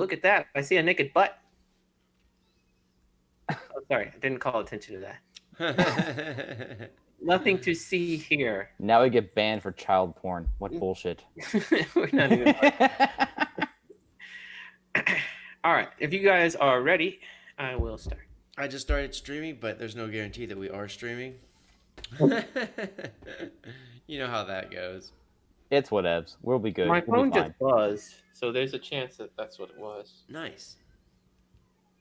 look at that. I see a naked butt. Oh, sorry. I didn't call attention to that. Nothing to see here. Now we get banned for child porn. What bullshit. We're not even. All right. If you guys are ready, I will start. I just started streaming, but there's no guarantee that we are streaming. You know how that goes. It's whatevs. We'll be good. My We'll phone be fine. just buzzed, so there's a chance that that's what it was. Nice.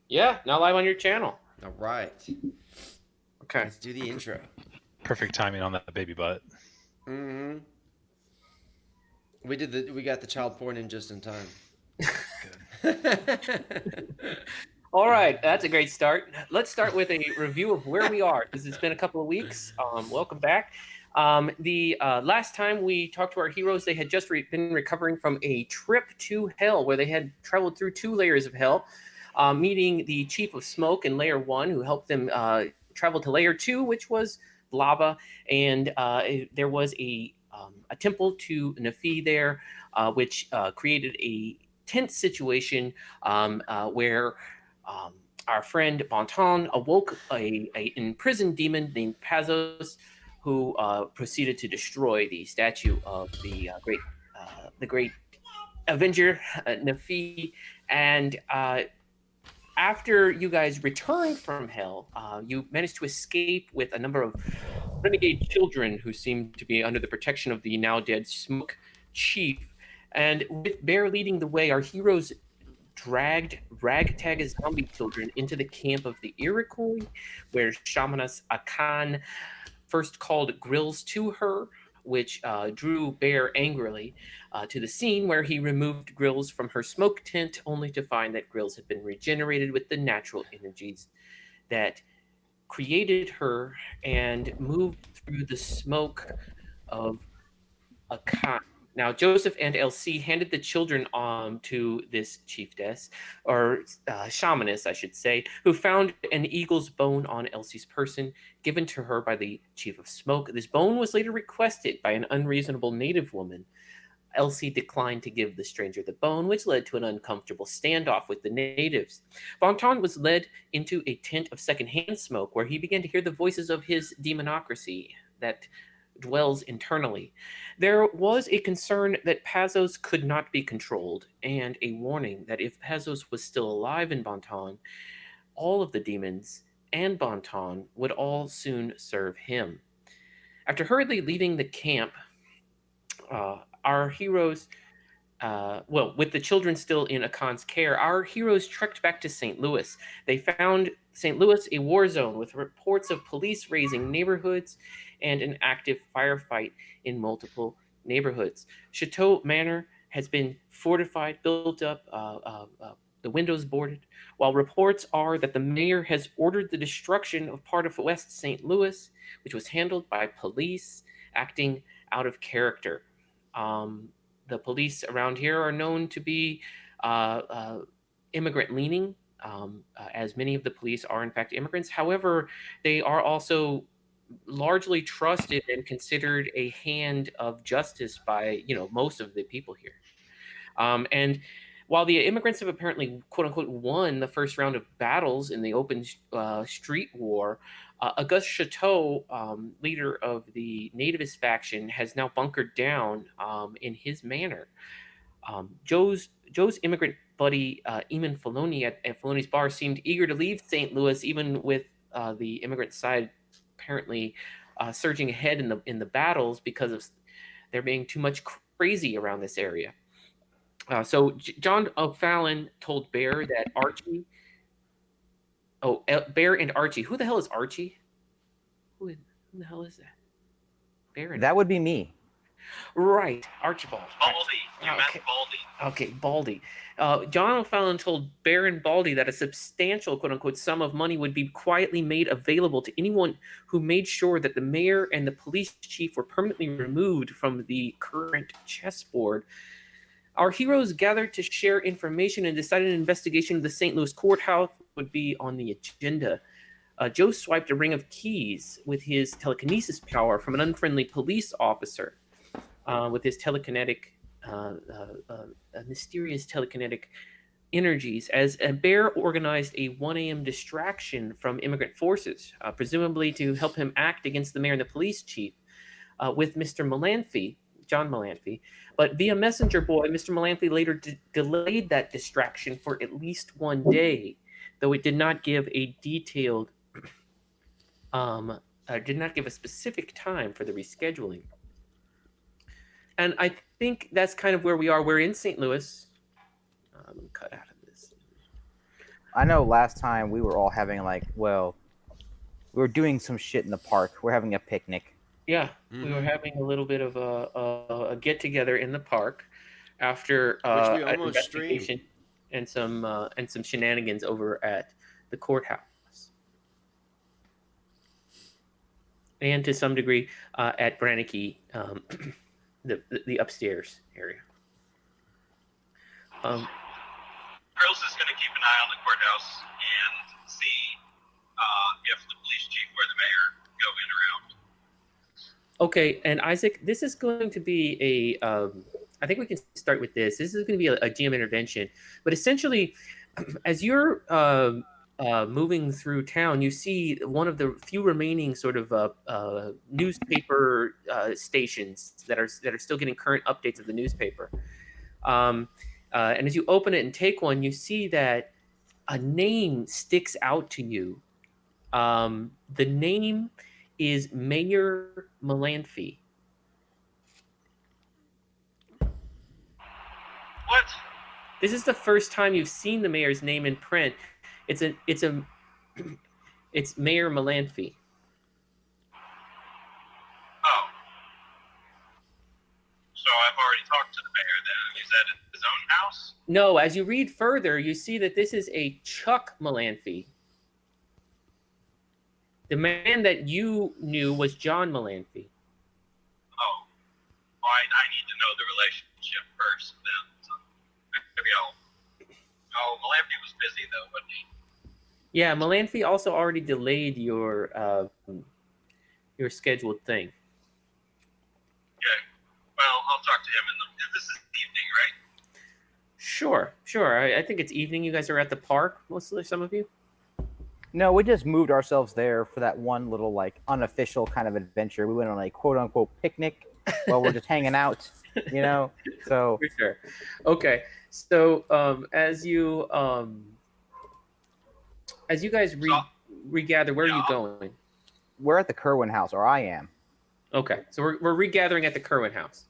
Yeah, now live on your channel. All right. Okay. Let's do the intro. Perfect timing on that baby butt. Mm-hmm. We got the child porn in just in time. All right, that's a great start. Let's start with a review of where we are, because it's been a couple of weeks. Welcome back. The last time we talked to our heroes, they had just been recovering from a trip to Hell, where they had traveled through 2 layers of Hell, meeting the Chief of Smoke in Layer 1, who helped them travel to Layer 2, which was lava, and there was a temple to Nefi there, which created a tense situation where our friend Bonton awoke a imprisoned demon named Pazos, who proceeded to destroy the statue of the great Avenger Nefi. And after you guys returned from Hell, you managed to escape with a number of renegade children who seemed to be under the protection of the now dead Smoke Chief. And with Bear leading the way, our heroes dragged ragtag zombie children into the camp of the Iroquois, where Shamaness Akan first called Grills to her, which drew Bear angrily to the scene, where he removed Grills from her smoke tent, only to find that Grills had been regenerated with the natural energies that created her and moved through the smoke of Akan. Now, Joseph and LC handed the children to this chiefess, or shamaness, I should say, who found an eagle's bone on Elsie's person, given to her by the Chief of Smoke. This bone was later requested by an unreasonable native woman. Elsie declined to give the stranger the bone, which led to an uncomfortable standoff with the natives. Bonton was led into a tent of secondhand smoke, where he began to hear the voices of his demonocracy that dwells internally. There was a concern that Pazos could not be controlled, and a warning that if Pazos was still alive in Bonton, all of the demons and Bonton would all soon serve him. After hurriedly leaving the camp, our heroes, with the children still in Akan's care, our heroes trekked back to St. Louis. They found St. Louis a war zone with reports of police raising neighborhoods and an active firefight in multiple neighborhoods. Chateau Manor has been fortified, built up, the windows boarded, while reports are that the mayor has ordered the destruction of part of West St. Louis, which was handled by police acting out of character. The police around here are known to be immigrant-leaning, as many of the police are in fact immigrants. However, they are also largely trusted and considered a hand of justice by most of the people here. And while the immigrants have apparently quote unquote won the first round of battles in the open street war, Auguste Chateau, leader of the nativist faction, has now bunkered down in his manor. Joe's immigrant buddy, Eamon Filoni, at Filoni's bar, seemed eager to leave St. Louis, even with the immigrant side apparently surging ahead in the battles because of there being too much crazy around this area. So John O'Fallon told Bear that Archie... Bear and Archie. Who the hell is Archie? Who the hell is that? Bear and... That would be me. Right, Archibald. Baldy. You meant Baldy. Okay, Baldy. John O'Fallon told Bear and Baldy that a substantial, quote-unquote, sum of money would be quietly made available to anyone who made sure that the mayor and the police chief were permanently removed from the current chessboard. Our heroes gathered to share information and decided an investigation of the St. Louis courthouse would be on the agenda. Joe swiped a ring of keys with his telekinesis power from an unfriendly police officer. With his telekinetic, mysterious telekinetic energies as a bear organized a 1 a.m. distraction from immigrant forces, presumably to help him act against the mayor and the police chief with Mr. Melanphy, John Melanphy. But via messenger boy, Mr. Melanphy later delayed that distraction for at least 1 day, though it did not give a detailed, did not give a specific time for the rescheduling. And I think that's kind of where we are. We're in St. Louis. Let me cut out of this. I know last time we were all having we were doing some shit in the park. We're having a picnic. Yeah, we were having a little bit of a get together in the park after Which we an almost investigation and some shenanigans over at the courthouse, and to some degree at Brannicky, the upstairs area. Grills is going to keep an eye on the courthouse and see if the police chief or the mayor go in or out. Okay, and Isaac, this is going to be a. I think we can start with this. This is going to be a GM intervention, but essentially, as you're moving through town, you see one of the few remaining sort of newspaper stations that are still getting current updates of the newspaper. And as you open it and take one, you see that a name sticks out to you. The name is Mayor Melanphy. What? This is the first time you've seen the mayor's name in print. It's Mayor Melanphy. Oh. So I've already talked to the mayor then. Is that at his own house? No, as you read further, you see that this is a Chuck Melanphy. The man that you knew was John Melanphy. Oh. Well, I need to know the relationship first then. So maybe I'll... Oh, Melanphy was busy though, wasn't he? Yeah, Melanphy also already delayed your scheduled thing. Okay. Well, I'll talk to him this is evening, right? Sure. I think it's evening. You guys are at the park, mostly, some of you? No, we just moved ourselves there for that one little unofficial kind of adventure. We went on a quote unquote picnic while we're just hanging out, So For sure. Okay. So as you guys regather, where are you going? we're at the Kerwin house, or I am. Okay. So we're regathering at the Kerwin house.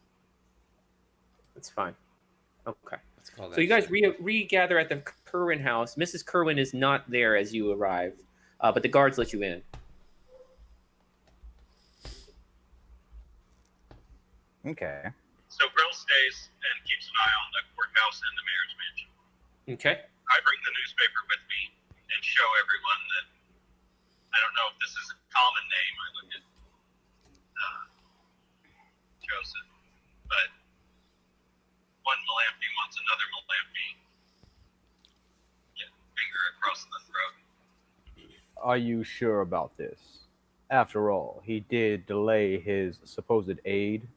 That's fine. Okay. Let's call that. So you guys regather at the Kerwin house. Mrs. Kerwin is not there as you arrive, but the guards let you in. Okay. So Grill stays and keeps an eye on the courthouse and the mayor's mansion. Okay. I bring the newspaper with me and show everyone that I don't know if this is a common name. I look at Joseph, but one Melanphy wants another Melanphy. Get finger across the throat. Are you sure about this? After all, he did delay his supposed aid.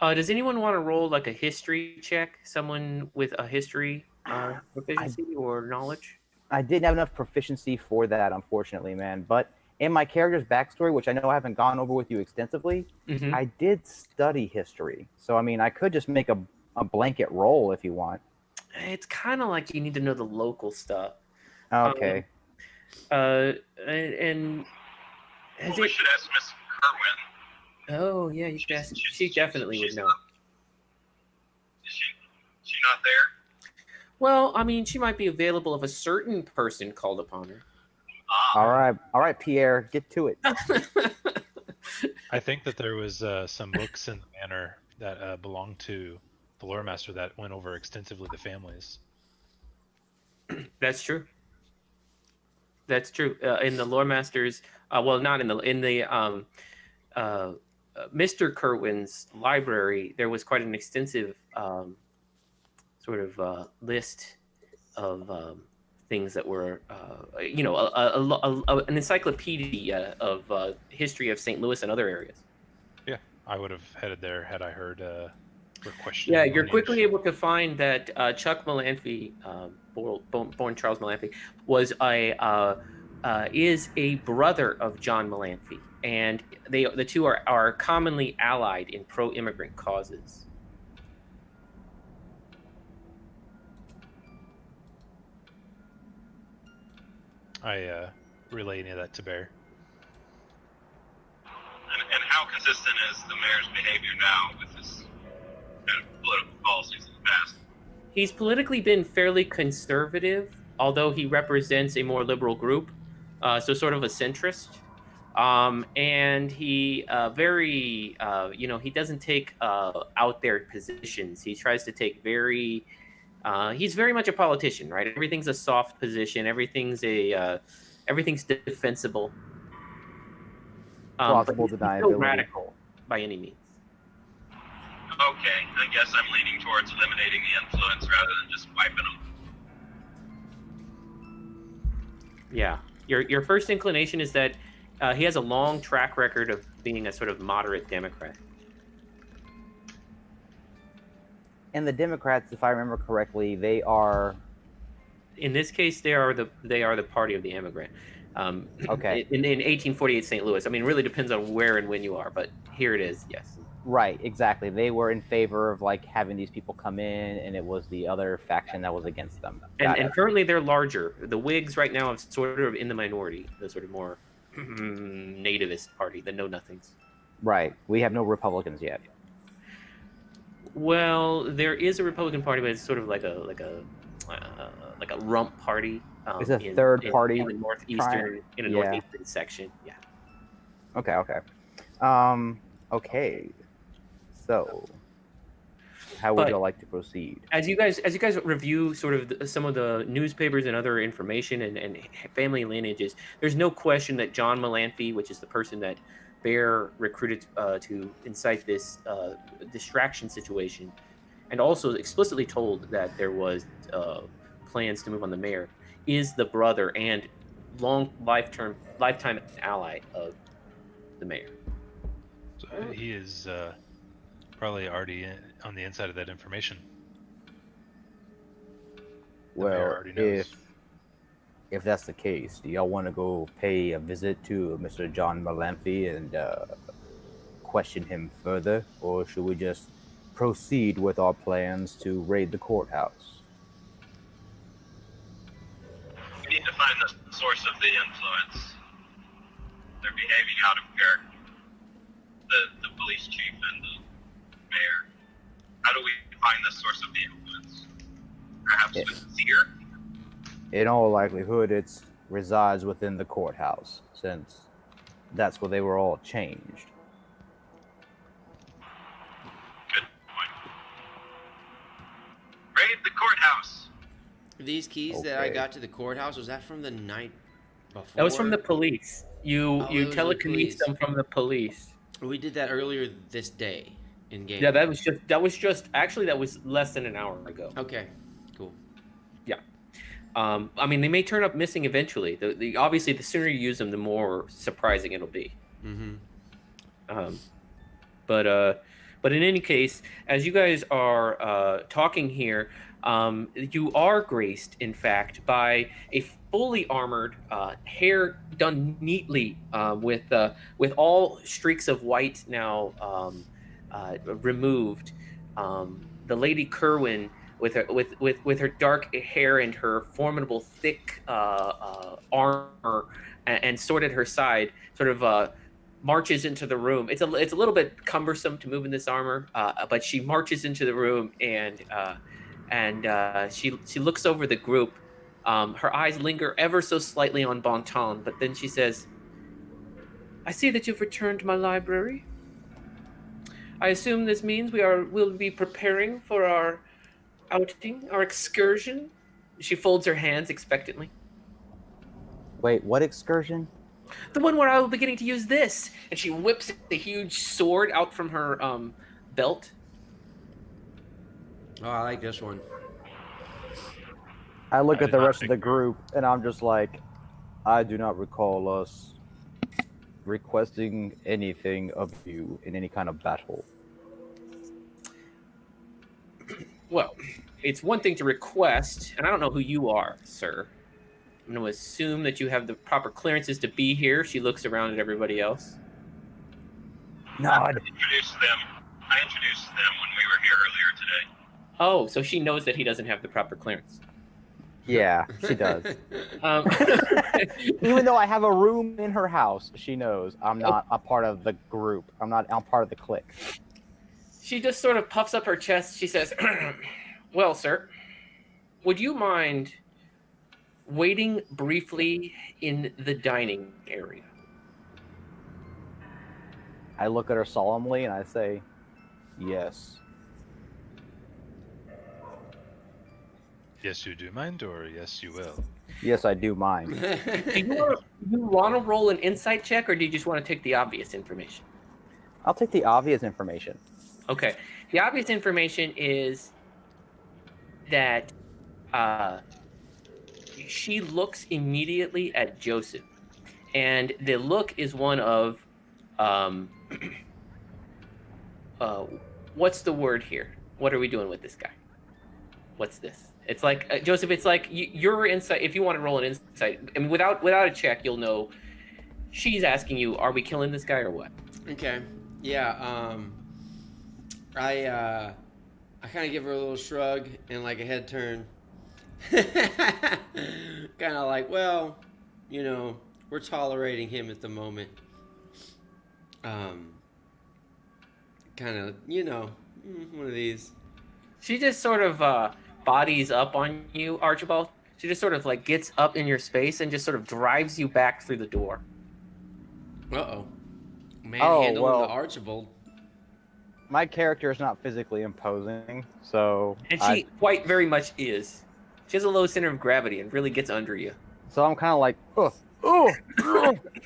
Does anyone want to roll like a history check? Someone with a history proficiency or knowledge? I didn't have enough proficiency for that, unfortunately, man. But in my character's backstory, which I know I haven't gone over with you extensively, Mm-hmm. I did study history. So, I mean, I could just make a blanket roll if you want. It's kind of like you need to know the local stuff. Okay. And has We it? should ask Miss Kerwin. Oh yeah, you can ask. She definitely would know. Is she not there? Well, I mean, she might be available if a certain person called upon her. All right, Pierre, get to it. I think that there was some books in the manor that belonged to the lore master that went over extensively the families. That's true. That's true. In the lore masters, well, not in the Mr. Kerwin's library, there was quite an extensive sort of list of things that were, an encyclopedia of history of St. Louis and other areas. Yeah, I would have headed there had I heard We're questioning. Yeah, you're lineage. quickly able to find that Chuck Malamphy, born Charles Malamphy, is a brother of John Malamphy, and the two are commonly allied in pro-immigrant causes. I relay any of that to Bear. And how consistent is the mayor's behavior now with his kind of political policies in the past? He's politically been fairly conservative, although he represents a more liberal group, so sort of a centrist. And he he doesn't take out there positions. He tries to take he's very much a politician, right? Everything's a soft position. Everything's defensible. Plausible but he's no deniability. radical by any means. Okay, I guess I'm leaning towards eliminating the influence rather than just wiping them. Yeah, your first inclination is that he has a long track record of being a sort of moderate Democrat. And the Democrats, if I remember correctly, they are. In this case, they are the party of the immigrant. Okay. In 1848 St. Louis. I mean, it really depends on where and when you are, but here it is. Yes. Right, exactly. They were in favor of like having these people come in, and it was the other faction that was against them. And currently they're larger. The Whigs right now are sort of in the minority, the sort of more nativist party, the Know Nothings. Right. We have no Republicans yet. Well, there is a Republican Party, but it's sort of like a rump party. It's a third party in the northeastern section. Yeah. Okay. Okay. So, how would you like to proceed? As you guys review sort of some of the newspapers and other information and family lineages, there's no question that John Malamphy, which is the person that Bear recruited to incite this distraction situation, and also explicitly told that there was plans to move on the mayor, is the brother and lifetime ally of the mayor. So he is probably already on the inside of that information. The mayor Well, already knows. if that's the case, do y'all want to go pay a visit to Mr. John Malamphy and question him further, or should we just proceed with our plans to raid the courthouse? We need to find the source of the influence. They're behaving out of character. The police chief and the mayor. How do we find the source of the influence? Perhaps with fear? In all likelihood, it resides within the courthouse, since that's where they were all changed. Good point. Raid the courthouse. These keys that I got to the courthouse, was that from the night before? That was from the police. You it was the telekinesis police. them from the police. We did that earlier this day in game. Yeah, that was just actually that was less than an hour ago. Okay, cool. Yeah. I mean, they may turn up missing eventually. Obviously, the sooner you use them, the more surprising it'll be. Mm-hmm. But in any case, as you guys are talking here, you are graced, in fact, by a fully armored, hair done neatly, with all streaks of white now removed. The Lady Kerwin, with her dark hair and her formidable thick armor and sword at her side, sort of marches into the room. It's a little bit cumbersome to move in this armor, but she marches into the room and she looks over the group. Her eyes linger ever so slightly on Bonton, but then she says, "I see that you've returned to my library. I assume this means we'll be preparing for our outing, our excursion." She folds her hands expectantly. Wait, what excursion? "The one where I will be getting to use this." And she whips a huge sword out from her belt. Oh, I like this one. I look I at the did not rest of the think- group, and I'm just like, I do not recall us requesting anything of you in any kind of battle. Well, it's one thing to request, and I don't know who you are, sir. I'm going to assume that you have the proper clearances to be here. She looks around at everybody else. Nod. I introduced them when we were here earlier today. Oh, so she knows that he doesn't have the proper clearance. Yeah, she does. Um, Even though I have a room in her house, she knows I'm not a part of the group. I'm part of the clique. She just sort of puffs up her chest. She says, well, sir, would you mind waiting briefly in the dining area? I look at her solemnly and I say, yes. Yes, you do mind, or yes, you will? Yes, I do mind. Do you want to roll an insight check, or do you just want to take the obvious information? I'll take the obvious information. Okay. The obvious information is that she looks immediately at Joseph. And the look is one of, what's the word here? What are we doing with this guy? What's this? It's like, Joseph, it's like your insight, if you want to roll an insight, I mean, without a check, you'll know she's asking you, are we killing this guy or what? Okay. Yeah. I kind of give her a little shrug and like a head turn. Kind of like, well, you know, we're tolerating him at the moment. Kind of, you know, one of these. She just sort of bodies up on you, Archibald. She just sort of like gets up in your space and just sort of drives you back through the door. Uh-oh. Manhandling well. the Archibald. My character is not physically imposing, so... And she quite very much is. She has a low center of gravity and really gets under you. So I'm kind of like,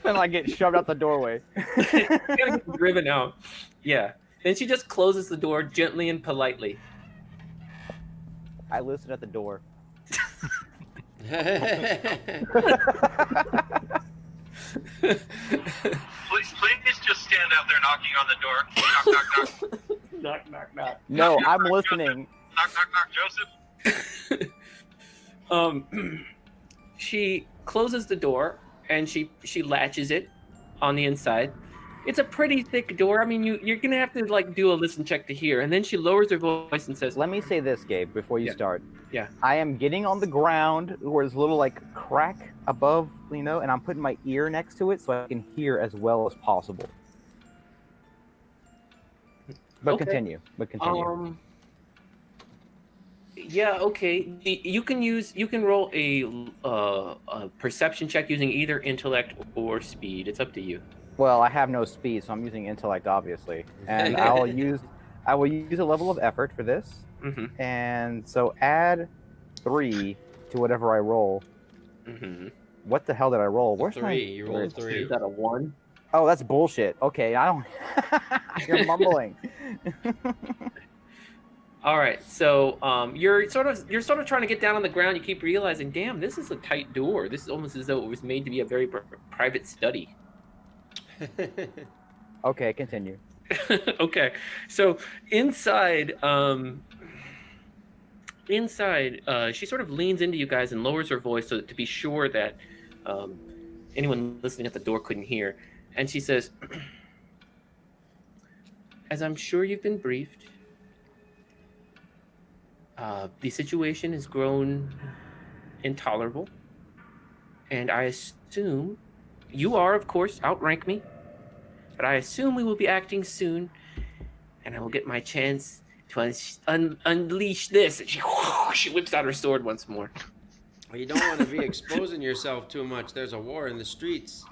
and I get shoved out the doorway. You gotta get driven out. Yeah. Then she just closes the door gently and politely. I listen at the door. Please just stand out there knocking on the door. Knock, knock, knock. Knock, knock, knock. No, I'm listening. Knock, knock, knock, Joseph. She closes the door and she latches it on the inside. It's a pretty thick door. I mean, you're gonna have to like do a listen check to hear. And then she lowers her voice and says, Let me say this, Gabe, before you start. Yeah. I am getting on the ground where there's a little like crack above, you know, and I'm putting my ear next to it so I can hear as well as possible. But Okay. continue. Yeah, okay. You can roll a perception check using either intellect or speed. It's up to you. Well, I have no speed, so I'm using intellect, obviously, and I will use a level of effort for this, and so add 3 to whatever I roll. What the hell did I roll? Where's 3. You rolled 3. Is that a 1? Oh, that's bullshit. Okay, I don't. You're mumbling. All right, so you're sort of trying to get down on the ground. You keep realizing, damn, this is a tight door. This is almost as though it was made to be a very private study. Okay, continue. Okay, so inside, she sort of leans into you guys and lowers her voice so to be sure that anyone listening at the door couldn't hear. And she says, as I'm sure you've been briefed, the situation has grown intolerable, and I assume you are, of course, outrank me, but I assume we will be acting soon, and I will get my chance to unleash this. And she whips out her sword once more. Well, you don't want to be exposing yourself too much. There's a war in the streets.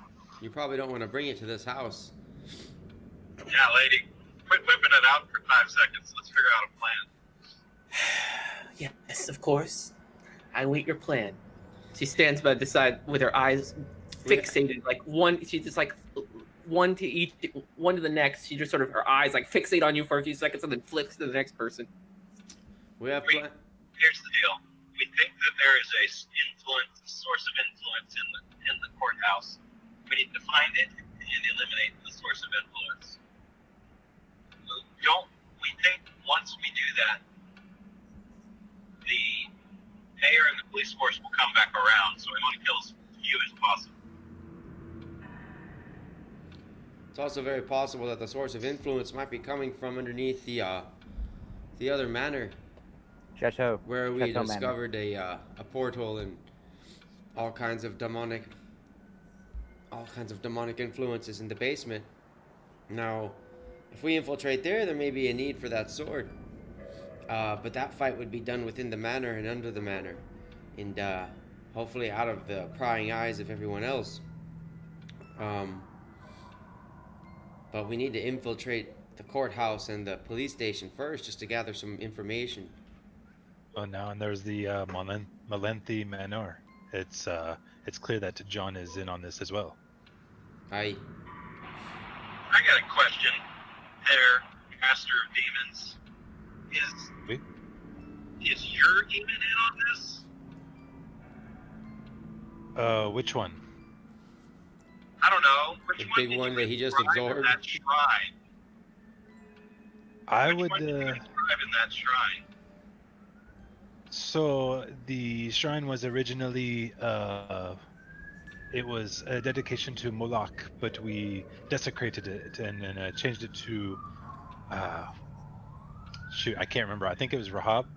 You probably don't want to bring it to this house. Yeah, lady. Quit whipping it out for 5 seconds. Let's figure out a plan. Yes, of course. I await your plan. She stands by the side with her eyes fixated, like one. She's just like one to each, one to the next. She just sort of her eyes like fixate on you for a few seconds and then flips to the next person. Here's the deal. We think that there is a source of influence in the courthouse. We need to find it and eliminate the source of influence. We think once we do that, force will come back around, so we want to kill as few as possible. It's also very possible that the source of influence might be coming from underneath the other manor, Chateau. where we Chateau Manor. discovered a portal and all kinds of demonic influences in the basement. Now, if we infiltrate there may be a need for that sword. But that fight would be done within the manor and under the manor, and hopefully out of the prying eyes of everyone else. But we need to infiltrate the courthouse and the police station first, just to gather some information. Oh, now and there's the Malenthi Manor. It's clear that John is in on this as well. I got a question. There, Master of Demons, is your demon in on this? Which one? I don't know. Which The one big did one you that he just inscribe in absorbed? That shrine? I Which would. one did you inscribe in that shrine? So the shrine was originally it was a dedication to Moloch, but we desecrated it and then changed it to shoot, I can't remember. I think it was Rahab.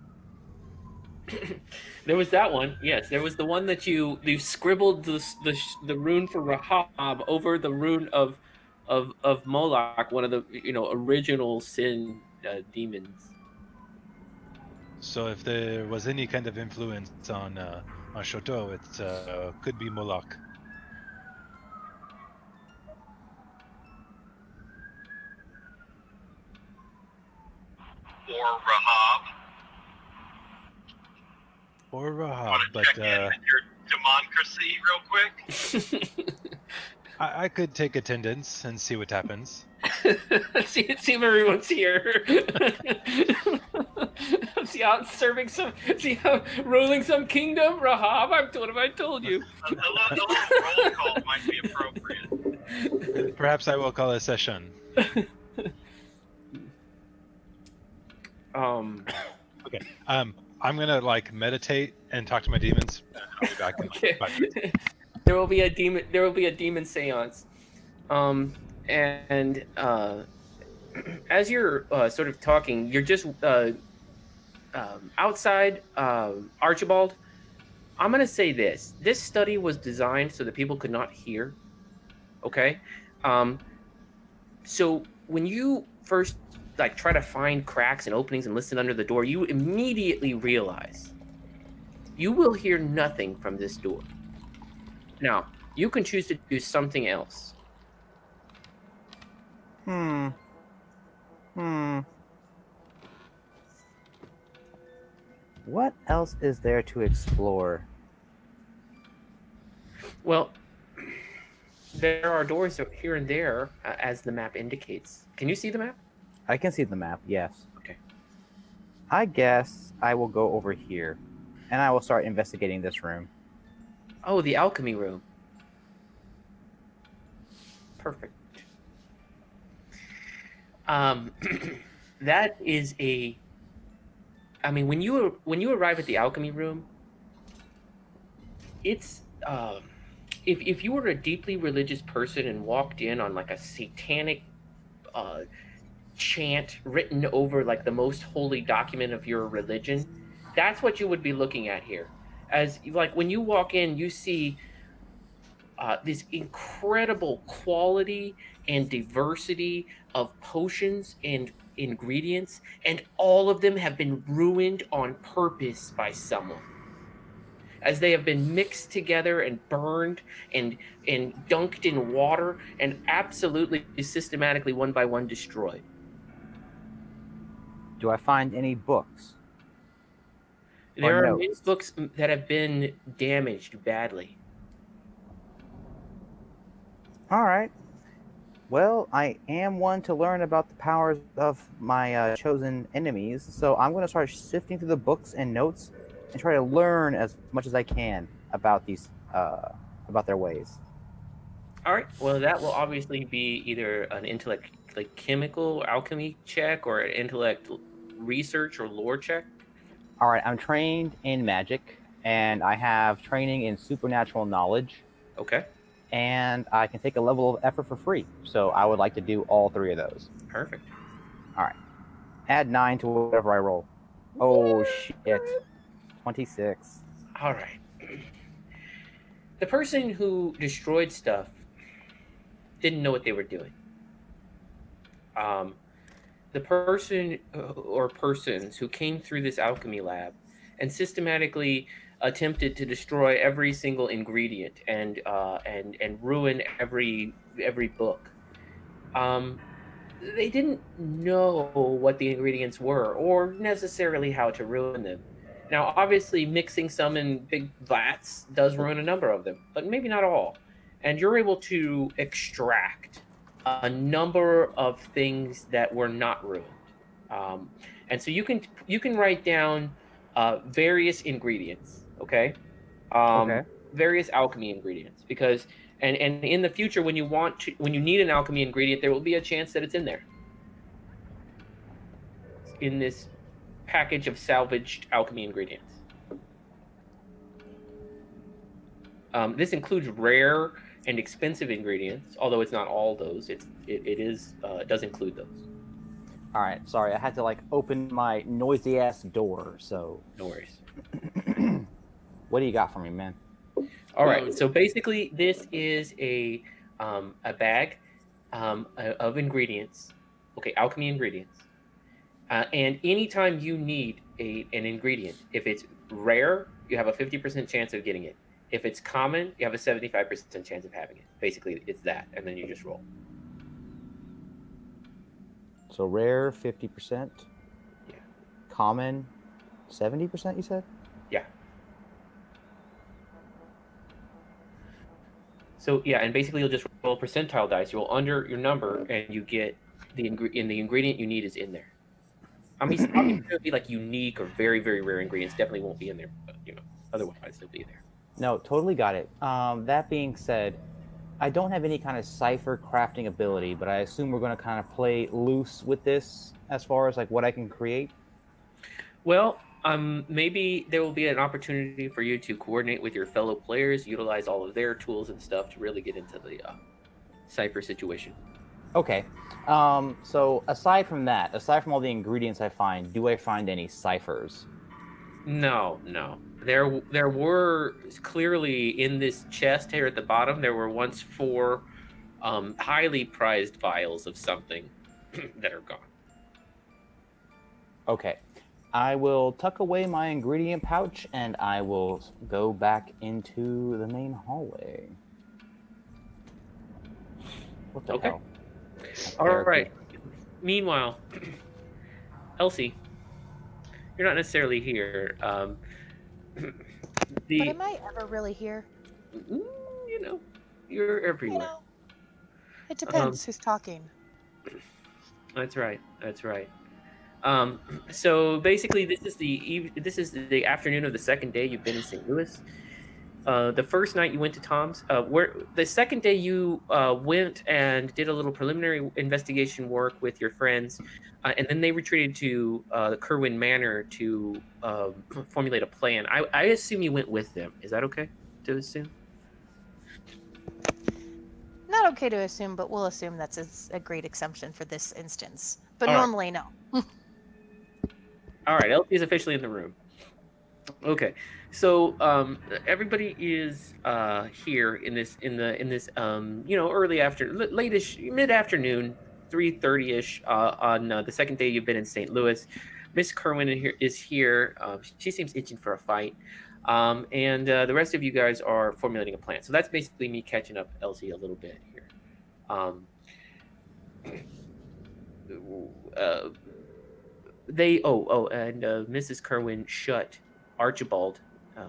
There was that one. Yes, there was the one that you scribbled the rune for Rahab over the rune of Moloch, one of the original sin demons. So if there was any kind of influence on Shoto, it could be Moloch. Or Rahab? Or Rahab, Want to but check in with your democracy real quick? I could take attendance and see what happens. see if everyone's here. See how it's serving some. See how ruling some kingdom, Rahab. What have I told you? A little roll call might be appropriate. Perhaps I will call a session. Okay. I'm gonna meditate and talk to my demons. And I'll be back in Okay. 5 minutes. There will be a demon. There will be a demon seance. As you're sort of talking, you're just outside Archibald. I'm gonna say this: this study was designed so that people could not hear. Okay, so when you first try to find cracks and openings and listen under the door, you immediately realize you will hear nothing from this door. Now, you can choose to do something else. What else is there to explore? Well, there are doors here and there, as the map indicates. Can you see the map? I can see the map, yes. Okay. I guess I will go over here, and I will start investigating this room. Oh, the alchemy room. Perfect. That is when you arrive at the alchemy room, it's if you were a deeply religious person and walked in on a satanic chant written over the most holy document of your religion, that's what you would be looking at here. As when you walk in, you see this incredible quality and diversity of potions and ingredients, and all of them have been ruined on purpose by someone, as they have been mixed together and burned and dunked in water and absolutely systematically one by one destroyed. Do I find any books? There Or are many notes? books that have been damaged badly. All right. Well, I am one to learn about the powers of my chosen enemies, so I'm going to start sifting through the books and notes and try to learn as much as I can about these, about their ways. All right. Well, that will obviously be either an intellect, chemical or alchemy check, or an intellect research or lore check. All right, I'm trained in magic, and I have training in supernatural knowledge, Okay. and I can take a level of effort for free. So I would like to do all 3 of those. Perfect. All right. Add 9 to whatever I roll. Oh, shit. 26. All right. The person who destroyed stuff didn't know what they were doing. The person or persons who came through this alchemy lab and systematically attempted to destroy every single ingredient and ruin every book. They didn't know what the ingredients were or necessarily how to ruin them. Now, obviously, mixing some in big vats does ruin a number of them, but maybe not all. And you're able to extract a number of things that were not ruined. Um, and so you can write down various ingredients, okay? Okay. Various alchemy ingredients, because and in the future when you need an alchemy ingredient, there will be a chance that it's in there, in this package of salvaged alchemy ingredients. This includes rare and expensive ingredients, although it's not all those. It does include those. All right. Sorry, I had to like open my noisy ass door. So No worries. what do you got for me, man? All right. So basically, this is a bag of ingredients. Okay, alchemy ingredients. And anytime you need an ingredient, if it's rare, you have a 50% chance of getting it. If it's common, you have a 75% chance of having it. Basically, it's that, and then you just roll. So rare 50%. Yeah. Common 70%. You said. Yeah. So yeah, and basically you'll just roll a percentile dice. You roll under your number, and you get the ingredient you need is in there. I mean, obviously it'll be like unique or very, very rare ingredients. Definitely won't be in there, but otherwise they'll be there. No, totally got it. That being said, I don't have any kind of cipher crafting ability, but I assume we're going to kind of play loose with this as far as like what I can create. Well, maybe there will be an opportunity for you to coordinate with your fellow players, utilize all of their tools and stuff to really get into the Cypher situation. Okay. So aside from all the ingredients I find, do I find any ciphers? No. There were clearly in this chest here at the bottom. There were once 4 highly prized vials of something that are gone. Okay. I will tuck away my ingredient pouch and I will go back into the main hallway. What the hell? All right. Meanwhile, Elsie, you're not necessarily here. But am I ever really here? You're everywhere. It depends who's talking. That's right. So basically, this is the afternoon of the second day you've been in St. Louis. The first night you went to Tom's. The second day you went and did a little preliminary investigation work with your friends, and then they retreated to the Kerwin Manor to formulate a plan. I assume you went with them. Is that okay to assume? Not okay to assume, but we'll assume that's a great assumption for this instance. But All right. normally, no. All right, Elsie is officially in the room. Okay, so everybody is here in this early late-ish, mid-afternoon, 3:30ish on the second day you've been in St. Louis. Miss Kerwin is here. She seems itching for a fight, and the rest of you guys are formulating a plan. So that's basically me catching up Elsie a little bit here. And Mrs. Kerwin shut Archibald,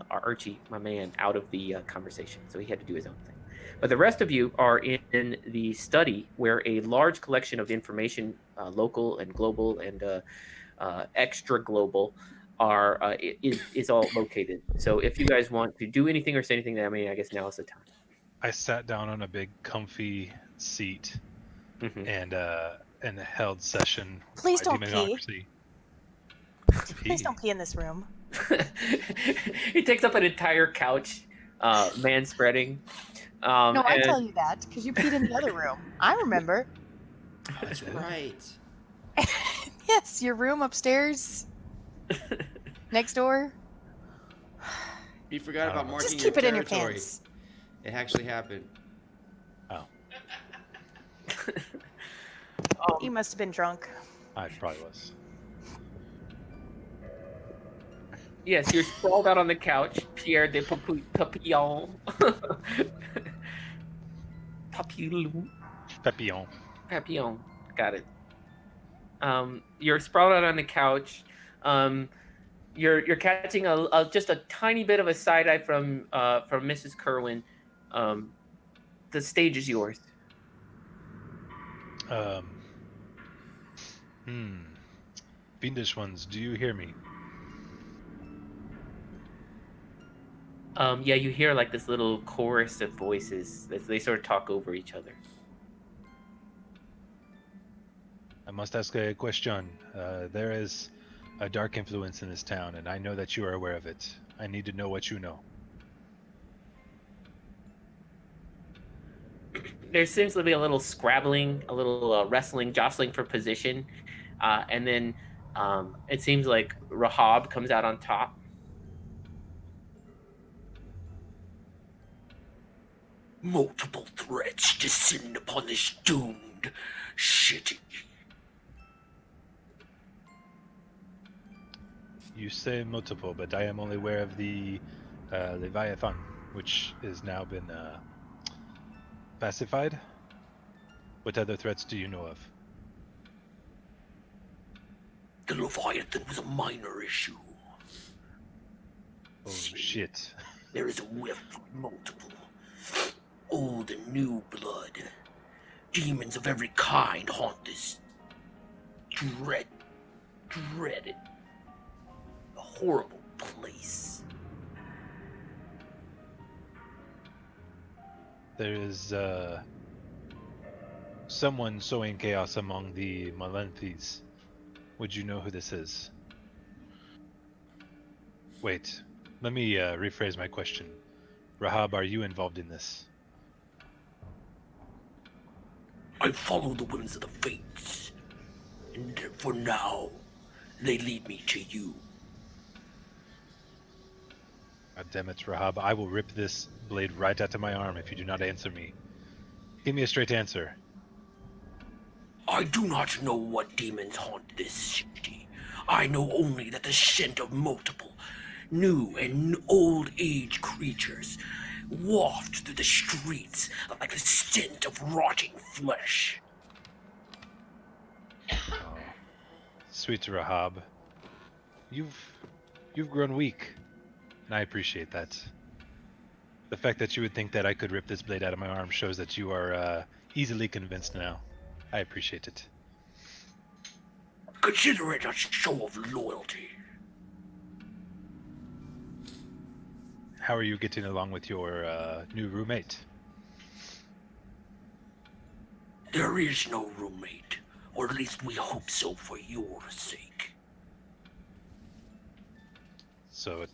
Archie, my man, out of the conversation, so he had to do his own thing. But the rest of you are in the study where a large collection of information, local and global and extra global, is all located. So if you guys want to do anything or say anything, I guess now is the time. I sat down on a big comfy seat and held session. Please don't pee. Democracy. Please don't pee in this room. He takes up an entire couch, man spreading. No, I tell And you that because you peed in the other room. I remember. Oh, that's right. Yes, your room upstairs, next door. You forgot about Oh. marking Just your keep it in your territory. pants. It actually happened. Oh, You must have been drunk. I probably was. yes, you're sprawled out on the couch, Pierre de Papillon. Papillon. Papillon. Papillon. Got it. You're sprawled out on the couch. Um, you're catching just a tiny bit of a side eye from Mrs. Kerwin. The stage is yours. Fiendish ones, do you hear me? Yeah, you hear like this little chorus of voices as they sort of talk over each other. I must ask a question. There is a dark influence in this town, and I know that you are aware of it. I need to know what you know. There seems to be a little scrabbling, a little wrestling, jostling for position, and then it seems like Rahab comes out on top. Multiple threats descend upon this doomed city. You say multiple, but I am only aware of the Leviathan, which has now been pacified. What other threats do you know of? The Leviathan was a minor issue. Oh shit. There is a rift with multiple old and new blood. Demons of every kind haunt this dreaded, horrible place. There is someone sowing chaos among the Malenthes. Would you know who this is? Wait, let me rephrase my question. Rahab, are you involved in this? I follow the winds of the fates, and for now, they lead me to you. God damn it, Rahab, I will rip this blade right out of my arm if you do not answer me. Give me a straight answer. I do not know what demons haunt this city. I know only that the scent of multiple new and old age creatures waft through the streets like the scent of rotting flesh. Oh, sweet Rahab, you've grown weak, and I appreciate that. The fact that you would think that I could rip this blade out of my arm shows that you are easily convinced now. I appreciate it. Consider it a show of loyalty. How are you getting along with your new roommate? There is no roommate, or at least we hope so for your sake. So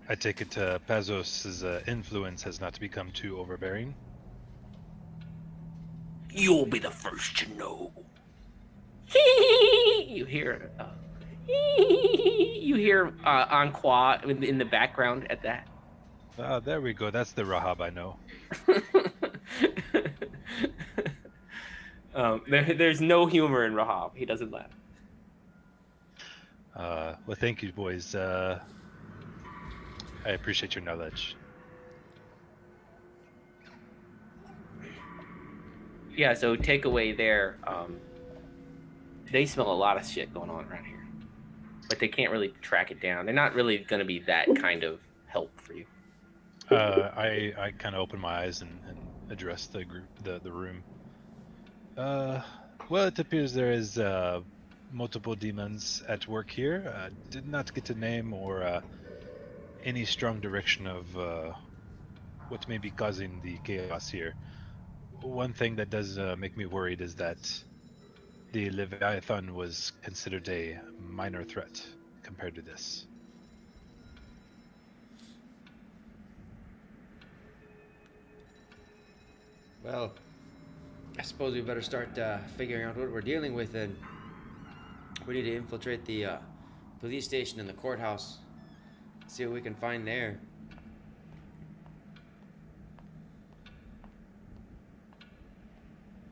I take it Pazos' influence has not become too overbearing? You'll be the first to know. You hear, you hear Anqua in the background at that. Ah, there we go. That's the Rahab I know. There's no humor in Rahab. He doesn't laugh. Well, thank you, boys. I appreciate your knowledge. Yeah, so takeaway there. They smell a lot of shit going on around here, but they can't really track it down. They're not really going to be that kind of help for you. I kind of open my eyes and address the group, the room. Well, it appears there is multiple demons at work here. Did not get a name or any strong direction of what may be causing the chaos here. One thing that does make me worried is that the Leviathan was considered a minor threat compared to this. Well, I suppose we better start figuring out what we're dealing with, and we need to infiltrate the police station and the courthouse. See what we can find there.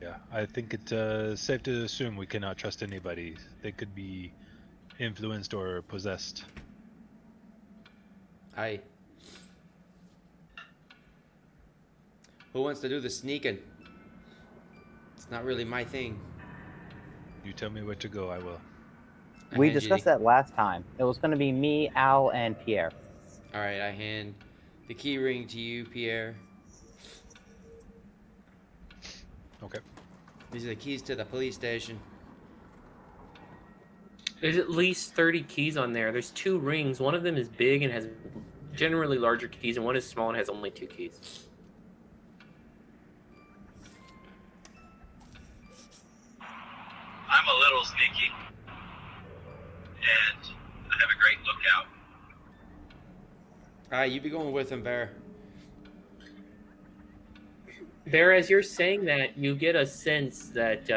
Yeah, I think it's safe to assume we cannot trust anybody. They could be influenced or possessed. Aye. Who wants to do the sneaking? It's not really my thing. You tell me where to go, I will. I We hand you discussed the- that last time. It was going to be me, Al, and Pierre. All right, I hand the key ring to you, Pierre. Okay. These are the keys to the police station. There's at least 30 keys on there. There's 2 rings. One of them is big and has generally larger keys, and one is small and has only 2 keys. I'm a little sneaky, and I have a great lookout. All right, you be going with him, Bear. There, as you're saying that, you get a sense that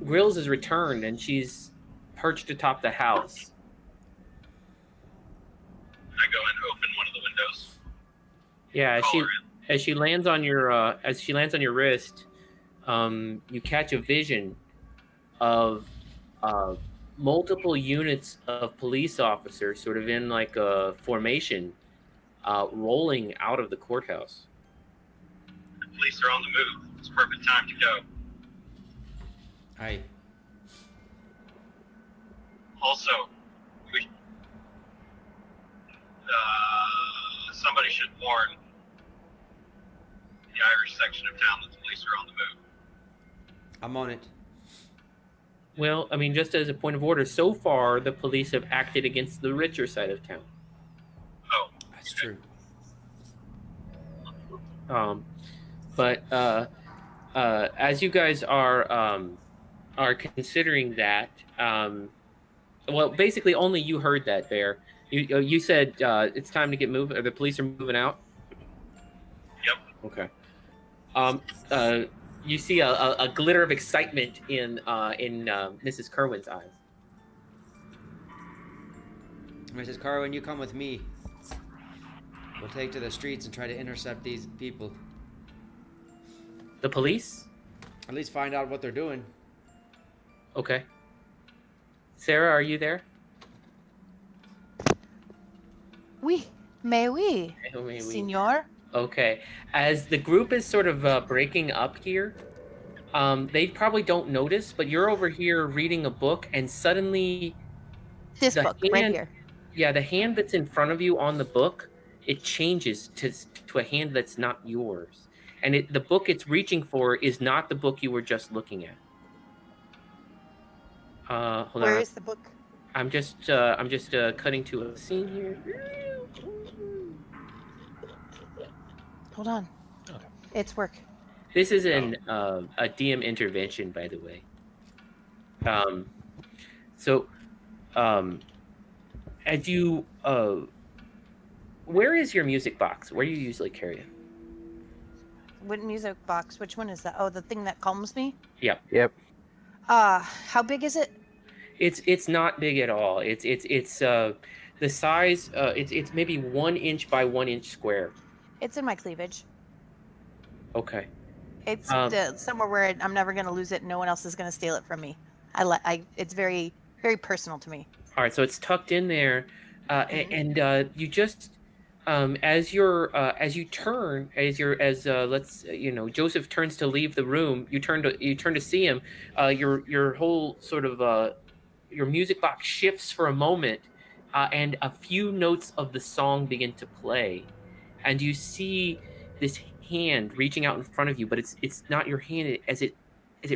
Grills has returned, and she's perched atop the house. I go and open one of the windows. Yeah, Call her in. as she lands on your wrist, you catch a vision of multiple units of police officers, sort of in like a formation, rolling out of the courthouse. The police are on the move. It's perfect time to go. Aye. Also, somebody should warn the Irish section of town that the police are on the move. I'm on it. Well, I mean, just as a point of order, so far the police have acted against the richer side of town. Oh, That's true. But as you guys are considering that, well, basically only you heard that, Bear. You said it's time to get moving. Or the police are moving out. Yep. Okay. You see a glitter of excitement in Mrs. Kerwin's eyes. Mrs. Carwin, you come with me. We'll take to the streets and try to intercept these people. The police? At least find out what they're doing. Okay. Sarah, are you there? Oui, mais oui, Oui. senor. Okay. As the group is sort of breaking up here, they probably don't notice, but you're over here reading a book, and suddenly This the book right hand- here. yeah, the hand that's in front of you on the book, it changes to a hand that's not yours. And the book it's reaching for is not the book you were just looking at. Hold Where on. is the book? I'm just cutting to a scene here. Hold on. Okay. It's work. This is a DM intervention, by the way. As you where is your music box? Where do you usually carry it? What music box? Which one is that? Oh, the thing that calms me? Yeah. Yep. How big is it? It's not big at all. It's the size. It's maybe 1 inch by 1 inch square. It's in my cleavage. Okay. It's Um, somewhere where I'm never gonna lose it. No one else is gonna steal it from me. It's very, very personal to me. All right. So it's tucked in there, and you just as you turn Joseph turns to leave the room. You turn to see him. Your whole sort of your music box shifts for a moment, and a few notes of the song begin to play, and you see this hand reaching out in front of you, but it's not your hand. As it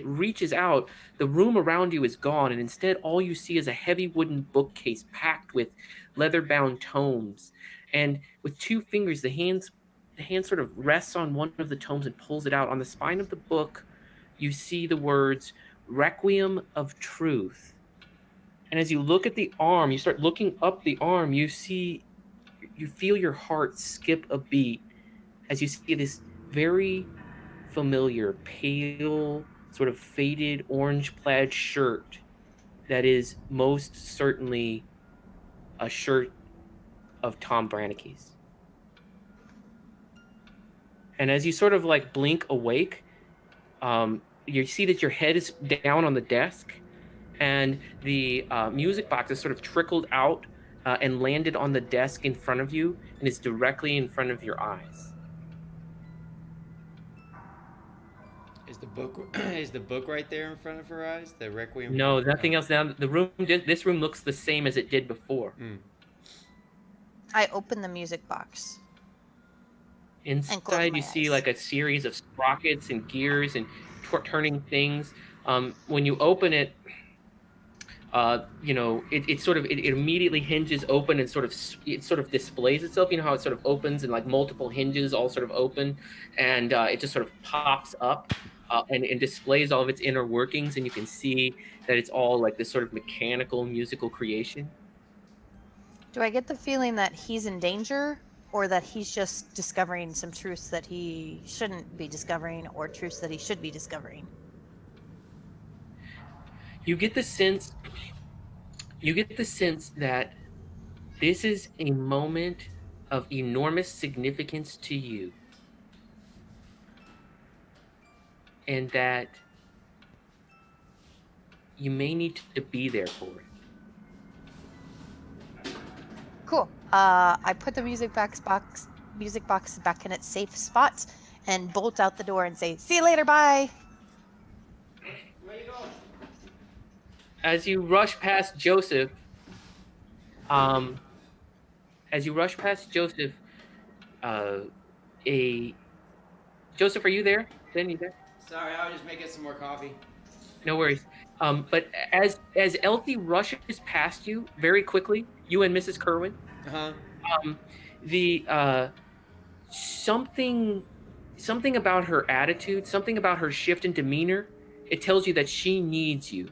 reaches out, the room around you is gone, and instead all you see is a heavy wooden bookcase packed with leather-bound tomes. And with 2 fingers, the hand sort of rests on one of the tomes and pulls it out. On the spine of the book, you see the words "Requiem of Truth." And as you look at the arm, you start looking up the arm, you feel your heart skip a beat as you see this very familiar, pale, sort of faded orange plaid shirt that is most certainly a shirt of Tom Brannike's. And as you sort of like blink awake, you see that your head is down on the desk, and the music box has sort of trickled out and landed on the desk in front of you, and is directly in front of your eyes. Is the book is the book right there in front of her eyes? The Requiem. No, nothing else now. The room, this room looks the same as it did before. I open the music box. Inside, my you see eyes. like a series of sprockets and gears and turning things. When you open it, it immediately hinges open and it sort of displays itself. You know how it sort of opens and like multiple hinges all sort of open, and it just sort of pops up and displays all of its inner workings, and you can see that it's all like this sort of mechanical musical creation. Do I get the feeling that he's in danger, or that he's just discovering some truths that he shouldn't be discovering, or truths that he should be discovering? You get the sense that this is a moment of enormous significance to you, and that you may need to be there for it. Cool. I put the music box back in its safe spot and bolt out the door and say, "See you later, bye." As you rush past Joseph, Joseph, are you there? Ben, you there? Sorry, I was just making some more coffee. No worries. But as Elsie rushes past you very quickly, you and Mrs. Kerwin, something about her attitude, something about her shift in demeanor, it tells you that she needs you.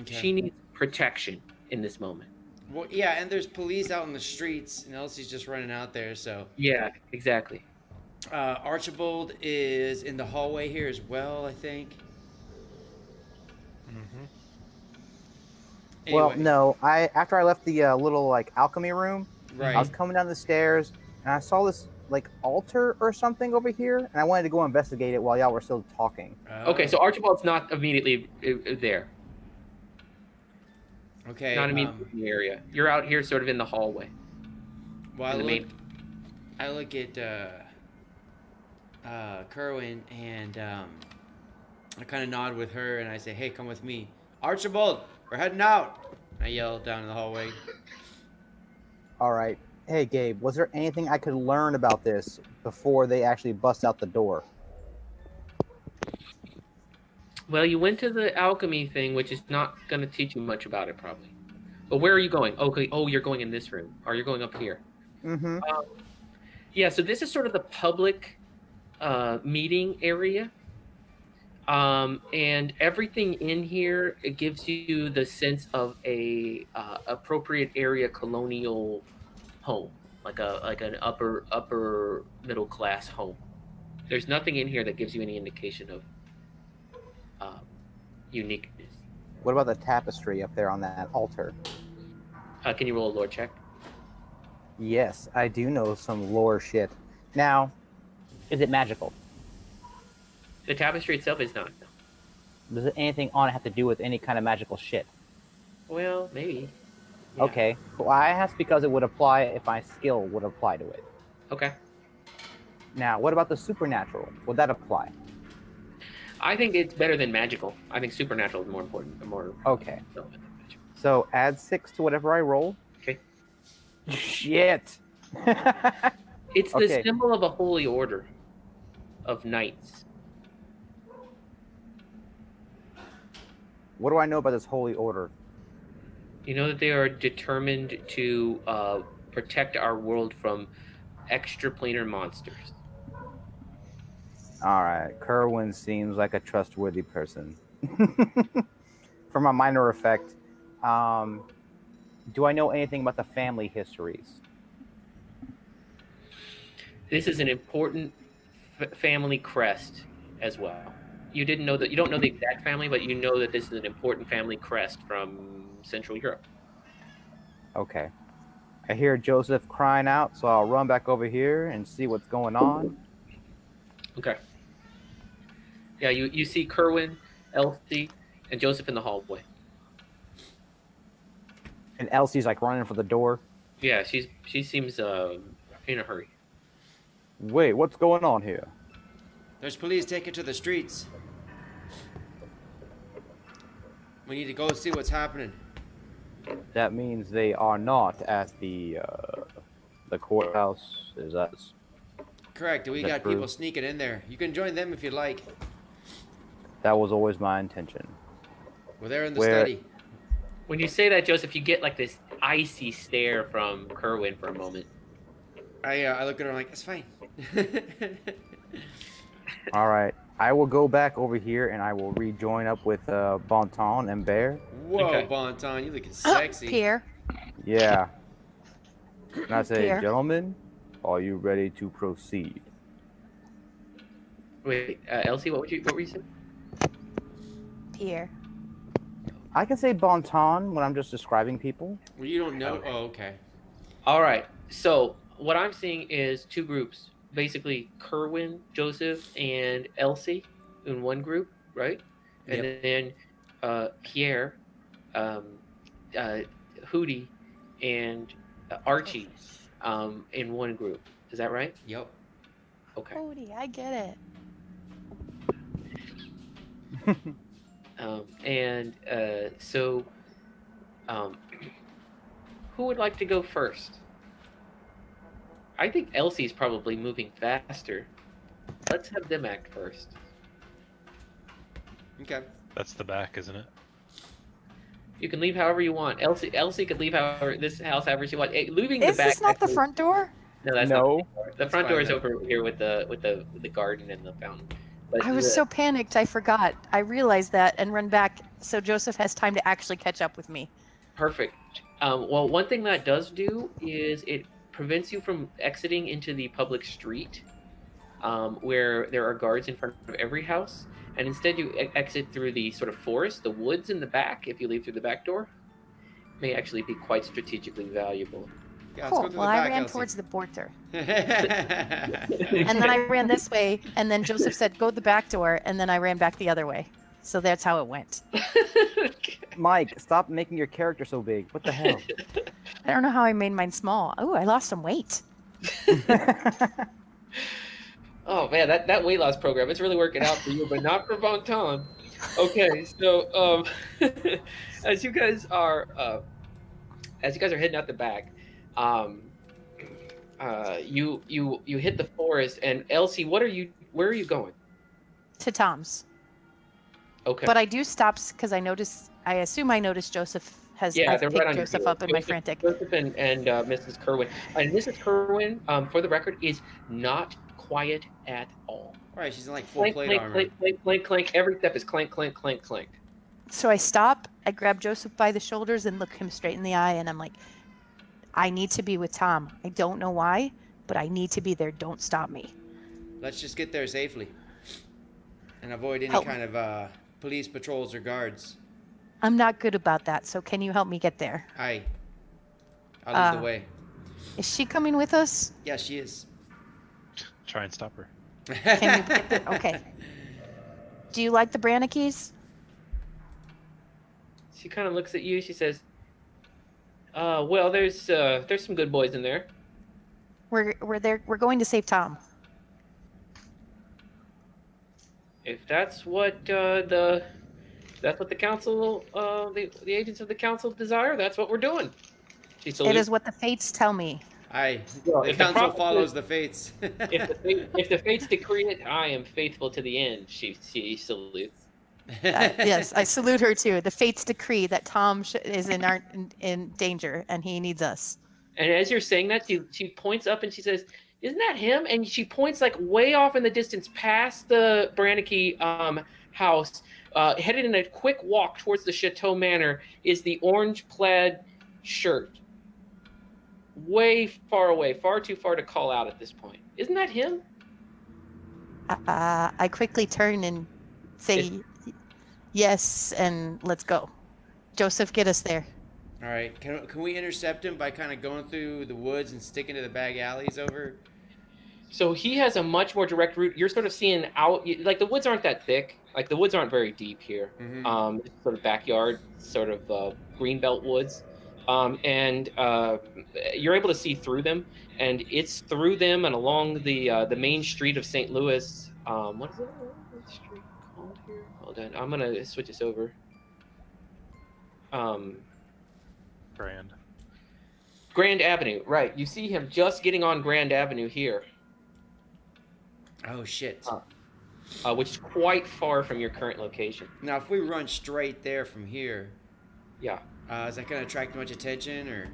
Okay. She needs protection in this moment. Well, yeah, and there's police out in the streets, and Elsie's just running out there, so... Yeah, exactly. Archibald is in the hallway here as well, I think. Mm-hmm. Anyway. Well, no. After I left the little like alchemy room, right. I was coming down the stairs and I saw this like altar or something over here, and I wanted to go investigate it while y'all were still talking. Okay, so Archibald's not immediately there. Okay. Not immediately in the area. You're out here, sort of in the hallway. Well, I look at Kerwin, and I kind of nod with her, and I say, "Hey, come with me, Archibald. We're heading out." I yell down in the hallway. All right. Hey, Gabe, was there anything I could learn about this before they actually bust out the door? Well, you went to the alchemy thing, which is not going to teach you much about it, probably. But where are you going? Okay. Oh, you're going in this room, or you're going up here. Mm-hmm. Yeah. So this is sort of the public meeting area, and everything in here, it gives you the sense of a appropriate area colonial home, like an upper middle class home. There's nothing in here that gives you any indication of uniqueness. What about the tapestry up there on that altar? Can you roll a lore check? Yes, I do know some lore shit. Now, is it magical? The tapestry itself is not. Does it anything on it have to do with any kind of magical shit? Well, maybe. Yeah. Okay. Well, I asked because it would apply if my skill would apply to it. Okay. Now, what about the supernatural? Would that apply? I think it's better than magical. I think supernatural is more important. Okay. So add 6 to whatever I roll. Okay. Shit. It's the symbol of a holy order of knights. What do I know about this holy order? You know that they are determined to protect our world from extraplanar monsters. All right. Kerwin seems like a trustworthy person. For my minor effect, do I know anything about the family histories? This is an important family crest as well. You didn't know that. You don't know the exact family, but you know that this is an important family crest from Central Europe. Okay. I hear Joseph crying out, so I'll run back over here and see what's going on. Okay. Yeah, you see Kerwin, Elsie, and Joseph in the hallway. And Elsie's like running for the door. Yeah, she seems in a hurry. Wait, what's going on here? There's police taking to the streets. We need to go see what's happening. That means they are not at the courthouse. Is that Correct. We Is that got true? people sneaking in there. You can join them if you'd like. that was always my intention? We're there in the Where- study. When you say that, Joseph, you get like this icy stare from Kerwin for a moment. I look at her like, it's fine. All right, I will go back over here and I will rejoin up with Bonton and Bear. Whoa, Okay. Bonton, you looking sexy. Pierre. Yeah. And I say, Pierre. gentlemen, are you ready to proceed? Wait, Elsie, what were you saying? Pierre. I can say Bonton when I'm just describing people. Well, you don't know. Okay. Oh, okay. All right. So what I'm seeing is two groups, basically Kerwin, Joseph, and Elsie in one group, right? And then Pierre, Hootie, and Archie in one group. Is that right? Yep. Okay. Cody, I get it. So, who would like to go first? I think Elsie's probably moving faster. Let's have them act first. Okay. That's the back, isn't it? You can leave however you want. Elsie could leave this house however she wants. Leaving Is the back. this not the front door? No, that's No. not the front door. The front door is over here with the garden and the fountain. But I was so panicked, I forgot. I realized that and run back so Joseph has time to actually catch up with me. perfect. Well, one thing that does do is it prevents you from exiting into the public street, where there are guards in front of every house, and instead you exit through the sort of forest, the woods in the back. If you leave through the back door, may actually be quite strategically valuable. Yeah, let's Cool. go through Well, the I back, ran Elsie. towards the border. And And then I ran this way, and then Joseph said, go the back door, and then I ran back the other way. So that's how it went. Mike, stop making your character so big. What the hell? I don't know how I made mine small. Oh, I lost some weight. Oh man, that weight loss program, it's really working out for you, but not for Bonton. Okay, so as you guys are heading out the back, you hit the forest, and Elsie, where are you going? To Tom's. Okay. But I do stop because I assume I noticed Joseph has Yeah, I've they're picked right on your Joseph heels. up in my frantic. Joseph and Mrs. Kerwin. And Mrs. Kerwin, for the record, is not quiet at all. Right, she's in like full Clank, plate clank, armor. clank, clank, clank, clank. Every step is clank, clank, clank, clank. So I stop, I grab Joseph by the shoulders and look him straight in the eye, and I'm like, I need to be with Tom. I don't know why, but I need to be there. Don't stop me. Let's just get there safely. And avoid any Help. kind of police patrols or guards. I'm not good about that, so can you help me get there? I'll lead the Uh, way. Is she coming with us? Yeah, she is. Try and stop her. Can you get there? Okay. Do you like the Brannikies? She kind of looks at you. She says, "Well, there's some good boys in there." We're there. We're going to save Tom. If that's what the council, the agents of the council desire, that's what we're doing. She It salutes. is what the fates tell me. Aye. Well, The if the council prophet- follows the fates. If the fates decree it, I am faithful to the end. She salutes. Yes, I salute her too. The fates decree that Tom is in danger and he needs us. And as you're saying that, she points up and she says, "Isn't that him?" And she points like way off in the distance, past the Brannicky house, headed in a quick walk towards the Chateau Manor. Is the orange plaid shirt? Way far away, far too far to call out at this point. Isn't that him? I quickly turn and say yes, and let's go. Joseph, get us there. All right. Can we intercept him by kind of going through the woods and sticking to the back alleys over? So he has a much more direct route. You're sort of seeing out, like the woods aren't that thick. Like the woods aren't very deep here. Mhm. It's sort of backyard, sort of greenbelt woods, and you're able to see through them. And it's through them and along the main street of St. Louis. What is it? What's the street called here? Hold on, I'm gonna switch this over. Grand. Grand Avenue, right? You see him just getting on Grand Avenue here. Oh shit. Which is quite far from your current location. Now, if we run straight there from here, Yeah. is that going to attract much attention, or?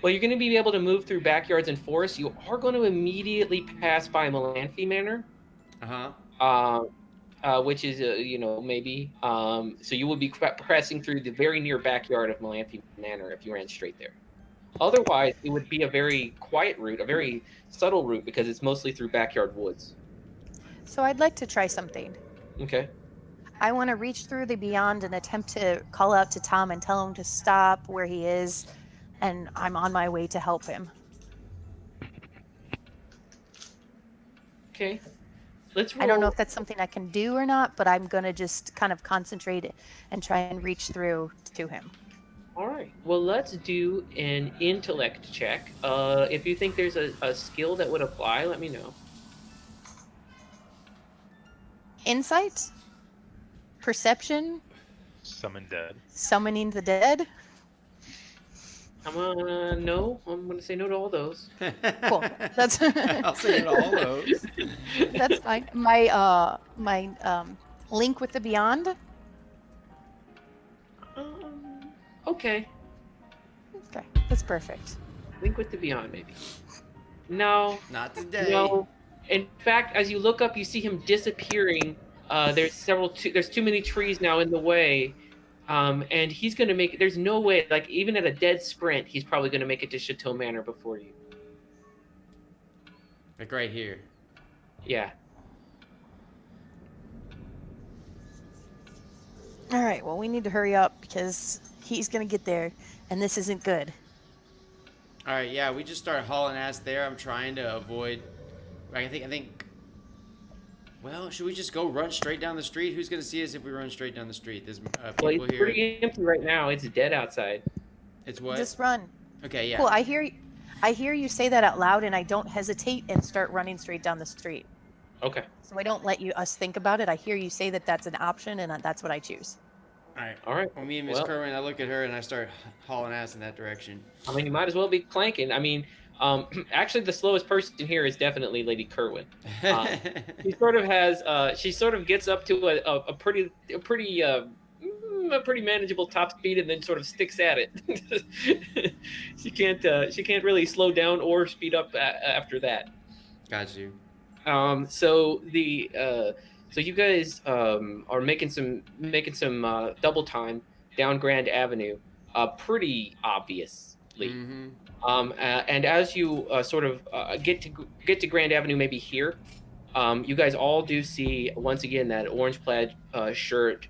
Well, you're going to be able to move through backyards and forests. You are going to immediately pass by Melanphy Manor, which is, maybe. So you will be pressing through the very near backyard of Melanphy Manor if you ran straight there. Otherwise, it would be a very quiet route, a very subtle route, because it's mostly through backyard woods. So I'd like to try something. Okay. I want to reach through the beyond and attempt to call out to Tom and tell him to stop where he is, and I'm on my way to help him. Okay. Let's roll. I don't know if that's something I can do or not, but I'm going to just kind of concentrate and try and reach through to him. All right. Well, let's do an intellect check. If you think there's a skill that would apply, let me know. Insight? Perception? Summon dead. Summoning the dead? No. I'm gonna say no to all those. Cool. That's I'll say no to all those. That's fine. My link with the beyond? Okay. Okay, that's perfect. Link with the Beyond, maybe. No. Not today. No. In fact, as you look up, you see him disappearing. There's too many trees now in the way. And he's going to make, there's no way, like even at a dead sprint, he's probably going to make it to Chateau Manor before you. Like right here. Yeah. All right, well, we need to hurry up because he's going to get there, and this isn't good. All right, yeah, we just start hauling ass there. I'm trying to avoid. I think. Well, should we just go run straight down the street? Who's gonna see us if we run straight down the street? There's people Well, it's here. pretty empty right now. It's dead outside. It's what? Just run. Okay, yeah. Cool, I hear you say that out loud, and I don't hesitate and start running straight down the street. Okay. So I don't let us think about it. I hear you say that that's an option, and that's what I choose. All right. Well, me and Miss Kerwin, I look at her and I start hauling ass in that direction. I mean, you might as well be clanking. I mean, actually, the slowest person here is definitely Lady Kerwin. She sort of has. She sort of gets up to a pretty manageable top speed and then sort of sticks at it. She can't really slow down or speed up after that. Got you. So you guys are making some double time down Grand Avenue, pretty obviously. Mm-hmm. And as you sort of get to Grand Avenue, maybe here, you guys all do see once again that orange plaid shirt.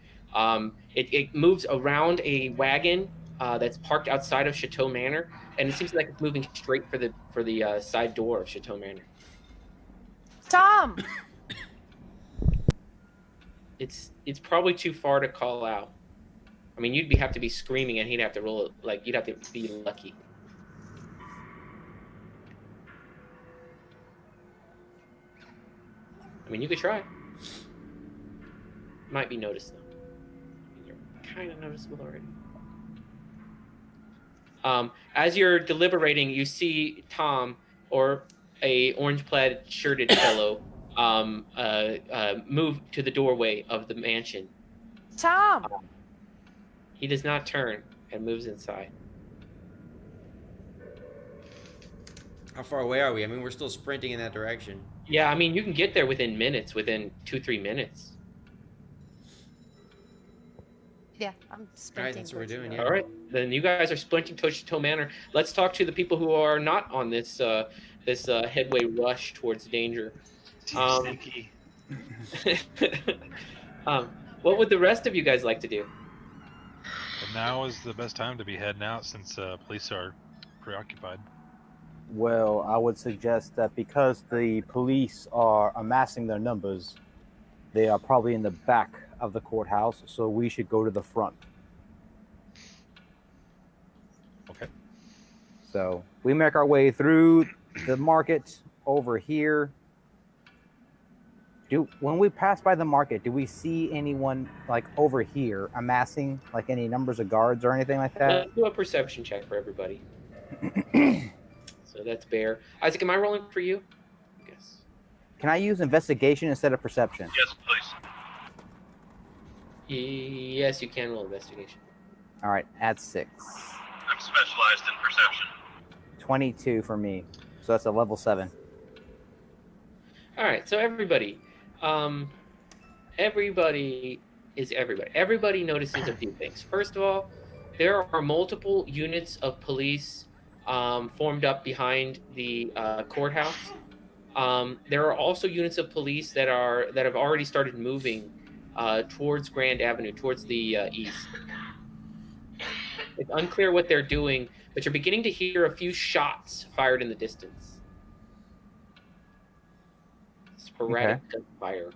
It moves around a wagon that's parked outside of Chateau Manor, and it seems like it's moving straight for the side door of Chateau Manor. Tom. It's probably too far to call out. I mean, you'd have to be screaming, and he'd have to roll it. Like you'd have to be lucky. I mean, you could try. Might be noticed though. You're kind of noticeable already. As you're deliberating, you see Tom, or a orange plaid shirted fellow, move to the doorway of the mansion. Tom. He does not turn and moves inside. How far away are we? I mean, we're still sprinting in that direction. Yeah, I mean, you can get there within minutes, within 2-3 minutes. Yeah, I'm sprinting. All right, that's what we're doing. Yeah. All right, then you guys are sprinting to Chateau Manor. Let's talk to the people who are not on this headway rush towards danger. What would the rest of you guys like to do? But now is the best time to be heading out since police are preoccupied. Well, I would suggest that because the police are amassing their numbers, they are probably in the back of the courthouse, so we should go to the front. Okay. So we make our way through the market over here. When we pass by the market, do we see anyone like over here amassing like any numbers of guards or anything like that? Let's do a perception check for everybody. So that's Bear. Isaac, am I rolling for you? Yes. Can I use investigation instead of perception? Yes, please. Yes, you can roll investigation. All right, add 6. I'm specialized in perception. 22 for me. So that's a level 7. All right, so everybody is everybody. Everybody notices a few things. First of all, there are multiple units of police formed up behind the courthouse. There are also units of police that have already started moving towards Grand Avenue, towards the east. It's unclear what they're doing, but you're beginning to hear a few shots fired in the distance. Sporadic gunfire.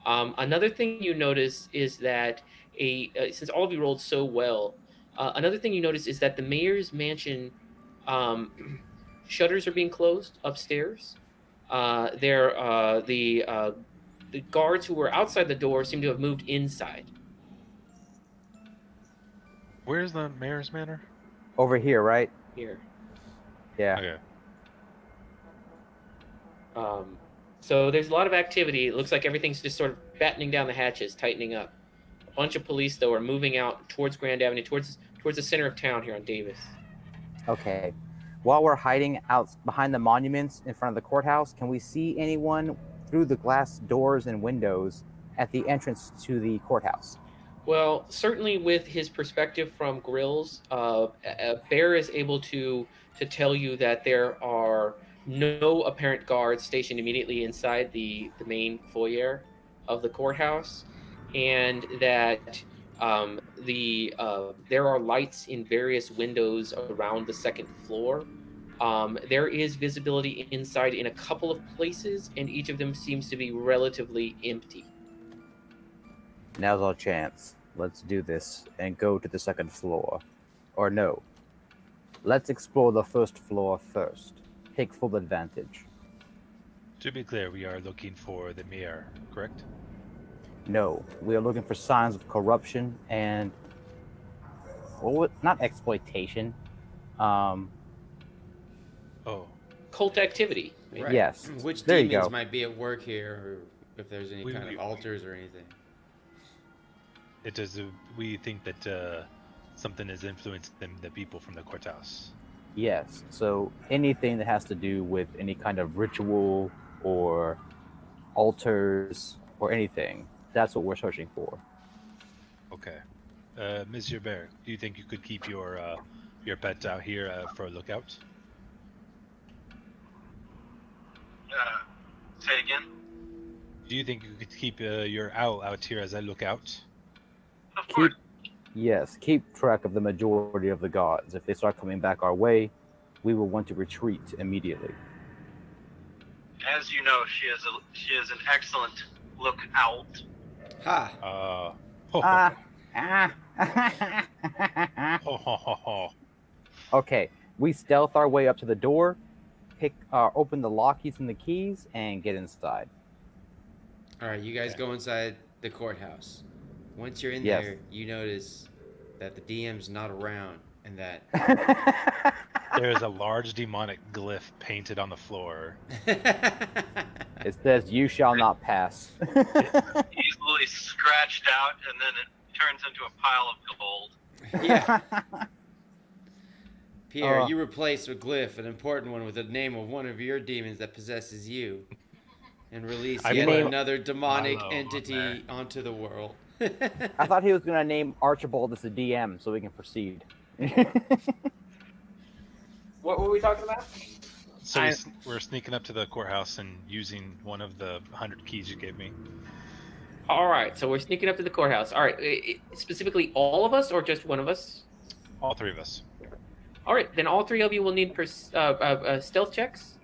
Another thing you notice is that since all of you rolled so well, another thing you notice is that the mayor's mansion shutters are being closed upstairs. The guards who were outside the door seem to have moved inside. Where's the mayor's manor? Over here, right? Here. Yeah. Okay. So there's a lot of activity. It looks like everything's just sort of battening down the hatches, tightening up. A bunch of police, though, are moving out towards Grand Avenue, towards the center of town here on Davis. Okay. While we're hiding out behind the monuments in front of the courthouse, can we see anyone through the glass doors and windows at the entrance to the courthouse? Well, certainly with his perspective from grills, Bear is able to tell you that there are no apparent guards stationed immediately inside the main foyer of the courthouse, and that there are lights in various windows around the second floor. There is visibility inside in a couple of places, and each of them seems to be relatively empty. Now's our chance. Let's do this and go to the second floor. Or no. Let's explore the first floor first. Take full advantage. To be clear, we are looking for the mayor, correct? No, we are looking for signs of corruption and not exploitation. Oh, Cult activity. Right. Yes. Which There you demons go. might be at work here, or if there's any kind of altars or anything. it is. We think that something has influenced the people from the courthouse. Yes. So anything that has to do with any kind of ritual or altars or anything, that's what we're searching for. Okay. Monsieur Bear, do you think you could keep your pets out here for a lookout? Say it again. Do you think you could keep your owl out here as I look out? Of course. Keep track of the majority of the gods. If they start coming back our way, we will want to retreat immediately. As you know, she is an excellent lookout. Ha! Okay, we stealth our way up to the door, open the lock using the keys, and get inside. All right, you guys go inside the courthouse. Once you're in Yes. there, you notice that the DM's not around, and that There is a large demonic glyph painted on the floor. It says, "You shall not pass." Easily scratched out, and then it turns into a pile of gold. Yeah. Pierre, Oh. you replace a glyph, an important one, with the name of one of your demons that possesses you, and release I yet put another demonic Milo on entity there. onto the world. I thought he was going to name Archibald as the DM so we can proceed. What were we talking about? So we're sneaking up to the courthouse and using one of the 100 keys you gave me. All right, so we're sneaking up to the courthouse. All right, specifically all of us or just one of us? All three of us. All right, then all three of you will need stealth checks.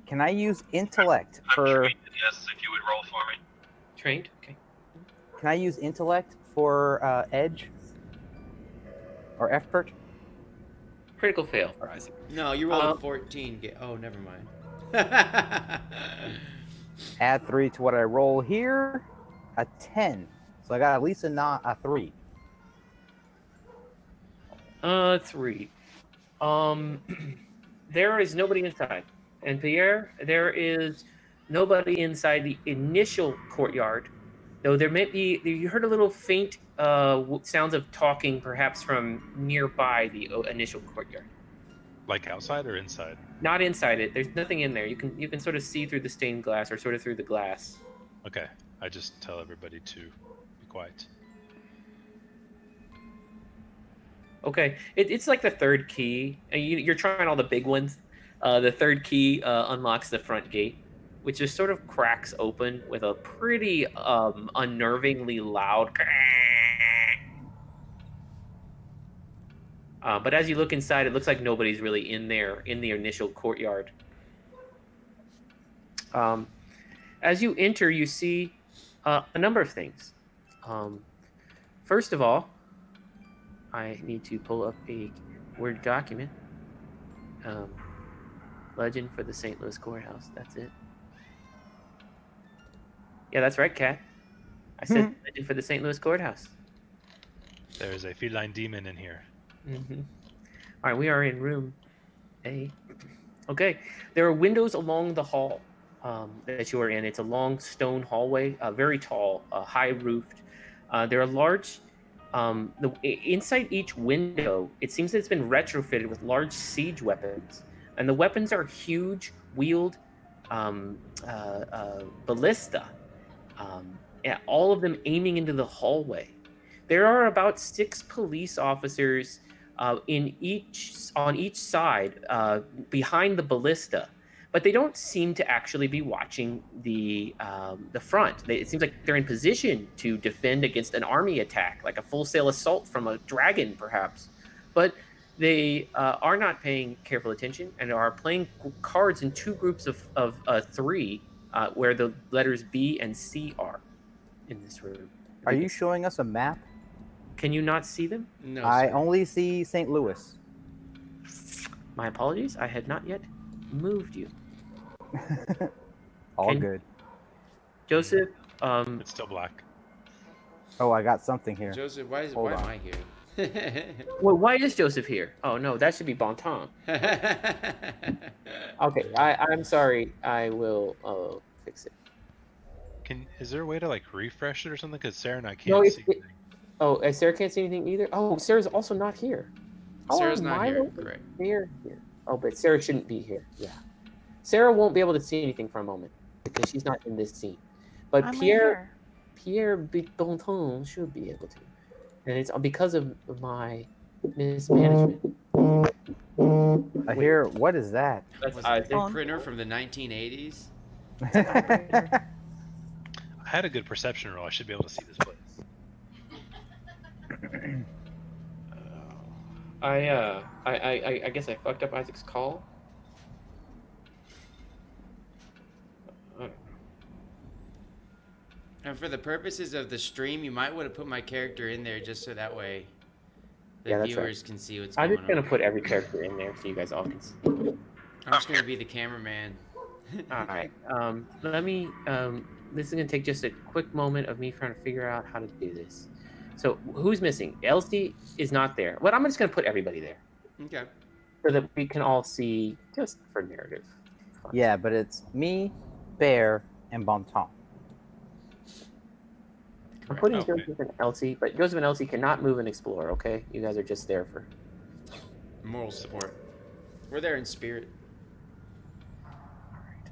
Can I use intellect I'm for? trained in this. If you would roll for me. Trained, okay. Can I use intellect for edge or effort? Critical fail for Isaac. No, you rolled a 14. Oh, never mind. Add 3 to what I roll here, a 10. So I got at least a 3. 3. There is nobody inside. And Pierre, there is nobody inside the initial courtyard. Though there may be, you heard a little faint sounds of talking, perhaps from nearby the initial courtyard. Like outside or inside? Not inside it. There's nothing in there. You can sort of see through the stained glass, or sort of through the glass. Okay, I just tell everybody to be quiet. Okay, it's like the third key. You're trying all the big ones. The third key unlocks the front gate, which just sort of cracks open with a pretty unnervingly loud. But as you look inside, it looks like nobody's really in there in the initial courtyard. As you enter, you see a number of things. First of all, I need to pull up a Word document. Legend for the St. Louis Courthouse. That's it. Yeah, that's right, Kat. I said legend for the St. Louis Courthouse. There is a feline demon in here. Mm-hmm. All right, we are in room A. Okay, there are windows along the hall that you are in. It's a long stone hallway, very tall, high roofed. There are large. Inside each window, it seems that it's been retrofitted with large siege weapons, and the weapons are huge, wheeled ballista. All of them aiming into the hallway. There are about 6 police officers on each side behind the ballista, but they don't seem to actually be watching the front. It seems like they're in position to defend against an army attack, like a full-sail assault from a dragon, perhaps. But they are not paying careful attention and are playing cards in 2 groups of 3, where the letters B and C are in this room. Are you showing us a map? Can you not see them? No, I sir. only see St. Louis. My apologies. I had not yet moved you. All good. Joseph, It's still black. Oh, I got something here. Joseph, why Hold am on. I here? well, why is Joseph here? Oh, no, that should be Bonton. Okay, I'm sorry. I will fix it. Is there a way to like refresh it or something? Because Sarah and I No, can't see anything. Oh, Sarah can't see anything either? Oh, Sarah's also not here. Sarah's Oh, not why here, would- correct. Here. Oh, but Sarah shouldn't be here. Yeah. Sarah won't be able to see anything for a moment because she's not in this scene. But I'm right Pierre here. Bonton should be able to. And it's because of my mismanagement. I hear. What is that? That's Was Isaac. it a printer from the 1980s? I had a good perception roll. I should be able to see this place. I guess I fucked up Isaac's call. And for the purposes of the stream, you might want to put my character in there just so that way the Yeah, that's right. viewers can see what's I'm going just gonna on. put every character in there so you guys all can see. I'm just gonna be the cameraman. All right. Let me. This is gonna take just a quick moment of me trying to figure out how to do this. So who's missing? Elsie is not there. But I'm just gonna put everybody there Okay. so that we can all see, just for narrative. fun. Yeah, but it's me, Bear, and Bonton. I'm putting Okay. Joseph and Elsie, but Joseph and Elsie cannot move and explore. Okay, you guys are just there for. Moral support. We're there in spirit.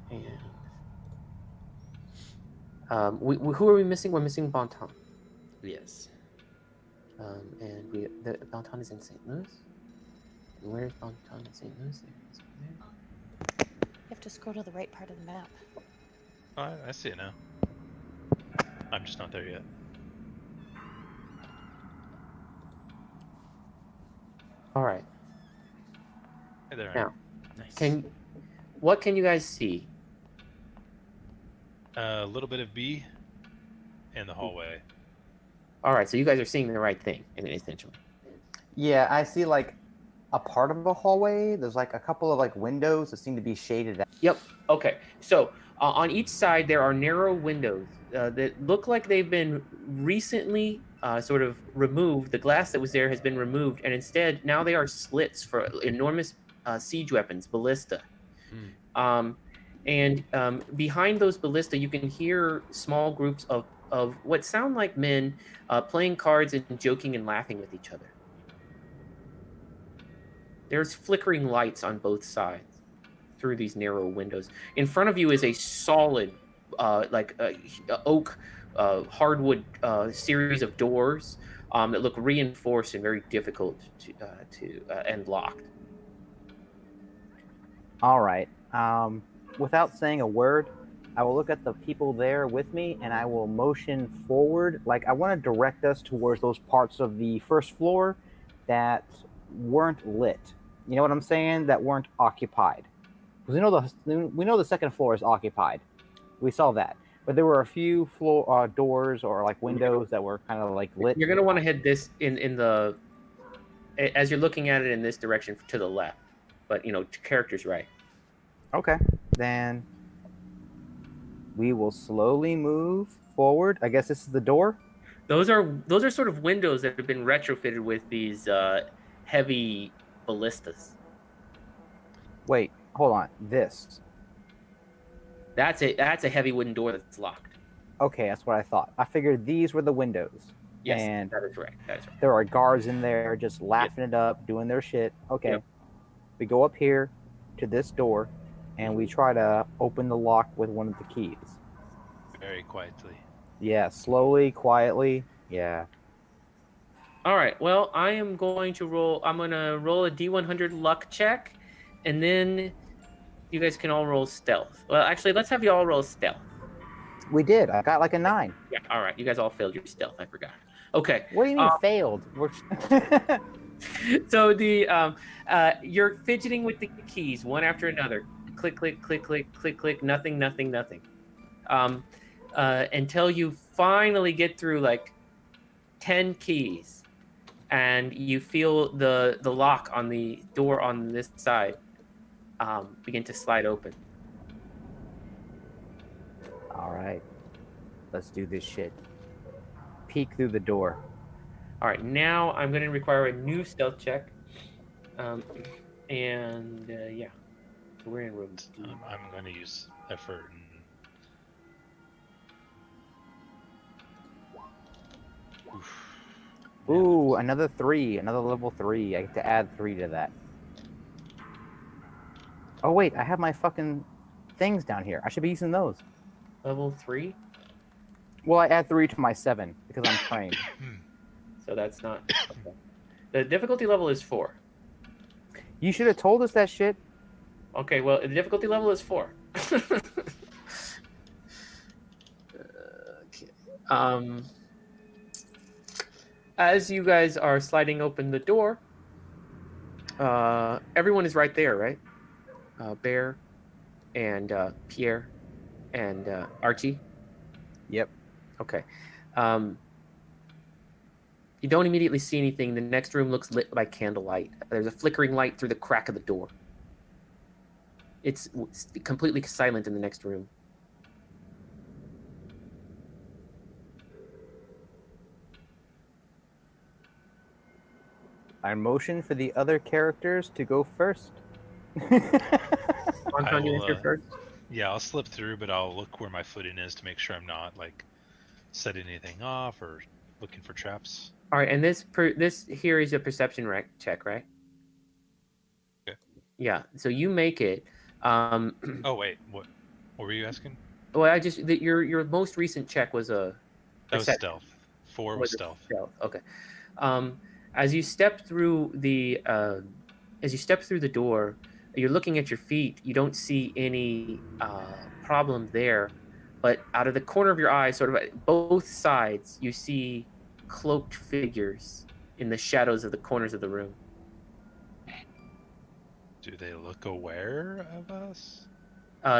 And who are we missing? We're missing Bonton. Yes. And Bonton is in St. Louis. Where's Downtown St. Louis? You have to scroll to the right part of the map. Oh, I see it now. I'm just not there yet. All right. Hey there. Now, Nice. what can you guys see? A little bit of B in the hallway. All right, so you guys are seeing the right thing, essentially. Yeah, I see like a part of a hallway. There's like a couple of like windows that seem to be shaded out. Yep. Okay. So on each side there are narrow windows that look like they've been recently sort of removed. The glass that was there has been removed, and instead now they are slits for enormous siege weapons, ballista. And behind those ballista, you can hear small groups of what sound like men playing cards and joking and laughing with each other. There's flickering lights on both sides through these narrow windows. In front of you is a solid, oak, hardwood series of doors that look reinforced and very difficult to and locked. All right. Without saying a word, I will look at the people there with me and I will motion forward. Like I want to direct us towards those parts of the first floor that weren't lit. You know what I'm saying? That weren't occupied. Because we know the second floor is occupied. We saw that. But there were a few floor doors or like windows that were kind of like lit. You're going to want to head this in the as you're looking at it in this direction to the left. But, character's right. Okay. Then we will slowly move forward. I guess this is the door. Those are sort of windows that have been retrofitted with these heavy ballistas. Wait, hold on. This. That's a heavy wooden door that's locked. Okay, that's what I thought. I figured these were the windows. Yes, and that is right. That is right. There are guards in there just laughing it up, doing their shit. Okay. Yep. We go up here to this door and we try to open the lock with one of the keys. Very quietly. Yeah, slowly, quietly. Yeah. All right. Well, I'm going to roll a D100 luck check, and then you guys can all roll stealth. Well, actually, let's have you all roll stealth. We did. I got like a 9. Yeah. All right. You guys all failed your stealth. I forgot. Okay. What do you mean failed? So you're fidgeting with the keys one after another. Click, click, click, click, click, click. Nothing. Until you finally get through like 10 keys, and you feel the lock on the door on this side begin to slide open. All right. Let's do this shit. Peek through the door. All right, now I'm going to require a new stealth check. Yeah. So we're in room 2. I'm going to use effort. Ooh, another 3. Another level 3. I get to add 3 to that. Oh, wait. I have my fucking things down here. I should be using those. Level 3? Well, I add 3 to my 7 because I'm trained. So that's not... Okay. The difficulty level is 4. You should have told us that shit. Okay, well, the difficulty level is 4. Okay. As you guys are sliding open the door, everyone is right there, right? Bear and Pierre and Archie. Yep. Okay. You don't immediately see anything. The next room looks lit by candlelight. There's a flickering light through the crack of the door. It's completely silent in the next room. I motion for the other characters to go first. Anton, you enter first? Yeah, I'll slip through, but I'll look where my footing is to make sure I'm not like setting anything off or looking for traps. All right, and this here is a perception check, right? Okay. Yeah, so you make it. Oh wait, what were you asking? Well, your most recent check was a. That was stealth. 4 was stealth. Okay. As you step through the as you step through the door, you're looking at your feet. You don't see any problem there, but out of the corner of your eye, sort of at both sides, you see cloaked figures in the shadows of the corners of the room. Do they look aware of us?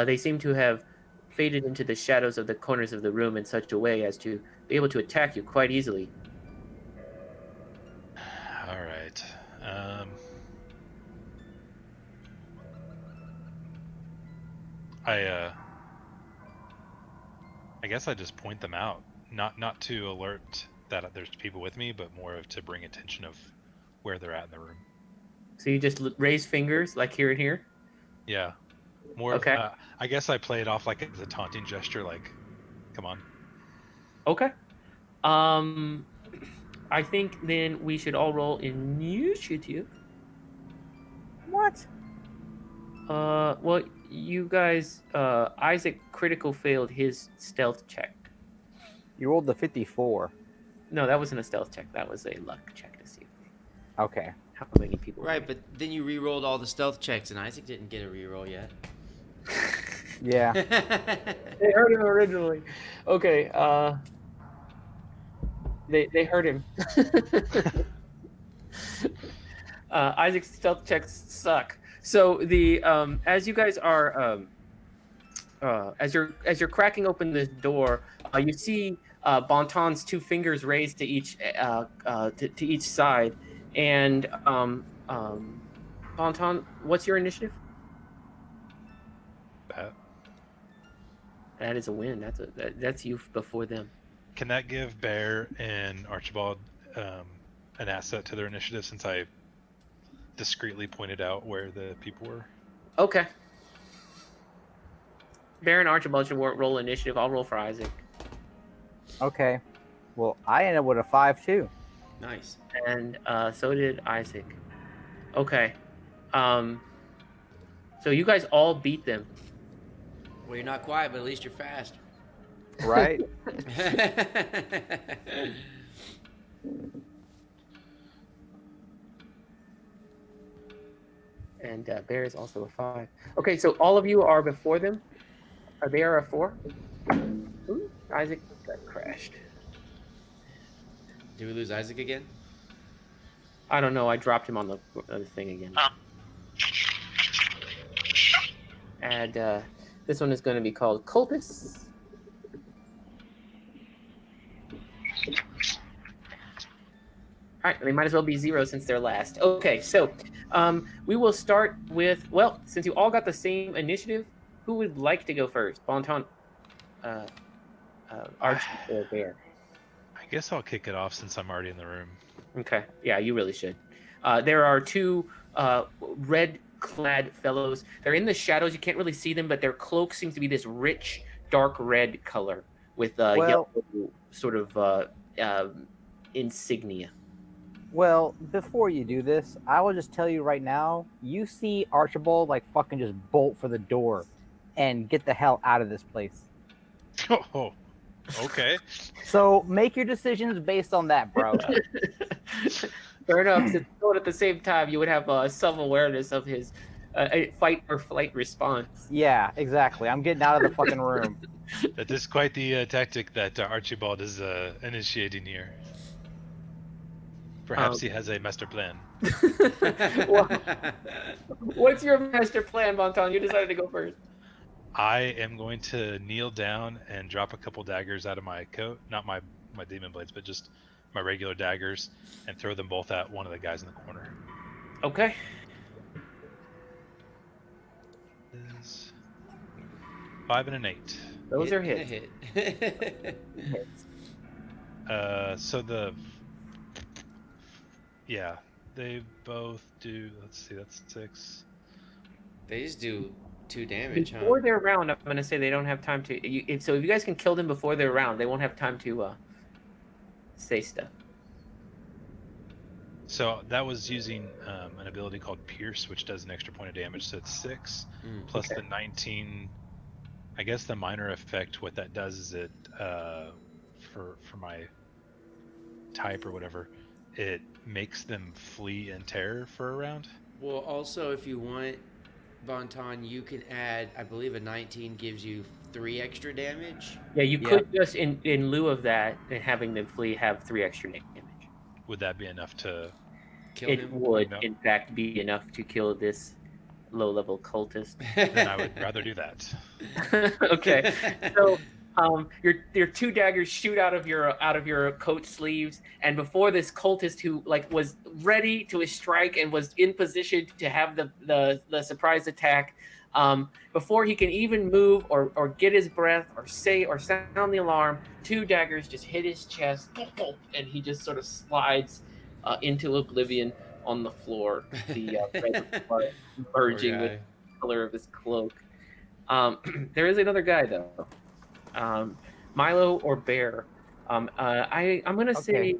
They seem to have faded into the shadows of the corners of the room in such a way as to be able to attack you quite easily. All right. I guess I just point them out, not to alert that there's people with me, but more of to bring attention of where they're at in the room. So you just raise fingers, like here and here? Yeah. More Okay. of, I guess I play it off like it's a taunting gesture, like, come on. Okay. I think then we should all roll initiative. What? Well, you guys, Isaac critical failed his stealth check. You rolled the 54. No, that wasn't a stealth check. That was a luck check to see Okay. how many people. Right, but then you re-rolled all the stealth checks, and Isaac didn't get a re-roll yet. Yeah. They heard him originally. Okay. They heard him. Isaac's stealth checks suck. So the as you guys are as you're cracking open this door, you see Bonton's two fingers raised to each side, and Bonton, what's your initiative? That is a win. That's you before them. Can that give Bear and Archibald an asset to their initiative, since I discreetly pointed out where the people were? Okay. Bear and Archibald should roll initiative. I'll roll for Isaac. Okay. Well, I ended up with a 5 too. Nice. And so did Isaac. Okay. So you guys all beat them. Well, you're not quiet, but at least you're fast. Right? And Bear is also a 5. Okay, so all of you are before them. They are a 4. Ooh, Isaac got crashed. Did we lose Isaac again? I don't know. I dropped him on the thing again. And this one is going to be called Cultists. All right, they might as well be 0 since they're last. Okay, so we will start with, well, since you all got the same initiative, who would like to go first? Bonton, Archie, or Bear? I guess I'll kick it off since I'm already in the room. Okay, yeah, you really should. There are two red-clad fellows. They're in the shadows. You can't really see them, but their cloak seems to be this rich, dark red color with yellow sort of insignia. Well, before you do this, I will just tell you right now, you see Archibald like fucking just bolt for the door and get the hell out of this place. Oh, okay. So make your decisions based on that, bro. Fair enough. But at the same time, you would have some awareness of his fight or flight response. Yeah, exactly. I'm getting out of the fucking room. That is quite the tactic that Archibald is initiating here. Perhaps he has a master plan. Well, what's your master plan, Bonton? You decided to go first. I am going to kneel down and drop a couple daggers out of my coat. Not my demon blades, but just my regular daggers, and throw them both at one of the guys in the corner. Okay. 5 and an 8. Those are hits. Hit. So yeah, they both do. Let's see, that's 6. They just do 2 damage, Before huh? their round, I'm going to say they don't have time to. So if you guys can kill them before their round, they won't have time to say stuff. So that was using an ability called Pierce, which does an extra point of damage. So it's 6 plus the 19. I guess the minor effect, what that does is it, for my type or whatever, it makes them flee in terror for a round. Well, also, if you want, Bonton, you can add, I believe a 19 gives you 3 extra damage. Yeah, you Yep. could just in lieu of that and having them flee have 3 extra damage. Would that be enough to? Kill It him. would, No. in fact, be enough to kill this low-level cultist. Then I would rather do that. Okay, so your 2 daggers shoot out of your coat sleeves, and before this cultist who was ready to strike and was in position to have the surprise attack, before he can even move or get his breath or say or sound the alarm, 2 daggers just hit his chest, and he just sort of slides into oblivion on the floor. The red blood merging with the color of his cloak. There is another guy though, Milo or Bear. I'm gonna say,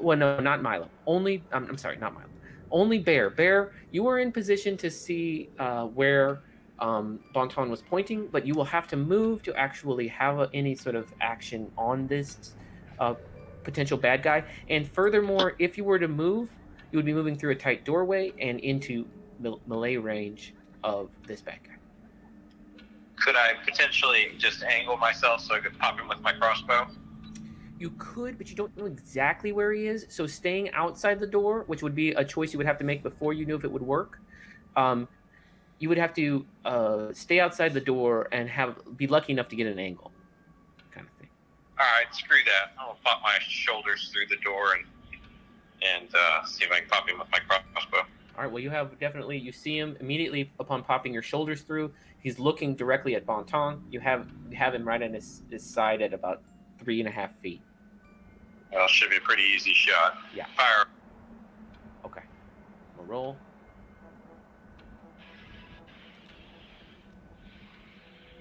well, no, not Milo. Only, I'm sorry, not Milo. Only Bear. Bear, you are in position to see where Bonton was pointing, but you will have to move to actually have any sort of action on this potential bad guy. And furthermore, if you were to move, you would be moving through a tight doorway and into melee range of this bad guy. Could I potentially just angle myself so I could pop him with my crossbow? You could, but you don't know exactly where he is. So staying outside the door, which would be a choice you would have to make before you knew if it would work, you would have to stay outside the door and be lucky enough to get an angle, kind of thing. All right, screw that. I'll pop my shoulders through the door and see if I can pop him with my crossbow. All right. Well, you see him immediately upon popping your shoulders through. He's looking directly at Bonton. You have him right on his side at about 3.5 feet. Well, should be a pretty easy shot. Yeah. Fire. Okay. We'll roll.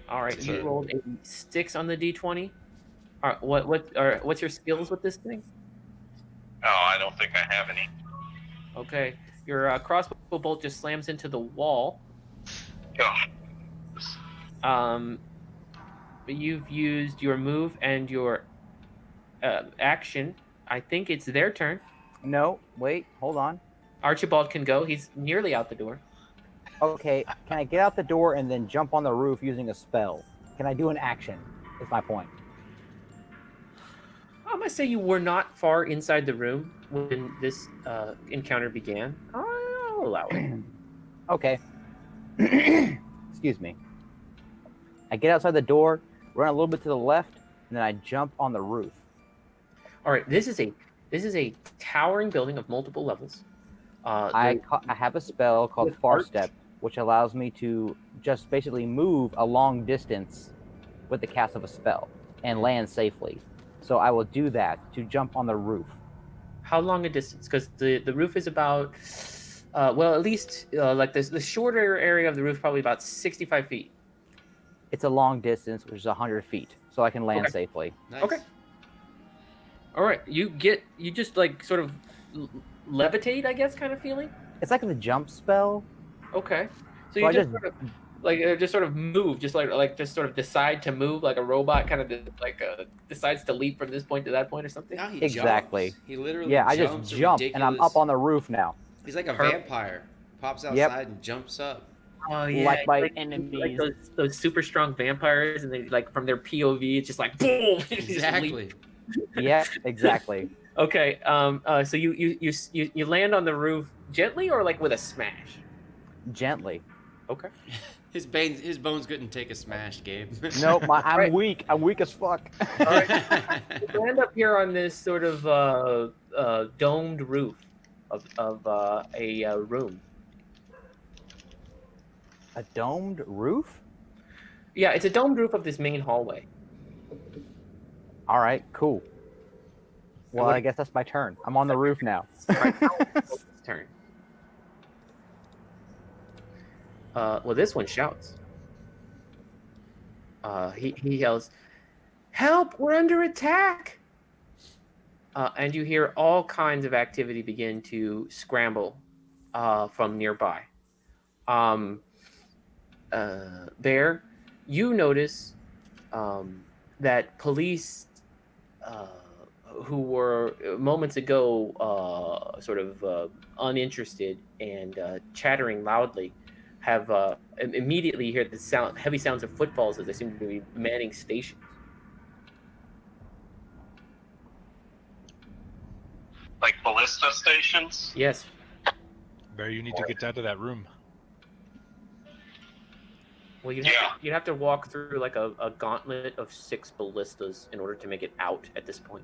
All right. You rolled a 6 on the d20. All right. What's your skills with this thing? Oh, I don't think I have any. Okay. Your crossbow bolt just slams into the wall. Oh. You've used your move and your action. I think it's their turn. No, wait, hold on. Archibald can go. He's nearly out the door. Okay, can I get out the door and then jump on the roof using a spell? Can I do an action? Is my point. I'm gonna say you were not far inside the room when this encounter began. I'll allow it. Okay. Excuse me. I get outside the door, run a little bit to the left, and then I jump on the roof. All right. This is a towering building of multiple levels. I have a spell called with Far arch. Step, which allows me to just basically move a long distance with the cast of a spell and land safely. So I will do that to jump on the roof. How long a distance? Because the roof is about, well, at least like this, the shorter area of the roof, probably about 65 feet. It's a long distance, which is 100 feet, so I can land Okay. safely. Nice. Okay. All right. You just like sort of levitate, I guess, kind of feeling. It's like the jump spell. Okay. So So you I just just- sort of just sort of move, just just sort of decide to move like a robot, kind of decides to leap from this point to that point or something. Now he Exactly. jumps. He literally Yeah, I jumps just jump, and I'm up on the roof now. He's like a Perfect. vampire. Pops outside Yep. and jumps up. Oh Like my like enemies. those super strong vampires, and they like from their POV, it's just like boom. They just leap. Exactly. Yeah, exactly. Okay. So you land on the roof gently or like with a smash? Gently. Okay. His bones couldn't take a smash, Gabe. Nope, I'm Right. weak. I'm weak as fuck. All right. You land up here on this sort of domed roof of a room. A domed roof? Yeah, it's a domed roof of this main hallway. All right, cool. Well, what- I guess that's my turn. I'm on the roof now. Right, now it's his turn. Well, this one shouts. He yells, "Help! We're under attack!" And you hear all kinds of activity begin to scramble from nearby. Bear, you notice that police who were moments ago sort of uninterested and chattering loudly, have immediately hear the heavy sounds of footfalls as they seem to be manning stations. Like ballista stations? Yes. Bear, you need to get out of that room. Well, Yeah. you'd have to walk through like a gauntlet of 6 ballistas in order to make it out at this point.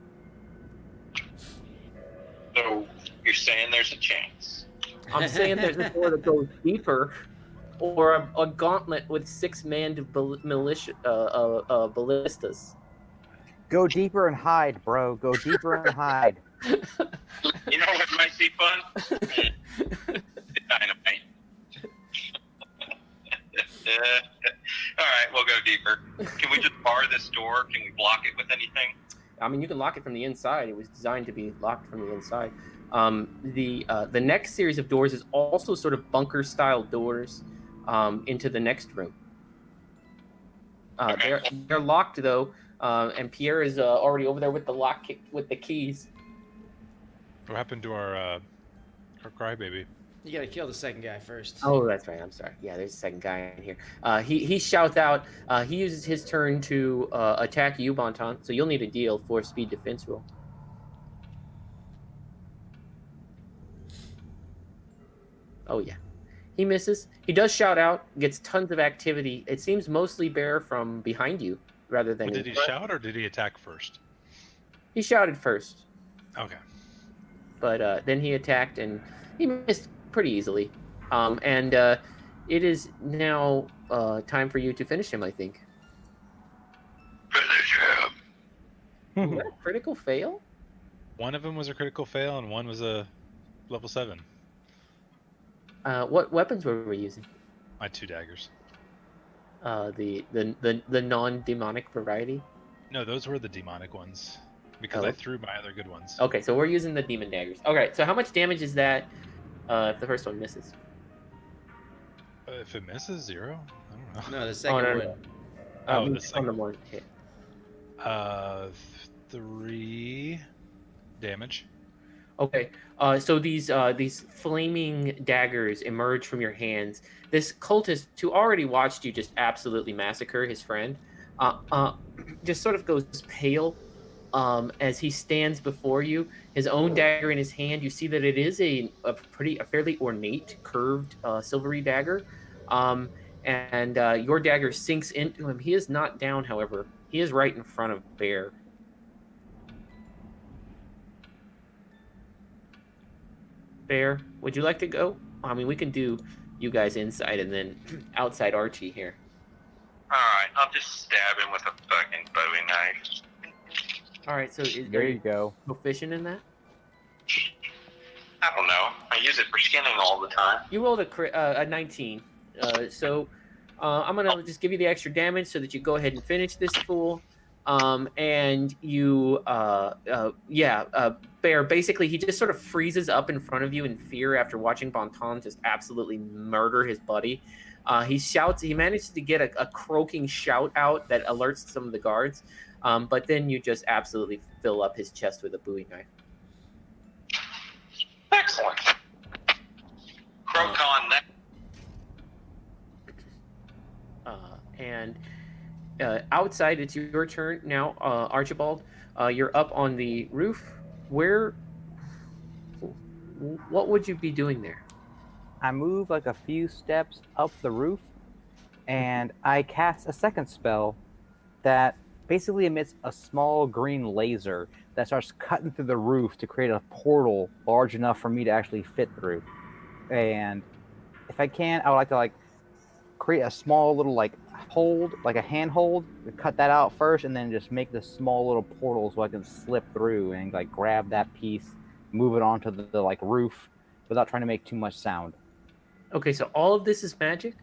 So you're saying there's a chance? I'm saying there's a door that goes deeper, or a gauntlet with 6 manned ballistas. Go deeper and hide, bro. Go deeper and hide. You know what might be fun? Dynamite. All right, we'll go deeper. Can we just bar this door? Can we block it with anything? I mean, you can lock it from the inside. It was designed to be locked from the inside. The next series of doors is also sort of bunker-style doors into the next room. Okay. They're locked though, and Pierre is already over there with with the keys. What happened to our crybaby? You gotta kill the second guy first. Oh, that's right. I'm sorry. Yeah, there's a second guy in here. He shouts out. He uses his turn to attack you, Bonton. So you'll need a deal for speed defense roll. Oh yeah, he misses. He does shout out. Gets tons of activity. It seems mostly Bear from behind you rather than. Did he shout or did he attack first? He shouted first, Okay. but then he attacked and he missed pretty easily. And it is now time for you to finish him, I think. Finish him. Is that a critical fail? One of them was a critical fail and one was a level 7. What weapons were we using? My 2 daggers. The non-demonic variety? No, those were the demonic ones. Because Oh. I threw my other good ones. Okay, so we're using the demon daggers. Okay, so how much damage is that if the first one misses? If it misses, 0? I don't know. No, the second no, one. no. Oh, the the second second one hit. 3 damage. Okay, so these flaming daggers emerge from your hands. This cultist, who already watched you just absolutely massacre his friend, just sort of goes pale as he stands before you. His own dagger in his hand. You see that it is a fairly ornate, curved, silvery dagger, and your dagger sinks into him. He is not down, however. He is right in front of Bear. Bear, would you like to go? I mean, we can do you guys inside and then outside Archie here. Alright, I'll just stab him with a fucking Bowie knife. All right, so There you go. proficient in that? I don't know. I use it for skinning all the time. You rolled a 19. So I'm going to just give you the extra damage so that you go ahead and finish this fool. And you, Bear, basically, he just sort of freezes up in front of you in fear after watching Bonton just absolutely murder his buddy. He shouts, he manages to get a croaking shout out that alerts some of the guards. But then you just absolutely fill up his chest with a Bowie knife. Excellent. Croton next. And outside, it's your turn now, Archibald. You're up on the roof. What would you be doing there? I move like a few steps up the roof, and I cast a second spell that basically emits a small green laser that starts cutting through the roof to create a portal large enough for me to actually fit through. And if I can, I would like to create a small little hold, like a handhold, to cut that out first, and then just make this small little portal so I can slip through and grab that piece, move it onto the roof without trying to make too much sound. Okay, so all of this is magic?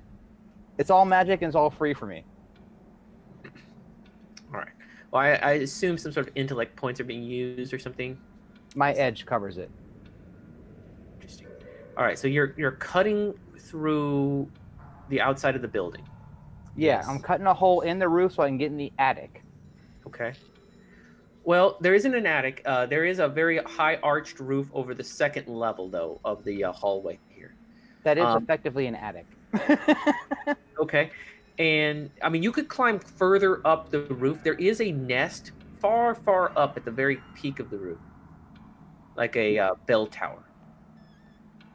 It's all magic and it's all free for me. All right. Well, I assume some sort of intellect points are being used or something. My edge covers it. Interesting. All right, so you're cutting through the outside of the building. Yeah, Yes. I'm cutting a hole in the roof so I can get in the attic. Okay. Well, there isn't an attic. There is a very high arched roof over the second level, though, of the hallway here. That is Um, effectively an attic. Okay. And I mean, you could climb further up the roof. There is a nest far, far up at the very peak of the roof, like a bell tower.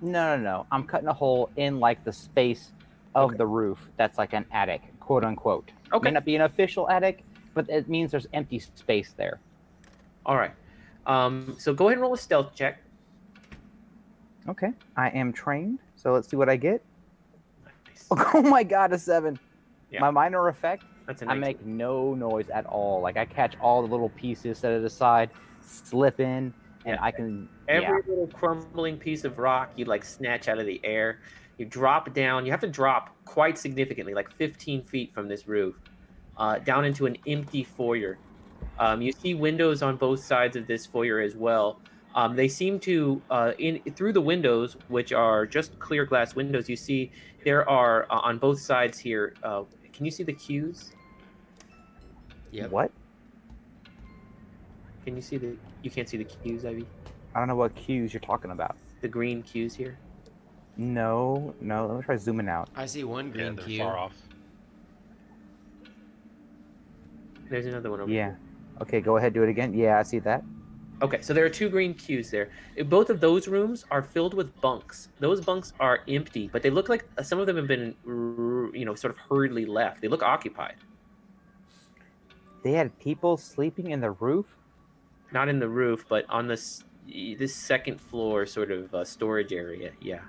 No. I'm cutting a hole in like the space of Okay. the roof. That's like an attic, quote unquote. Okay. May not be an official attic, but it means there's empty space there. All right. So go ahead and roll a stealth check. Okay. I am trained, so let's see what I get. Nice. Oh my god, a 7. Yeah. My minor effect, That's a I 19. make no noise at all. Like I catch all the little pieces, set it aside, slip in, and Yeah. I can. Every little crumbling piece of rock you like snatch out of the air. You drop down. You have to drop quite significantly, like 15 feet from this roof, down into an empty foyer. You see windows on both sides of this foyer as well. They seem to, through the windows, which are just clear glass windows, you see there are on both sides here. Can you see the cues? Yep. What? Can you see the? You can't see the cues, Ivy. I don't know what cues you're talking about. The green cues here. No. Let me try zooming out. I see one Yeah, green they're cue. far off. There's another one over Yeah. here. Okay, go ahead, do it again. Yeah, I see that. Okay, so there are 2 green cues there. Both of those rooms are filled with bunks. Those bunks are empty, but they look like some of them have been, sort of hurriedly left. They look occupied. They had people sleeping in the roof. Not in the roof, but on this second floor sort of storage area. Yeah.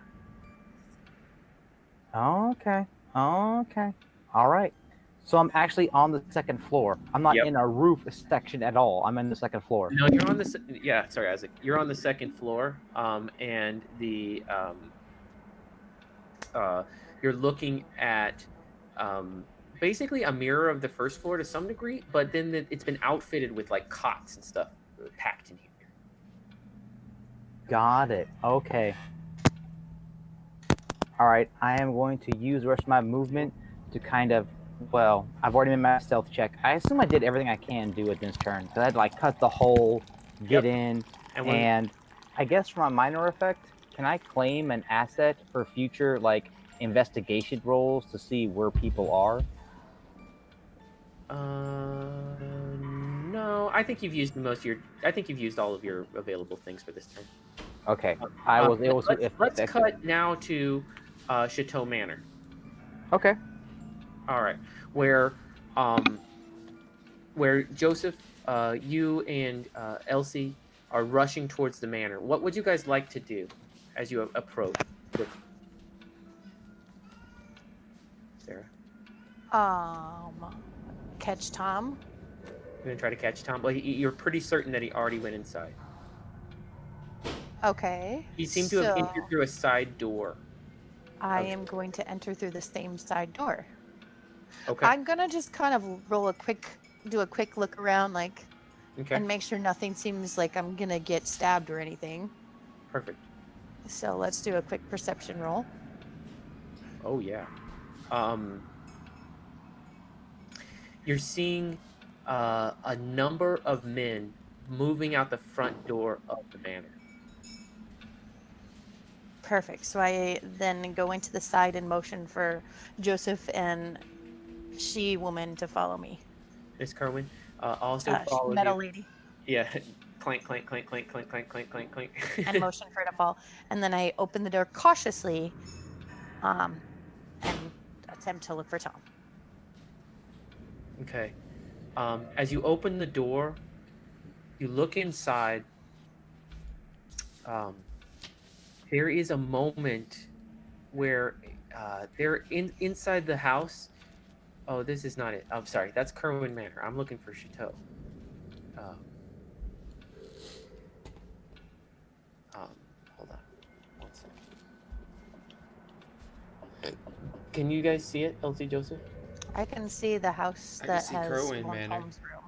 Okay. All right. So I'm actually on the second floor. I'm not Yep. in a roof section at all. I'm in the second floor. No, you're on the yeah. Sorry, Isaac. You're on the second floor, and the you're looking at basically a mirror of the first floor to some degree, but then it's been outfitted with like cots and stuff packed in here. Got it. Okay. All right. I am going to use the rest of my movement to kind of. Well, I've already made my stealth check. I assume I did everything I can do at this turn. So I'd like cut the hole, get in, and I guess for my minor effect, can I claim an asset for future like investigation rolls to see where people are? No. I think you've used I think you've used all of your available things for this turn. Okay. I was able to. Let's cut now to Chateau Manor. Okay. All right, where Joseph, you and Elsie are rushing towards the manor. What would you guys like to do as you approach? Sarah, Catch Tom. you're gonna try to catch Tom. Well, you're pretty certain that he already went inside. Okay. He seemed to have entered through a side door. I am going to enter through the same side door. Okay. I'm gonna just kind of do a quick look around, like, Okay. and make sure nothing seems like I'm gonna get stabbed or anything. Perfect. So let's do a quick perception roll. Oh yeah. You're seeing a number of men moving out the front door of the manor. Perfect. So I then go into the side and motion for Joseph and she-woman to follow me. Miss Kerwin also follows metal you. lady. Yeah. Clank, clank, clank, clank, clank, clank, clank, clank, clank. And motion for her to fall. And then I open the door cautiously and attempt to look for Tom. Okay. As you open the door, you look inside. There is a moment where they're inside the house. Oh, this is not it. I'm sorry. That's Kerwin Manor. I'm looking for Chateau. Hold on. 1 second. Can you guys see it, Elsie Joseph? I can see the house I can that see has Kerwin Manor. Bontom's room.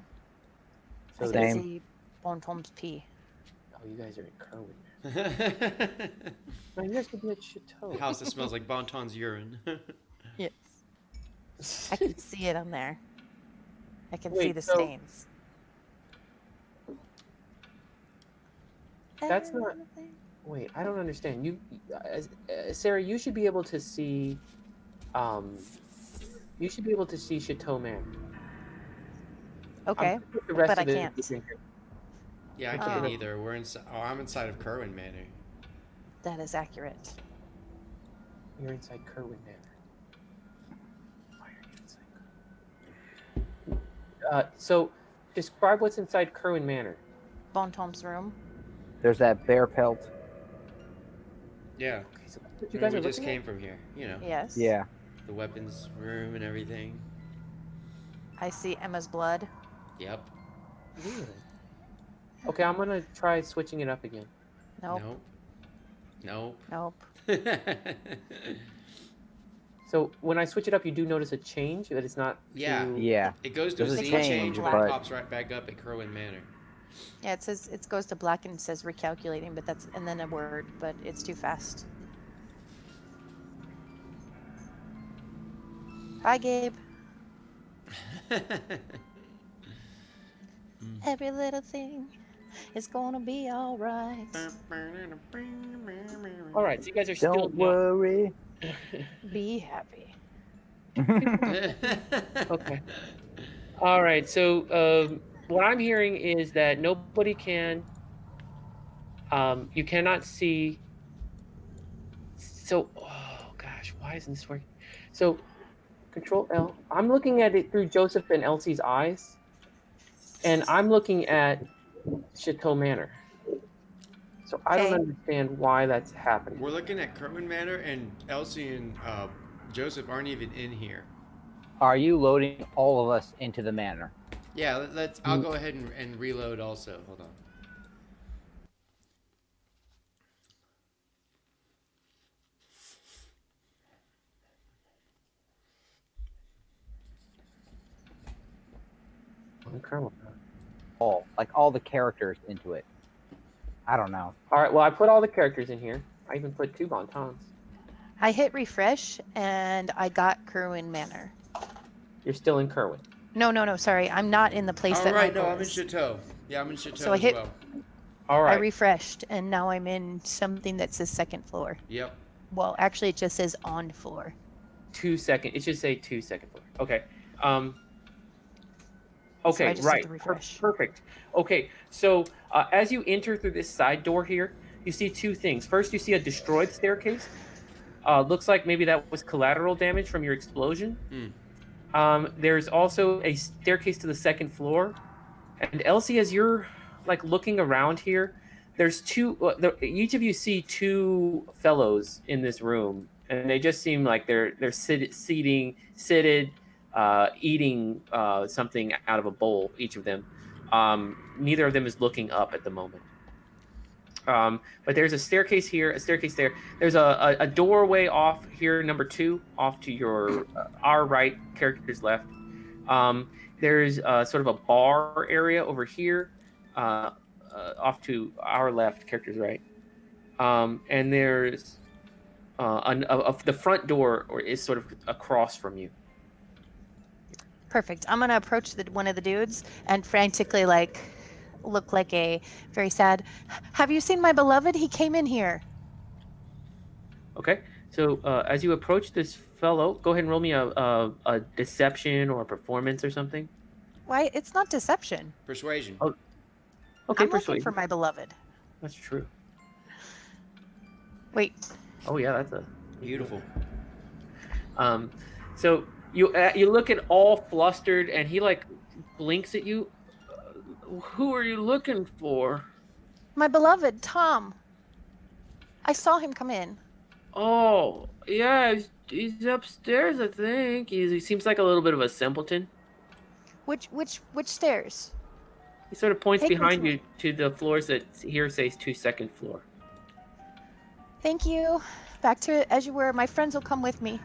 So I they- can see Bontom's pee. Oh, you guys are in Kerwin Manor. No, you guys could be at Chateau. House that smells like Bonton's urine. Yes. I can see it on there. I can see Wait, the so- stains. That's not. Wait, I don't understand. Sarah, you should be able to see. You should be able to see Chateau Manor. Okay, The rest but I of it can't. is in here. Yeah, I can't either. We're inside. Oh, I'm inside of Kerwin Manor. That is accurate. You're inside Kerwin Manor. Why are you inside? So, describe what's inside Kerwin Manor. Bon Tom's room. There's that bear pelt. Yeah. Okay, so that's what You you guys we are just looking came from here. You know, Yes. Yeah. the weapons room and everything. I see Emma's blood. Yep. at. Really? Okay, I'm gonna try switching it up again. Nope. Nope. Nope. So when I switch it up, you do notice a change that it's not. Yeah. too- Yeah. It goes to a There's a scene change, change, but but- it pops right back up at Kerwin Manor. Yeah, it says it goes to black and it says recalculating, but that's and then a word, but it's too fast. Hi, Gabe. Every little thing is gonna be all right. All right, so you guys are still. Don't worry. Be happy. Okay. All right. So what I'm hearing is that nobody can. You cannot see. So, oh gosh, why isn't this working? So, Control L. I'm looking at it through Joseph and Elsie's eyes, and I'm looking at Chateau Manor. So I don't Okay. understand why that's happening. We're looking at Kerwin Manor, and Elsie and Joseph aren't even in here. Are you loading all of us into the manor? Yeah, let's. I'll go ahead and reload also. Hold on. All the characters into it. I don't know. All right. Well, I put all the characters in here. I even put 2 Bontons. I hit refresh and I got Kerwin Manor. You're still in Kerwin. No, sorry. I'm not in the place All that right, Michael no, I'm in is. Chateau. Yeah, I'm in Chateau So I as hit- well. All I right. refreshed and now I'm in something that says second floor. Yep. Well, actually, it just says on floor. 2 second. It should say 2 second floor. Okay. So Okay. I just hit Right. the refresh. Perfect. Okay. So as you enter through this side door here, you see 2 things. First, you see a destroyed staircase. Looks like maybe that was collateral damage from your explosion. There's also a staircase to the second floor. And Elsie, as you're like looking around here, there's 2. Each of you see 2 fellows in this room, and they just seem like they're seated, eating something out of a bowl. Each of them. Neither of them is looking up at the moment. But there's a staircase here, a staircase there. There's a doorway off here, number 2, off to your our right, character's left. There's sort of a bar area over here, off to our left, character's right. And there's the front door is sort of across from you. Perfect. I'm gonna approach one of the dudes and frantically look like a very sad. Have you seen my beloved? He came in here. Okay. So as you approach this fellow, go ahead and roll me a deception or a performance or something. Why? It's not deception. Persuasion. Oh, okay, I'm looking persuade. for my beloved. That's true. Wait. Oh yeah, that's a Beautiful. So you look at all flustered, and he like blinks at you. Who are you looking for? My beloved, Tom. I saw him come in. Oh yeah, he's upstairs. I think he seems like a little bit of a simpleton. Which stairs? He sort of points Take me behind to- you to the floors that here says 2 second floor. Thank you. Back to as you were. My friends will come with me.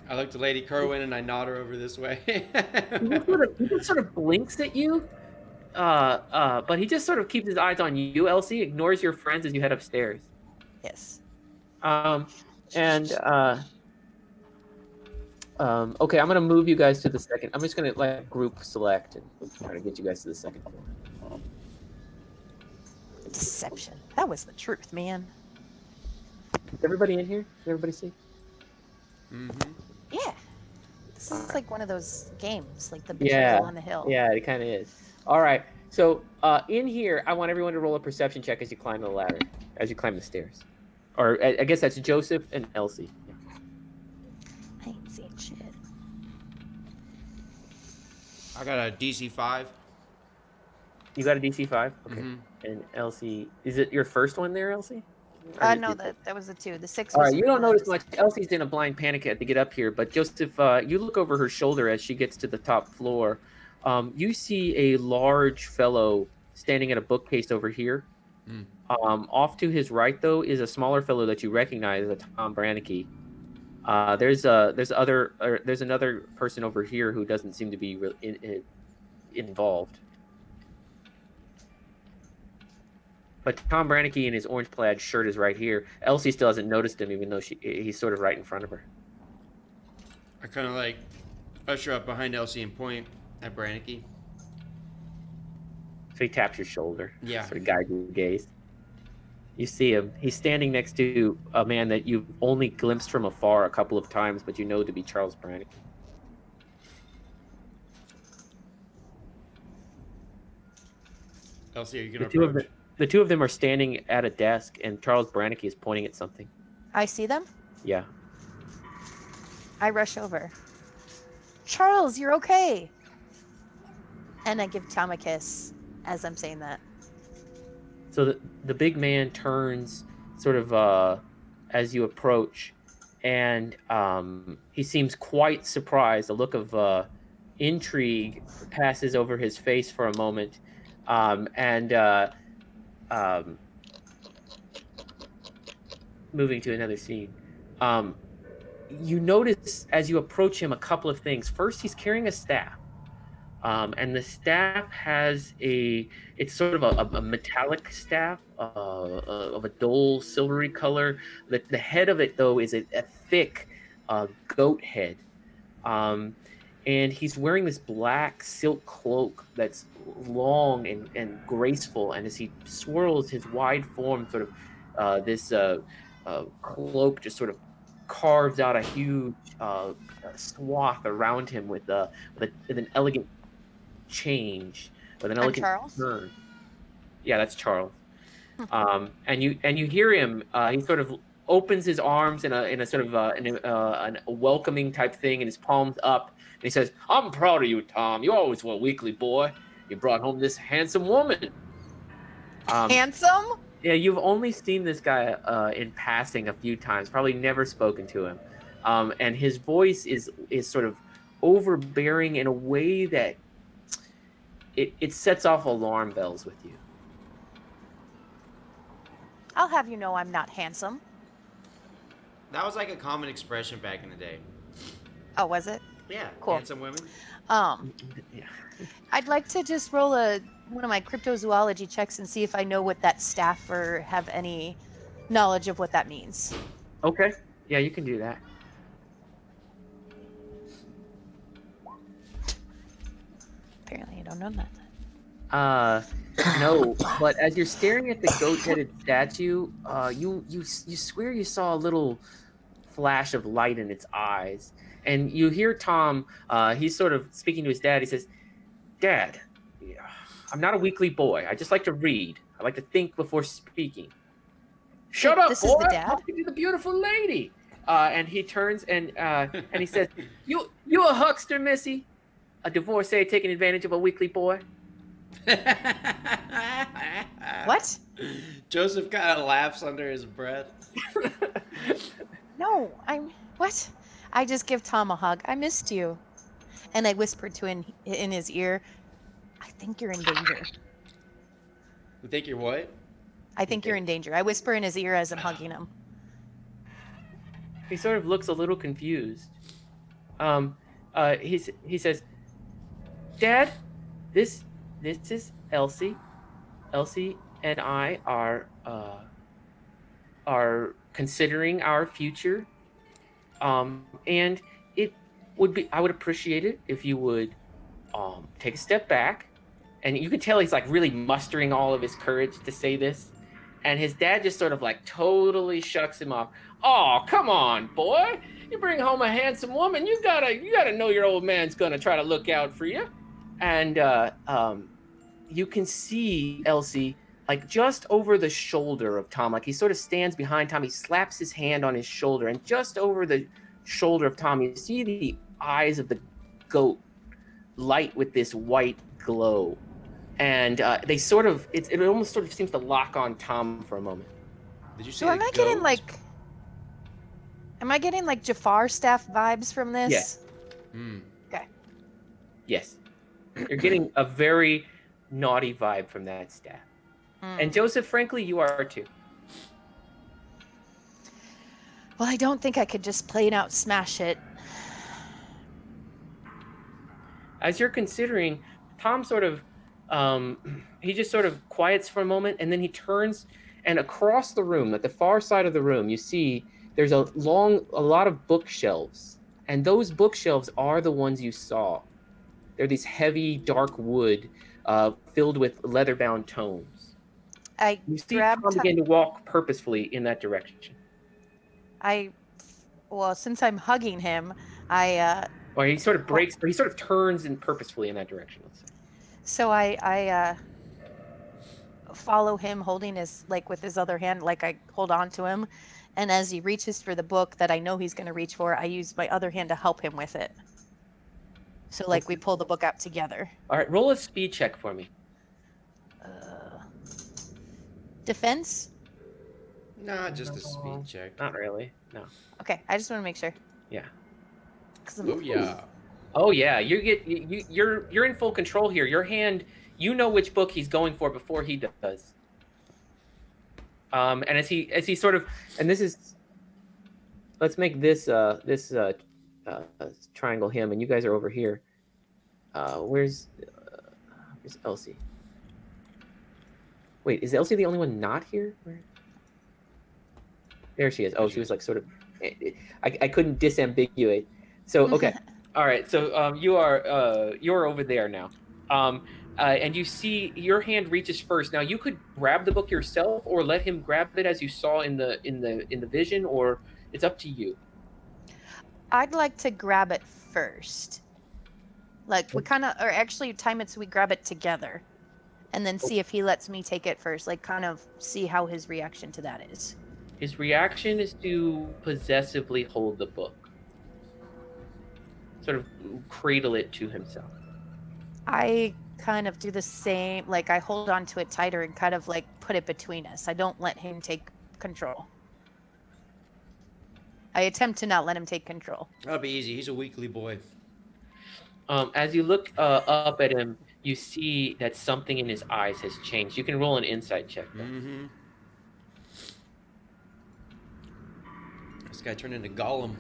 I look to Lady Kerwin and I nod her over this way. He just sort of blinks at you, but he just sort of keeps his eyes on you, Elsie. Ignores your friends as you head upstairs. Yes. Okay, I'm gonna move you guys to the second. I'm just gonna like group select and try to get you guys to the second floor. Deception. That was the truth, man. Is everybody in here? Did everybody see? Mm-hmm. Yeah. This is like one of those games, like the Yeah. betrayal on the hill. Yeah, it kind of is. All right. So in here, I want everyone to roll a perception check as you climb the ladder, as you climb the stairs. Or I guess that's Joseph and Elsie. Yeah. I ain't seeing shit. I got a DC 5. You got a DC 5? Okay. Mhm. And Elsie, is it your first one there, Elsie? Or No, did- that was a 2. The 6 All was. right, you don't the notice much. second. Elsie's in a blind panic to get up here, but Joseph, you look over her shoulder as she gets to the top floor. You see a large fellow standing at a bookcase over here. Mm. Off to his right, though, is a smaller fellow that you recognize, a Tom Brannicky. There's another person over here who doesn't seem to be involved. But Tom Brannicky in his orange plaid shirt is right here. Elsie still hasn't noticed him, even though he's sort of right in front of her. I kind of like usher up behind Elsie and point at Brannicky. So he taps your shoulder. Yeah. Sort of guides your gaze. You see him. He's standing next to a man that you've only glimpsed from afar a couple of times, but you know to be Charles Brannicky. Elsie, are you gonna The approach? two of them are standing at a desk, and Charles Brannicky is pointing at something. I see them. Yeah. I rush over. Charles, you're okay. And I give Tom a kiss as I'm saying that. So the big man turns sort of as you approach, and he seems quite surprised. A look of intrigue passes over his face for a moment, moving to another scene. You notice as you approach him a couple of things. First, he's carrying a staff. And the staff has it's sort of a metallic staff of a dull silvery color. The head of it, though, is a thick goat head. And he's wearing this black silk cloak that's long and graceful. And as he swirls his wide form, sort of this cloak just sort of carves out a huge swath around him with an elegant change, with an elegant Charles? turn. Yeah, that's Charles. And you hear him. He sort of opens his arms in a sort of a welcoming type thing, and his palms up. And he says, "I'm proud of you, Tom. You always were a weekly boy. You brought home this handsome woman." Handsome? Yeah, you've only seen this guy in passing a few times, probably never spoken to him. And his voice is sort of overbearing in a way that it sets off alarm bells with you. I'll have you know I'm not handsome. That was like a common expression back in the day. Oh, was it? Yeah, Cool. handsome women. Yeah. I'd like to just roll one of my cryptozoology checks and see if I know what that staff or have any knowledge of what that means. Okay. Yeah, you can do that. Apparently, I don't know that. No, but as you're staring at the goat-headed statue, you swear you saw a little flash of light in its eyes, and you hear Tom. He's sort of speaking to his dad. He says, "Dad, I'm not a weakly boy. I just like to read. I like to think before speaking." Shut up, this boy! is the dad? Talking to the beautiful lady. And he turns and he says, "You a huckster, Missy? A divorcee taking advantage of a weakly boy?" What? Joseph kind of laughs under his breath. No, what? I just give Tom a hug. I missed you. And I whispered to in his ear, I think you're in danger. You think you're what? I think you're in danger. I whisper in his ear as I'm hugging him. He sort of looks a little confused. He says, "Dad, this is Elsie. Elsie and I are considering our future. And I would appreciate it if you would take a step back and you can tell he's like really mustering all of his courage to say this. And his dad just sort of like totally shucks him off. Oh, come on, boy! You bring home a handsome woman, you gotta know your old man's gonna try to look out for you. And you can see Elsie like just over the shoulder of Tom. Like he sort of stands behind Tom. He slaps his hand on his shoulder, and just over the shoulder of Tom, you see the eyes of the goat light with this white glow. And they sort of, it almost sort of seems to lock on Tom for a moment. Did you say So am I getting like Jafar staff vibes from this? Yes. Hmm. Okay. Yes. You're getting a very naughty vibe from that staff. And Joseph, frankly, you are too. Well, I don't think I could just plain out smash it. As you're considering, Tom sort of, he just sort of quiets for a moment, and then he turns, and across the room, at the far side of the room, you see there's a lot of bookshelves, and those bookshelves are the ones you saw. They're these heavy, dark wood, filled with leather-bound tomes. You see Tom begin to walk purposefully in that direction. Well, since I'm hugging him, Or he sort of breaks, or he sort of turns in purposefully in that direction, let's say. So I follow him holding with his other hand, like I hold on to him. And as he reaches for the book that I know he's going to reach for, I use my other hand to help him with it. So we pull the book out together. All right, roll a speed check for me. Defense? Nah, just a speed check. Not really, no. Okay, I just want to make sure. Yeah. Oh yeah. Oh yeah, you're in full control here. Your hand, you know which book he's going for before he does. And as he sort of, and this is, let's make this triangle him, and you guys are over here. Where's Elsie? Wait, is Elsie the only one not here? Where? There she is. Oh, she was like sort of. I couldn't disambiguate. So okay, all right. So you're over there now, and you see your hand reaches first. Now you could grab the book yourself, or let him grab it as you saw in the vision, or it's up to you. I'd like to grab it first. We kind of, or actually time it so we grab it together, and then see if he lets me take it first. Kind of see how his reaction to that is. His reaction is to possessively hold the book. Sort of cradle it to himself. I kind of do the same. I hold on to it tighter and kind of put it between us. I don't let him take control. I attempt to not let him take control. That'll be easy. He's a weakly boy. As you look up at him, you see that something in his eyes has changed. You can roll an insight check. Mm-hmm. This guy turned into Gollum.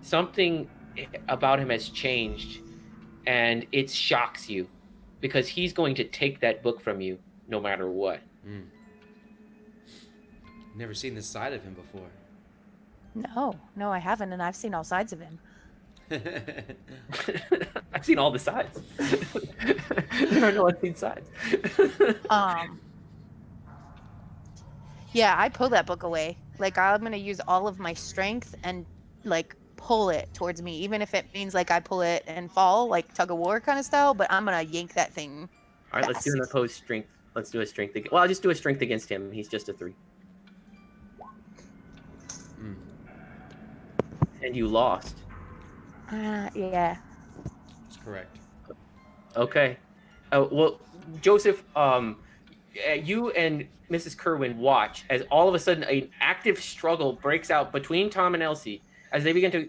Something about him has changed, and it shocks you because he's going to take that book from you no matter what. Never seen this side of him before. No, I haven't, and I've seen all sides of him. I've seen all the sides. There are no unseen sides. Yeah, I pull that book away. I'm gonna use all of my strength and pull it towards me, even if it means I pull it and fall, tug of war kind of style. But I'm gonna yank that thing. All right, let's do an opposed strength. Let's do a strength. Well, I'll just do a strength against him. He's just a 3. And you lost. Yeah. That's correct. Okay. Well, Joseph, you and Mrs. Kerwin watch as all of a sudden an active struggle breaks out between Tom and Elsie as they begin to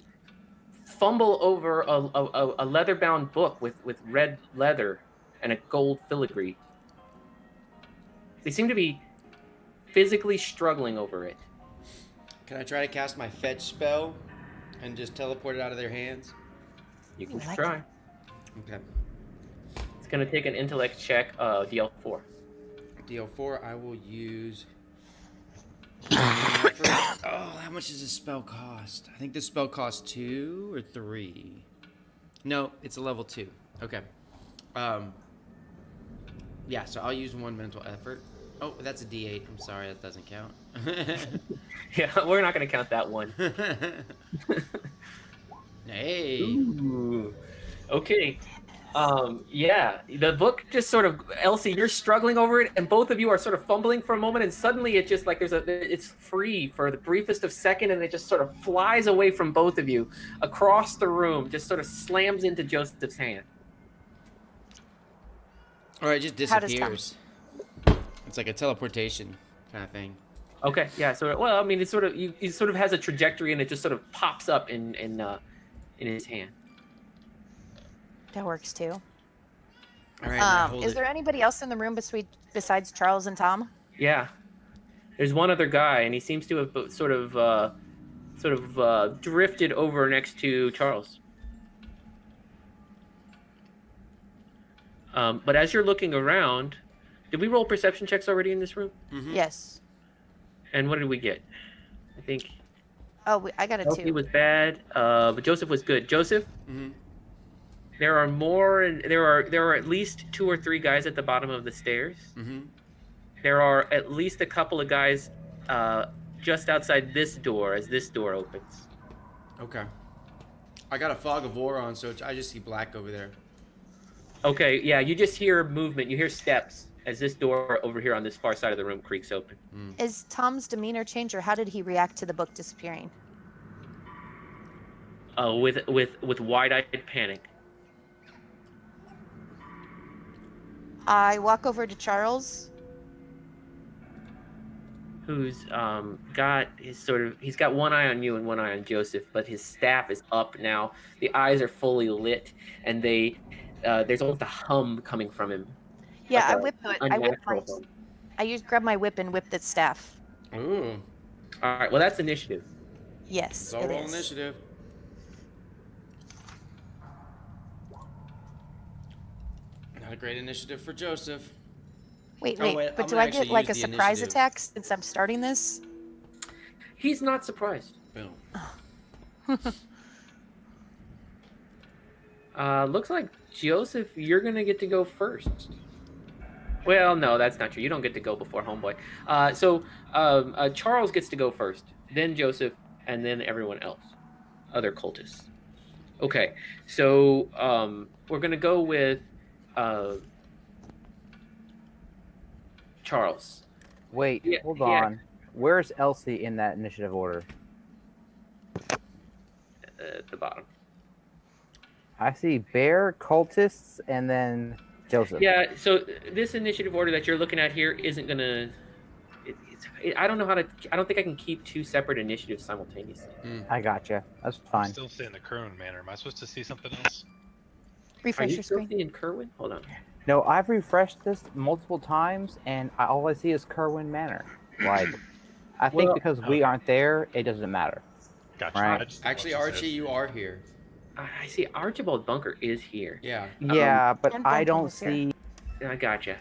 fumble over a leather-bound book with red leather and a gold filigree. They seem to be physically struggling over it. Can I try to cast my fetch spell and just teleport it out of their hands? You can try. Okay. It's going to take an intellect check, DL4. DL4, I will use... how much does this spell cost? I think this spell costs 2 or 3. No, it's a level 2. Okay. Yeah, so I'll use 1 mental effort. Oh, that's a D8. I'm sorry, that doesn't count. Yeah, we're not going to count that one. Hey. Ooh. Okay. Yeah, the book just sort of, Elsie, you're struggling over it, and both of you are sort of fumbling for a moment, and suddenly it just like it's free for the briefest of second, and it just sort of flies away from both of you across the room, just sort of slams into Joseph's hand. Or it just How does Tom? disappears. It's like a teleportation kind of thing. Okay, yeah. So, well, I mean, it's sort of it sort of has a trajectory, and it just sort of pops up in his hand. That works too. All right, now hold Is it. there anybody else in the room besides Charles and Tom? Yeah, there's one other guy, and he seems to have sort of drifted over next to Charles. But as you're looking around, did we roll perception checks already in this room? Mm-hmm. Yes. And what did we get? I think Oh, I got a Elsie 2. was bad, but Joseph was good. Joseph, Mm-hmm. there are more, and there are at least 2 or 3 guys at the bottom of the stairs. Mm-hmm. There are at least a couple of guys just outside this door as this door opens. Okay. I got a fog of war on, so I just see black over there. Okay, yeah, you just hear movement. You hear steps as this door over here on this far side of the room creaks open. Is Tom's demeanor change, or how did he react to the book disappearing? With wide-eyed panic. I walk over to Charles. Who's got he's got one eye on you and one eye on Joseph, but his staff is up now. The eyes are fully lit, and there's almost a hum coming from him. Yeah, Like I a whip it. unnatural hum. Grab my whip and whip the staff. Ooh. All right, well, that's initiative. Yes, It's all it roll is. initiative. Not a great initiative for Joseph. Wait, Oh, wait, but I'm do gonna I get actually like a use the surprise initiative. attack since I'm starting this? He's not surprised. Boom. Looks like Joseph, you're gonna get to go first. Well, no, that's not true. You don't get to go before Homeboy. So Charles gets to go first, then Joseph, and then everyone else, other cultists. Okay, so we're gonna go with Charles. Wait, Yeah, hold yeah. on. Where's Elsie in that initiative order? At the bottom. I see bear, cultists, and then Joseph. Yeah, so this initiative order that you're looking at here isn't gonna. I don't know how to. I don't think I can keep 2 separate initiatives simultaneously. I gotcha. That's I'm fine. still seeing the Kerwin manner. Am I supposed to see something else? Are Refresh you your still screen. seeing Kerwin? Hold on. No, I've refreshed this multiple times, and all I see is Kerwin Manor. Like, I think Well, because we aren't there, it doesn't matter. Gotcha. Right. I just Actually, watched this. Archie, you are here. I see Archibald Bunker is here. Yeah. Yeah, but and I Benton don't was here. see. I gotcha.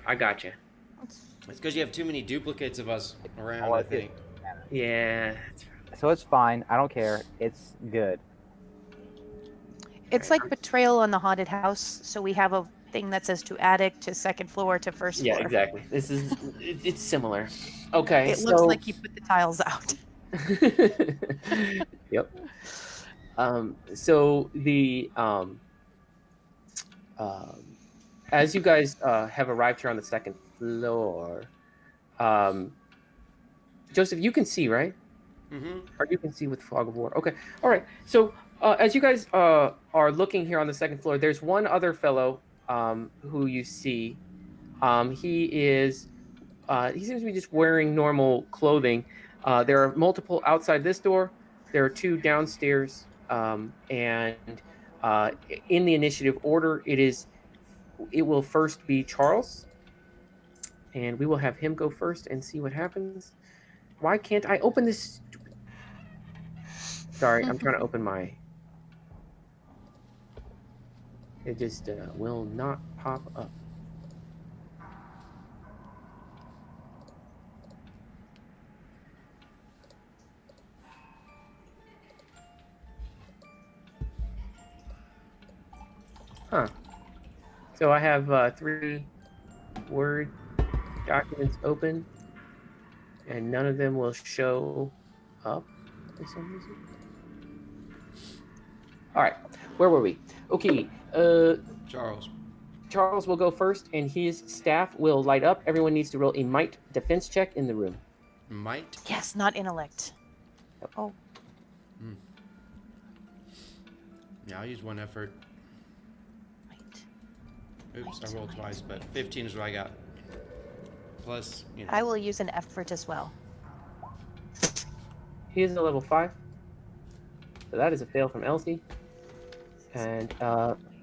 It's because you have too many duplicates of us around, all I I see is think. Manor. Yeah. So it's fine. I don't care. It's good. It's like betrayal on the haunted house. So we have a thing that says to attic, to second floor, to first Yeah, floor. exactly. This is it's similar. Okay. It looks like you put the tiles out. Yep. So the as you guys have arrived here on the second floor, Joseph, you can see, right? Mm-hmm. Or you can see with fog of war. Okay. All right. So as you guys are looking here on the second floor, there's one other fellow who you see. He seems to be just wearing normal clothing. There are multiple outside this door. There are 2 downstairs. And in the initiative order, it will first be Charles. And we will have him go first and see what happens. Why can't I open this? Sorry, I'm trying to open my. It just will not pop up. Huh. So I have 3 Word documents open, and none of them will show up for some reason. All right, where were we? Okay, Charles. Charles will go first, and his staff will light up. Everyone needs to roll a might defense check in the room. Might. Yes, not intellect. Oh, Yeah, I'll use 1 effort. might. Oops, Might, I rolled might. twice, but 15 is what I got. Plus, you know. I will use an effort as well. He is a level 5, so that is a fail from Elsie. And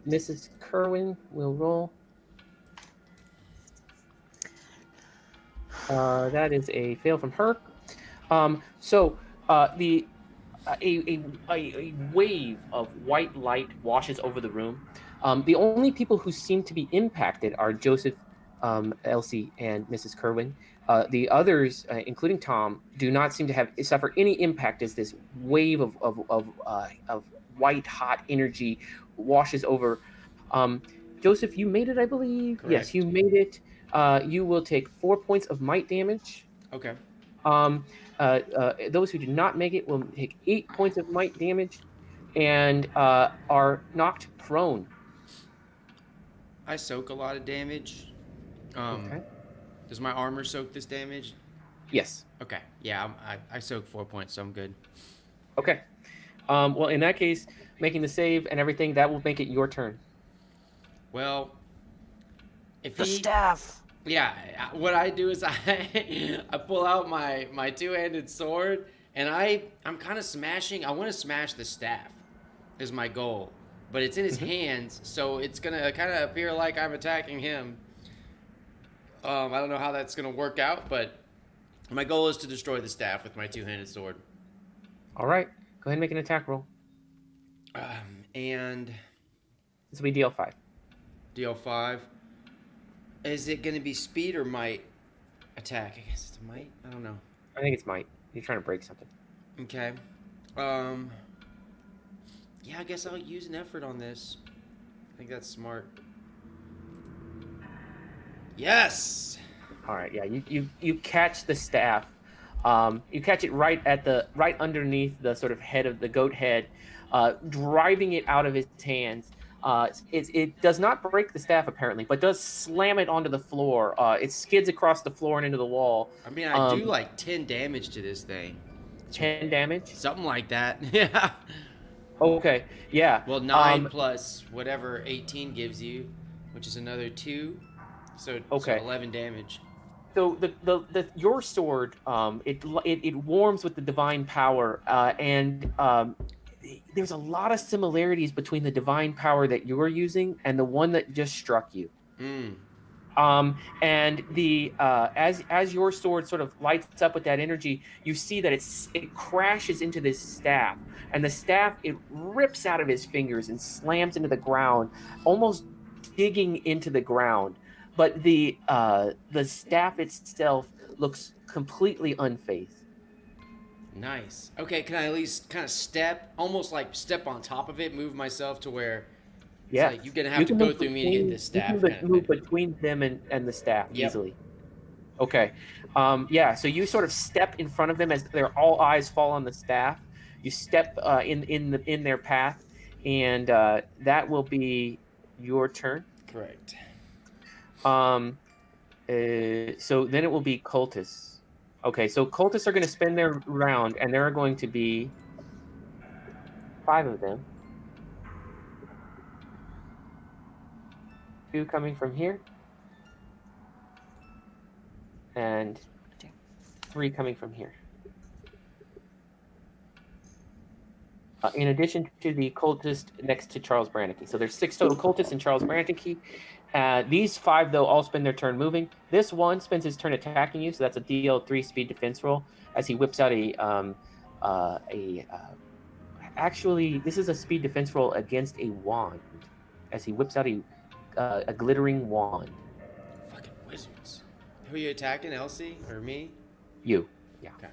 Mrs. Kerwin will roll. That is a fail from her. So a wave of white light washes over the room. The only people who seem to be impacted are Joseph, Elsie, and Mrs. Kerwin. The others, including Tom, do not seem to suffer any impact as this wave of white hot energy washes over. Joseph, you made it, I believe. Correct. Yes, you made it. You will take 4 points of might damage. Okay. Those who did not make it will take 8 points of might damage and are knocked prone. I soak a lot of damage. Okay. Does my armor soak this damage? Yes. Okay. Yeah, I soak 4 points, so I'm good. Okay. Well, in that case, making the save and everything, that will make it your turn. Well, if The he... staff. Yeah, what I do is I pull out my two-handed sword, and I'm kind of smashing. I want to smash the staff is my goal. But it's in his hands, so it's going to kind of appear like I'm attacking him. I don't know how that's going to work out, but my goal is to destroy the staff with my two-handed sword. All right. Go ahead and make an attack roll. And This will be DL5. DL5. Is it going to be speed or might attack? I guess it's a might. I don't know. I think it's might. You're trying to break something. Okay. Yeah, I guess I'll use an effort on this. I think that's smart. Yes. All right. Yeah. You catch the staff. You catch it right underneath the sort of head of the goat head, driving it out of his hands. It does not break the staff apparently, but does slam it onto the floor. It skids across the floor and into the wall. I mean, I do like 10 damage to this thing. 10 damage. Something like that. Yeah. Okay. Yeah. Well, 9 plus whatever 18 gives you, which is another 2. So 11 damage. So your sword, it warms with the divine power, and there's a lot of similarities between the divine power that you're using and the one that just struck you. And as your sword sort of lights up with that energy, you see that it crashes into this staff, and the staff, it rips out of his fingers and slams into the ground, almost digging into the ground. But the staff itself looks completely unfazed. Nice. Okay, can I at least kind of step on top of it, move myself to where Yeah, like you're gonna have to go through me to get this staff. You can move between them and the staff easily. Okay. Yeah. So you sort of step in front of them as their all eyes fall on the staff. You step in their path, and that will be your turn. Correct. So then it will be cultists. Okay, so cultists are going to spend their round, and there are going to be 5 of them. 2 coming from here, and 3 coming from here. In addition to the cultist next to Charles Brannicky. So there's 6 total cultists and Charles Brannicky. These 5, though, all spend their turn moving. This one spends his turn attacking you, so that's a DL3 speed defense roll, as he whips out actually, this is a speed defense roll against a wand, as he whips out a glittering wand. Fucking wizards. Who are you attacking, Elsie or me? You. Yeah. Okay.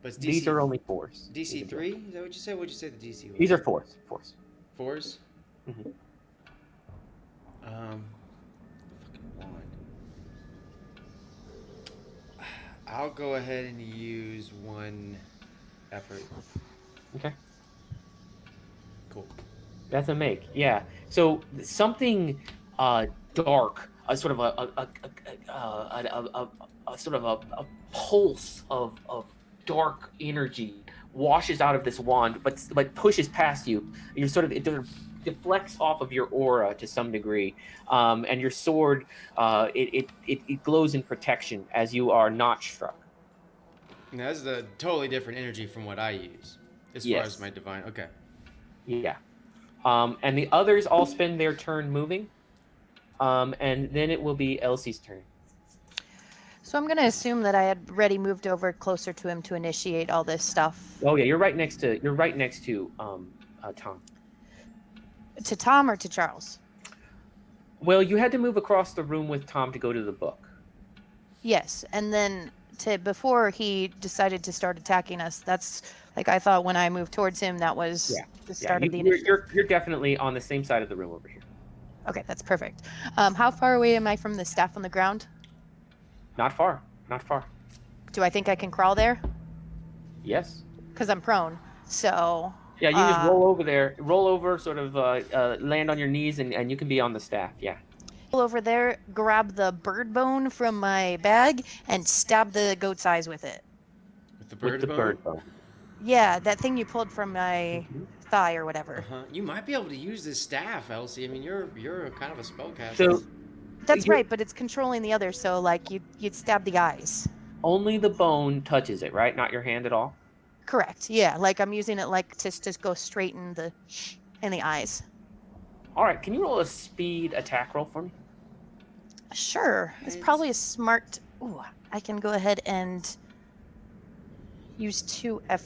But it's DC, these are only 4s. DC 3? Is that what you said? What'd you say the DC was? These are 4s. 4s? Mm-hmm. Fucking wand. I'll go ahead and use 1 effort. Okay. Cool. That's a make, yeah. So something dark, a sort of a sort of a pulse of dark energy washes out of this wand, but pushes past you. You're sort of it deflects off of your aura to some degree, and your sword it glows in protection as you are not struck. Now, that's a totally different energy from what I use, as far as Yes. my divine. Okay. Yeah. And the others all spend their turn moving. And then it will be Elsie's turn. So I'm going to assume that I had already moved over closer to him to initiate all this stuff. Oh yeah, you're right next to Tom. To Tom or to Charles? Well, you had to move across the room with Tom to go to the book. Yes, and then before he decided to start attacking us, that's like I thought when I moved towards him, that was the start of the initiative. You're definitely on the same side of the room over here. Okay, that's perfect. How far away am I from the staff on the ground? Not far. Not far. Do I think I can crawl there? Yes. Because I'm prone. So. Yeah, you just roll over there. Roll over, sort of land on your knees, and you can be on the staff. Yeah. Roll over there, grab the bird bone from my bag, and stab the goat's eyes with it. With the bird bone? Bird bone. Yeah, that thing you pulled from my thigh or whatever. Uh-huh. You might be able to use this staff, Elsie. I mean, you're kind of a spellcaster. So. That's right, but it's controlling the other, so like you'd stab the eyes. Only the bone touches it, right? Not your hand at all. Correct. Yeah, like I'm using it like to just go straight in the eyes. All right. Can you roll a speed attack roll for me? Sure. It's probably a smart. Ooh, I can go ahead and use 2F.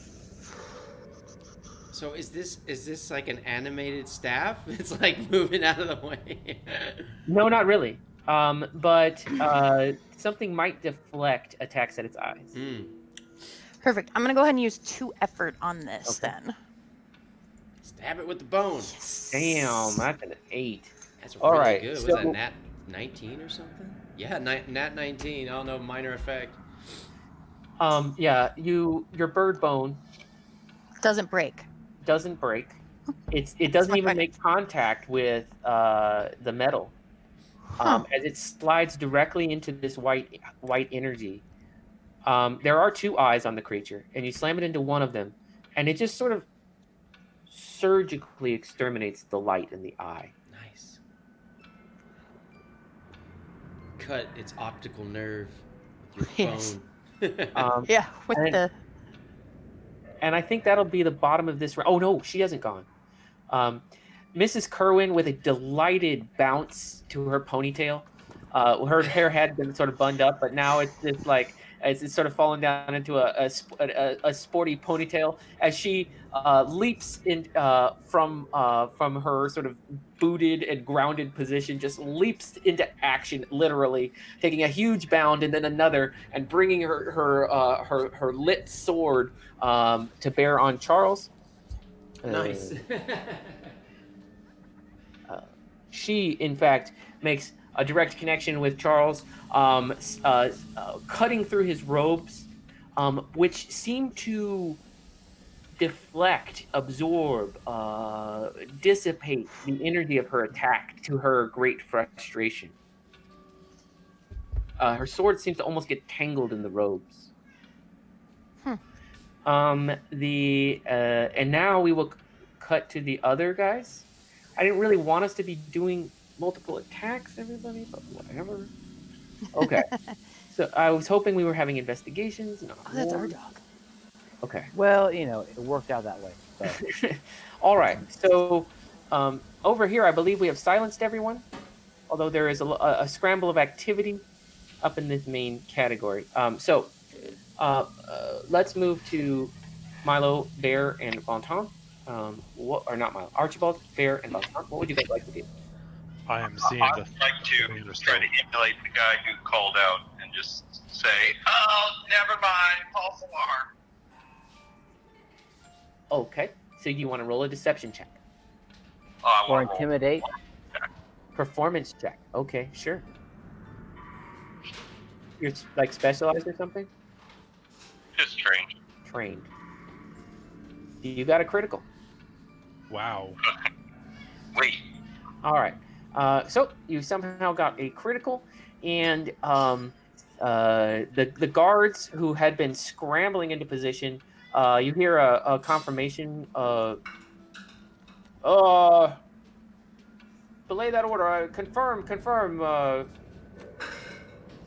So is this like an animated staff? It's like moving out of the way. No, not really. But something might deflect attacks at its eyes. Perfect. I'm gonna go ahead and use 2 effort on this then. Stab it with the bone. Yes. Damn, that's an 8. That's All really right, good. so- Was that nat 19 or something? Yeah, nat 19. I don't know, minor effect. Yeah, your bird bone Doesn't break. doesn't break. It doesn't even make contact with the metal. As it slides directly into this white energy. There are 2 eyes on the creature, and you slam it into one of them, and it just sort of surgically exterminates the light in the eye. Nice. Cut its optical nerve with your Yes. bone. Yeah, with the. And I think that'll be the bottom of this round. Oh no, she hasn't gone. Mrs. Kerwin, with a delighted bounce to her ponytail, her hair had been sort of bunned up, but now it's just like it's sort of fallen down into a sporty ponytail as she leaps in from her sort of booted and grounded position, just leaps into action, literally taking a huge bound and then another, and bringing her lit sword to bear on Charles. Nice. She, in fact, makes a direct connection with Charles, cutting through his robes, which seem to deflect, absorb, dissipate the energy of her attack to her great frustration. Her sword seems to almost get tangled in the robes. And now we will cut to the other guys. I didn't really want us to be doing multiple attacks, everybody, but whatever. Okay. So I was hoping we were having investigations. Not that's our wars. dog. Okay. Well, it worked out that way. So. All right. So over here, I believe we have silenced everyone, although there is a scramble of activity up in this main category. So let's move to Milo, Bear, and Bonton. Or not Milo, Archibald, Bear, and Bonton. What would you guys like to do? I am seeing I'd the like to things are try to still- emulate the guy who called out and just say, "Oh, never mind, false alarm." Okay. So you want to roll a deception check? Oh, I Or want to roll. intimidate. Performance check. Okay, sure. You're like specialized or something? Just trained. Trained. You got a critical. Wow. Wait. All right. So you somehow got a critical, and the guards who had been scrambling into position, you hear a confirmation. Belay that order. Confirm.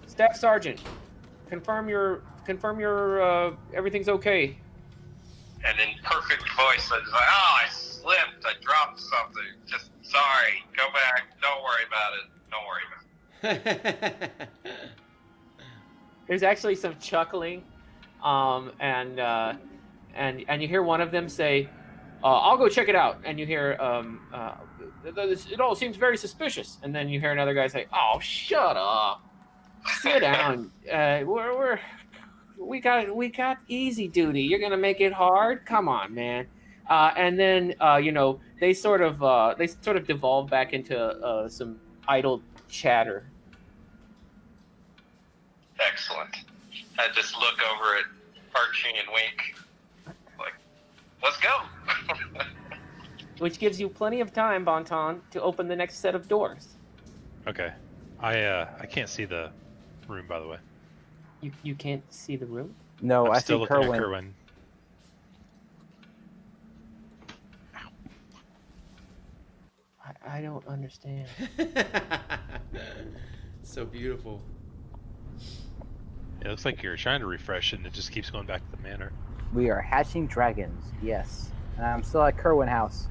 Staff sergeant, confirm your everything's okay. And in perfect voice, I was like, oh, I slipped. I dropped something. Just sorry. Go back. Don't worry about it. Don't worry about it. There's actually some chuckling, and you hear one of them say, "I'll go check it out." And you hear, "It all seems very suspicious." And then you hear another guy say, "Oh, shut up. Sit down. We got easy duty. You're gonna make it hard? Come on, man." And then they sort of devolve back into some idle chatter. Excellent. I just look over at Archie and wink. Like, let's go. Which gives you plenty of time, Bonton, to open the next set of doors. Okay. I can't see the room, by the way. You can't see the room? No, I'm I still see looking at Kerwin. Kerwin. I don't understand. So beautiful. It looks like you're trying to refresh it and it just keeps going back to the manor. We are hatching dragons, yes. And I'm still at Kerwin House.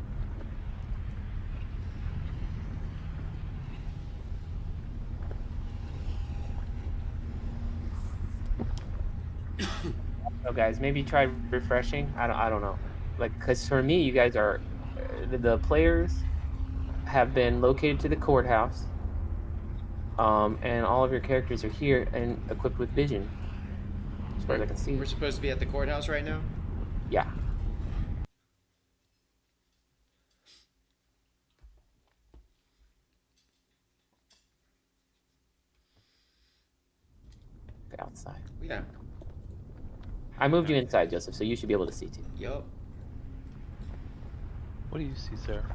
So guys, maybe try refreshing. I don't know. Like, because for me, you guys are the players have been located to the courthouse, and all of your characters are here and equipped with vision, as far as I can see. We're supposed to be at the courthouse right now? Yeah. Outside. Yeah. I moved you inside, Joseph, so you should be able to see too. Yup. What do you see, Sarah?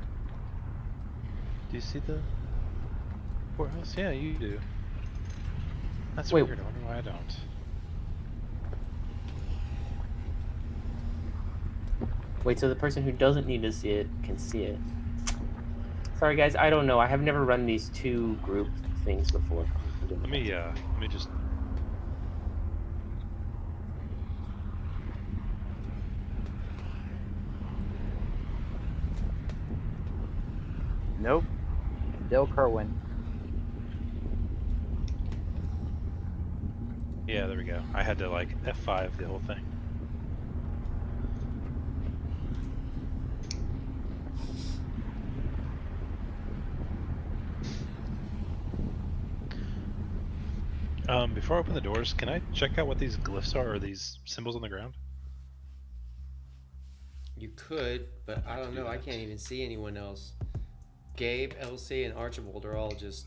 Do you see the courthouse? Yeah, you do. That's Wait. weird. I wonder why I don't. Wait, so the person who doesn't need to see it can see it. Sorry, guys, I don't know. I have never run these two group things before. Let me just. Nope. Still Kerwin. Yeah, there we go. I had to like F5 the whole thing. Before I open the doors, can I check out what these glyphs are or these symbols on the ground? You could, but I don't know. I can't even see anyone else. Gabe, Elsie, and Archibald are all just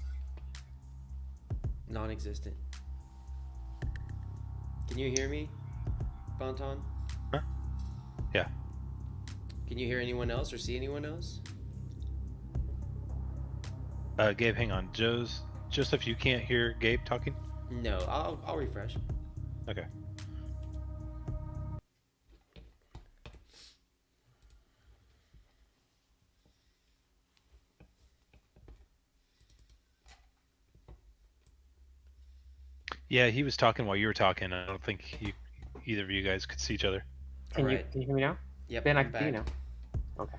non-existent. Can you hear me, Bonton? Huh? Yeah. Can you hear anyone else or see anyone else? Gabe, hang on. Joseph, you can't hear Gabe talking? No, I'll refresh. Okay. Yeah, he was talking while you were talking. I don't think either of you guys could see each other. Can Alright. you hear me now? Yep, Ben, I I'm can see you now. back. Okay.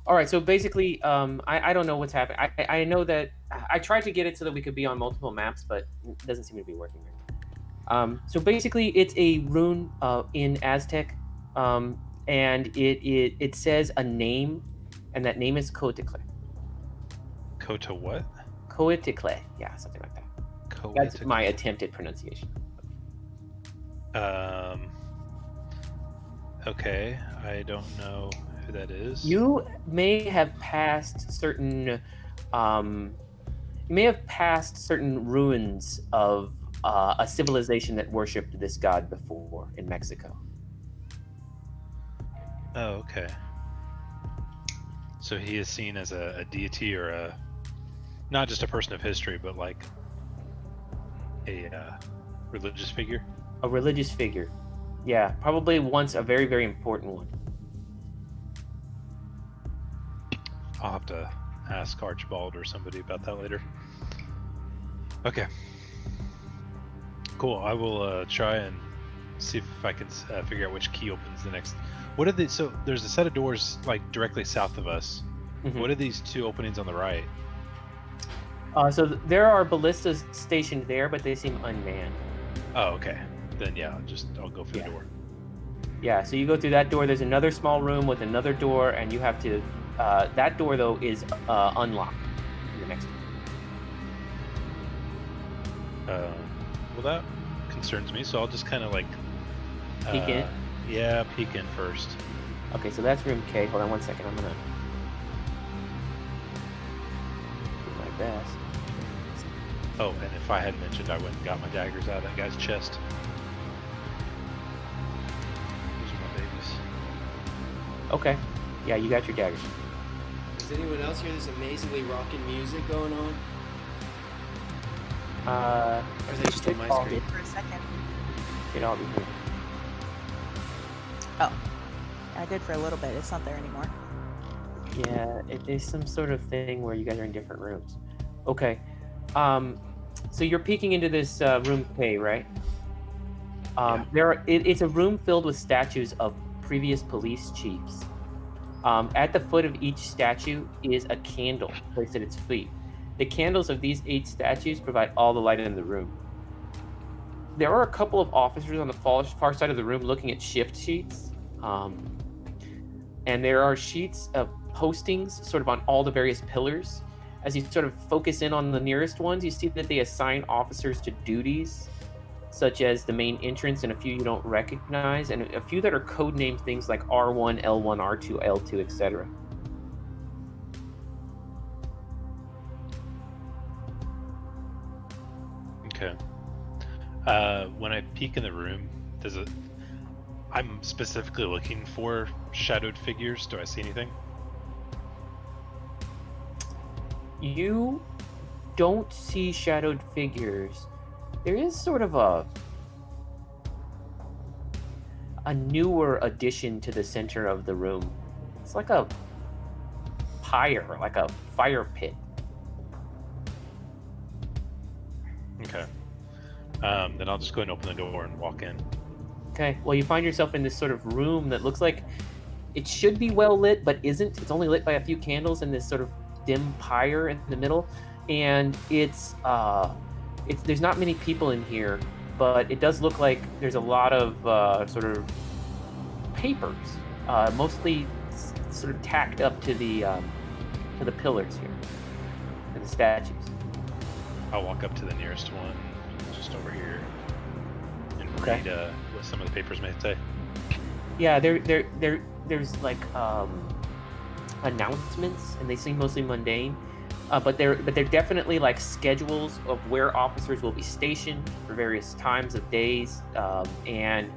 All right. So basically, I don't know what's happening. I know that I tried to get it so that we could be on multiple maps, but it doesn't seem to be working right now. So basically, it's a rune in Aztec, and it says a name, and that name is Coatlicue. Kota what? Coatlicue. Yeah, something like that. That's my attempt at pronunciation. Okay, I don't know who that is. You may have passed certain You may have passed certain ruins of a civilization that worshipped this god before in Mexico. Oh, okay. So he is seen as a deity or not just a person of history, but like a religious figure? A religious figure. Yeah, probably once a very, very important one. I'll have to ask Archibald or somebody about that later. Okay. Cool. I will try and see if I can figure out which key opens the next. What are the? So there's a set of doors like directly south of us. Mhm. What are these two openings on the right? So there are ballistas stationed there, but they seem unmanned. Oh, okay. Then yeah, I'll go for the Yeah. door. Yeah, so you go through that door. There's another small room with another door, and you have to. That door though is unlocked. In the next one. Well, that concerns me, so I'll just kind of like Peek in? Yeah, peek in first. Okay, so that's room K. Hold on one second. I'm gonna do my best. Oh, and if I had mentioned, I went and got my daggers out of that guy's chest. Those are my babies. Okay. Yeah, you got your daggers. Does anyone else hear this amazingly rocking music going on? Or is that just on my all screen? For a second. Get all these. Oh, I did for a little bit. It's not there anymore. Yeah, there's some sort of thing where you guys are in different rooms. Okay. So you're peeking into this room K, right? Yeah. It's a room filled with statues of previous police chiefs. At the foot of each statue is a candle placed at its feet. The candles of these 8 statues provide all the light in the room. There are a couple of officers on the far side of the room looking at shift sheets. And there are sheets of postings sort of on all the various pillars. As you sort of focus in on the nearest ones, you see that they assign officers to duties, such as the main entrance and a few you don't recognize, and a few that are codenamed things like R1, L1, R2, L2, etc. Okay. When I peek in the room, I'm specifically looking for shadowed figures. Do I see anything? You don't see shadowed figures. There is sort of a newer addition to the center of the room. It's like a pyre, like a fire pit. Okay. Then I'll just go and open the door and walk in. Okay, well, you find yourself in this sort of room that looks like it should be well lit, but isn't. It's only lit by a few candles in this sort of dim pyre in the middle, and it's there's not many people in here, but it does look like there's a lot of sort of papers, mostly sort of tacked up to the pillars here, and the statues. I'll walk up to the nearest one, just over here, and Okay. read what some of the papers may say. Yeah, there's like announcements, and they seem mostly mundane, but they're definitely like schedules of where officers will be stationed for various times of days, and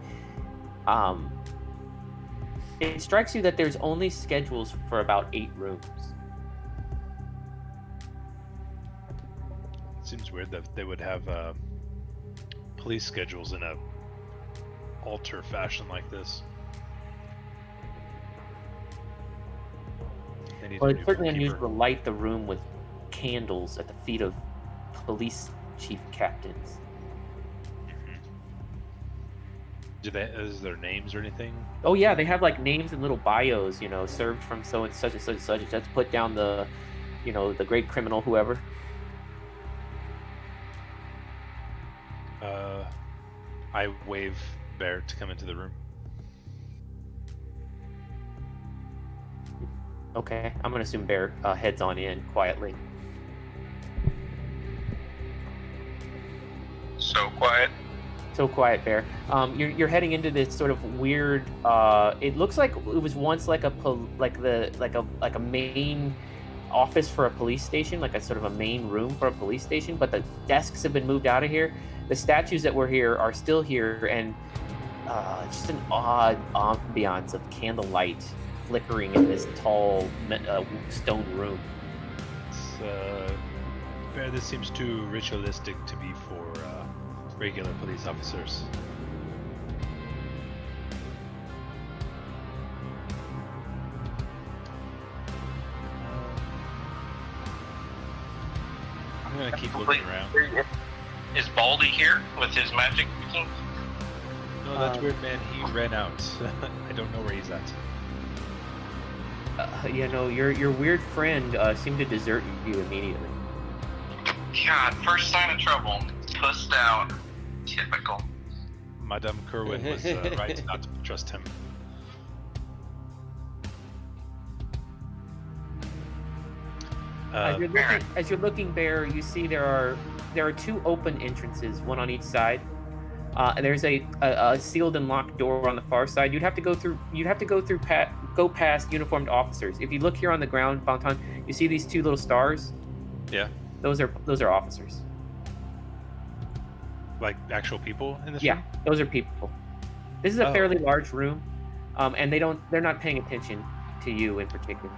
it strikes you that there's only schedules for about 8 rooms. It seems weird that they would have police schedules in a altar fashion like this. They need Well, a it's new certainly bookkeeper. unusual to light the room with candles at the feet of police chief captains. Is there names or anything? Oh yeah, they have like names and little bios, served from so and such and such and such. Let's put down the great criminal, whoever. I wave Barrett to come into the room. Okay, I'm gonna assume Bear heads on in quietly. So quiet. So quiet, Bear. You're heading into this sort of weird. It looks like it was once like a main office for a police station, like a sort of a main room for a police station, but the desks have been moved out of here. The statues that were here are still here, and just an odd ambiance of candlelight flickering in this tall stone room. This seems too ritualistic to be for regular police officers. I'm gonna keep looking around. Is Baldy here with his magic? No, that's weird, man. He ran out. I don't know where he's at. Your weird friend seemed to desert you immediately. God, first sign of trouble. Pussed out. Typical. Madame Kerwin was right not to trust him. As you're looking, Bear, you see there are two open entrances, one on each side. And there's a sealed and locked door on the far side. You'd have to go past uniformed officers. If you look here on the ground, Bonton, you see these two little stars? Yeah. Those are officers. Like actual people in this Yeah, room? those are people. This is a fairly large room, and they're not paying attention to you in particular.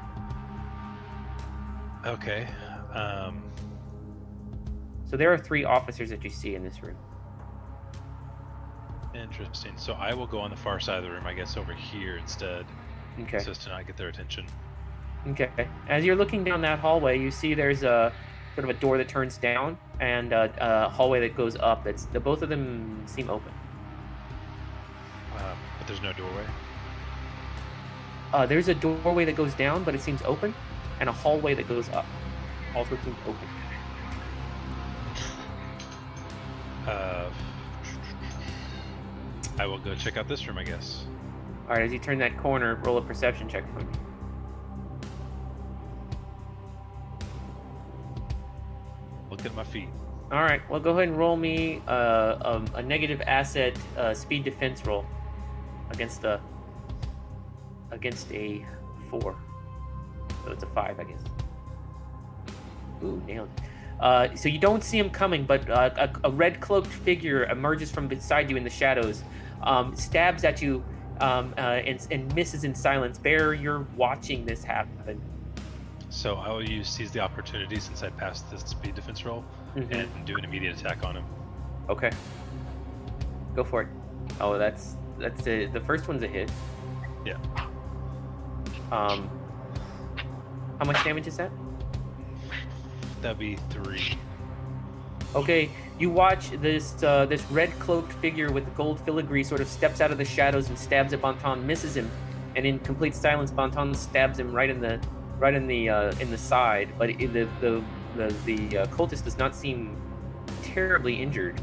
Okay. So there are 3 officers that you see in this room. Interesting. So I will go on the far side of the room, I guess, over here instead. Okay. So as to not get their attention. Okay. As you're looking down that hallway, you see there's a sort of a door that turns down and a hallway that goes up. Both of them seem open. But there's no doorway. There's a doorway that goes down, but it seems open, and a hallway that goes up also seems open. I will go check out this room, I guess. All right. As you turn that corner, roll a perception check for me. Look at my feet. All right. Well, go ahead and roll me a negative asset speed defense roll against a 4. So it's a 5, I guess. Ooh, nailed it. So you don't see him coming, but a red cloaked figure emerges from beside you in the shadows, stabs at you, and misses in silence. Bear, you're watching this happen. So I will seize the opportunity since I passed this speed defense roll and do an immediate attack on him. Okay. Go for it. Oh, that's the first one's a hit. Yeah. How much damage is that? That'd be 3. Okay, you watch this red cloaked figure with the gold filigree sort of steps out of the shadows and stabs at Bonton, misses him, and in complete silence, Bonton stabs him right in the side. But the cultist does not seem terribly injured.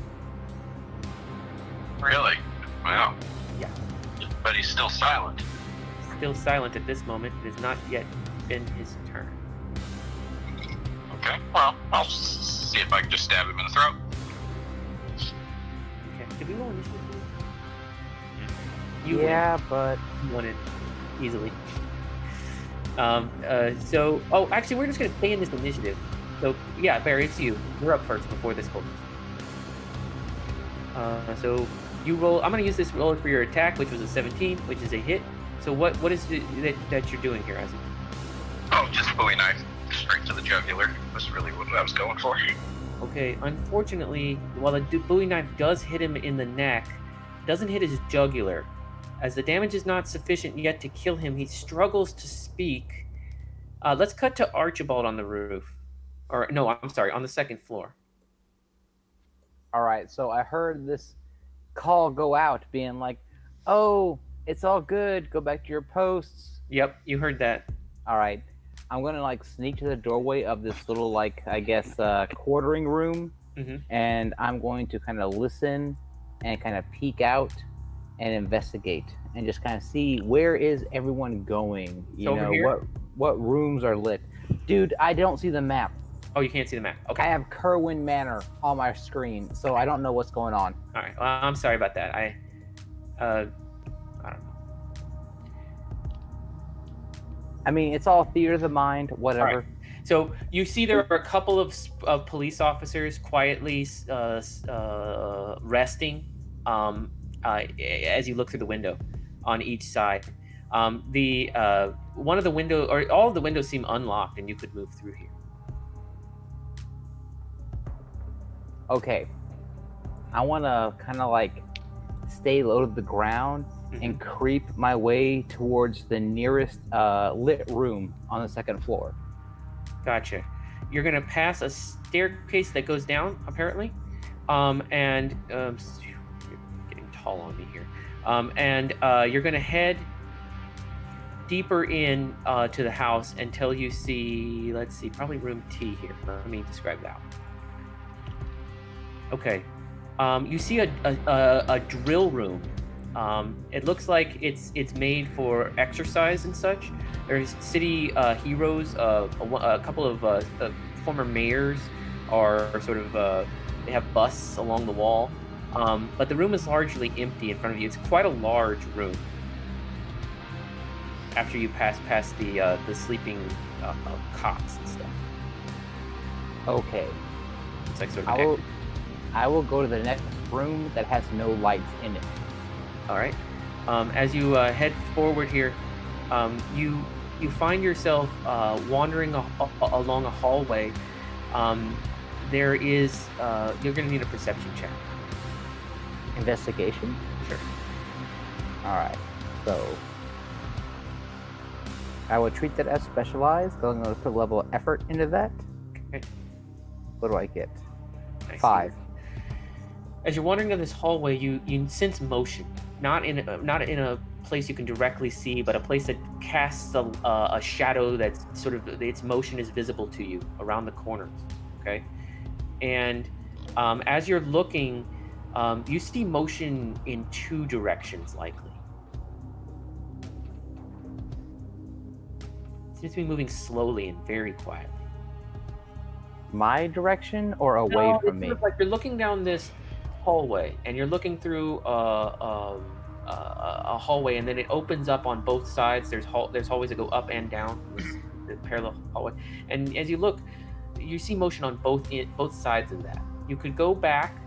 Really? Wow. Yeah. But he's still silent. Still silent at this moment. It has not yet been his turn. Okay, well, I'll see if I can just stab him in the throat. Okay. Did we roll initiative? But You won it easily. Actually, we're just gonna stay in this initiative. So yeah, Barry, it's you. You're up first before this cultist. So you roll. I'm gonna use this roll for your attack, which was a 17, which is a hit. So what is it that you're doing here, Isaac? Oh, just Bowie knife straight to the jugular. That's really what I was going for. Okay, unfortunately, while the Bowie knife does hit him in the neck, it doesn't hit his jugular. As the damage is not sufficient yet to kill him, he struggles to speak. Let's cut to Archibald on the roof. Or no, I'm sorry, on the second floor. all right, so I heard this call go out being like, "Oh, it's all good. Go back to your posts." Yep, you heard that. All right. I'm going to sneak to the doorway of this little quartering room, and I'm going to kind of listen and kind of peek out and investigate and just kind of see where is everyone going. You Over know, here? what rooms are lit. Dude, I don't see the map. Oh, you can't see the map. Okay. I have Kerwin Manor on my screen, so I don't know what's going on. All right. Well, I'm sorry about that. I don't know. I mean, it's all theater of the mind, whatever. All right. So you see there are a couple of police officers quietly resting as you look through the window on each side. The one of the window or all of the windows seem unlocked, and you could move through here. Okay. I want to kind of like stay low to the ground and creep my way towards the nearest lit room on the second floor. Gotcha. You're gonna pass a staircase that goes down, apparently, and you're getting tall on me here. You're gonna head deeper in to the house until you see, let's see, probably room T here. Let me describe that. Okay. You see a drill room. It looks like it's made for exercise and such. There's city heroes. A couple of former mayors are sort of they have busts along the wall. But the room is largely empty in front of you. It's quite a large room. After you pass past the sleeping cots and stuff. Okay. It's like sort of. I will go to the next room that has no lights in it. All right. As you head forward here, you find yourself wandering along a hallway. There is you're going to need a perception check. Investigation? Sure. All right. So I would treat that as specialized. So I'm going to put a level of effort into that. Okay. What do I get? I 5. As you're wandering down this hallway, you sense motion, not in a place you can directly see, but a place that casts a shadow that's sort of its motion is visible to you around the corners. Okay, and as you're looking, you see motion in 2 directions, likely. It seems to be moving slowly and very quietly. My direction or away from me? Like you're looking down this hallway, and you're looking through a hallway, and then it opens up on both sides. There's hallways that go up and down, the parallel hallway. And as you look, you see motion on both sides of that. You could go back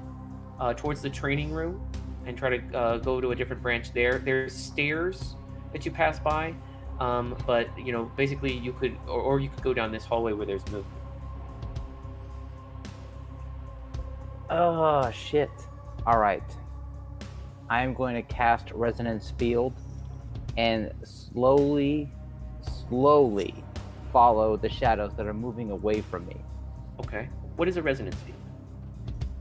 towards the training room and try to go to a different branch there. There's stairs that you pass by, but basically you could, or you could go down this hallway where there's movement. Oh, shit. All right. I'm going to cast Resonance Field and slowly follow the shadows that are moving away from me. Okay. What is a resonance field?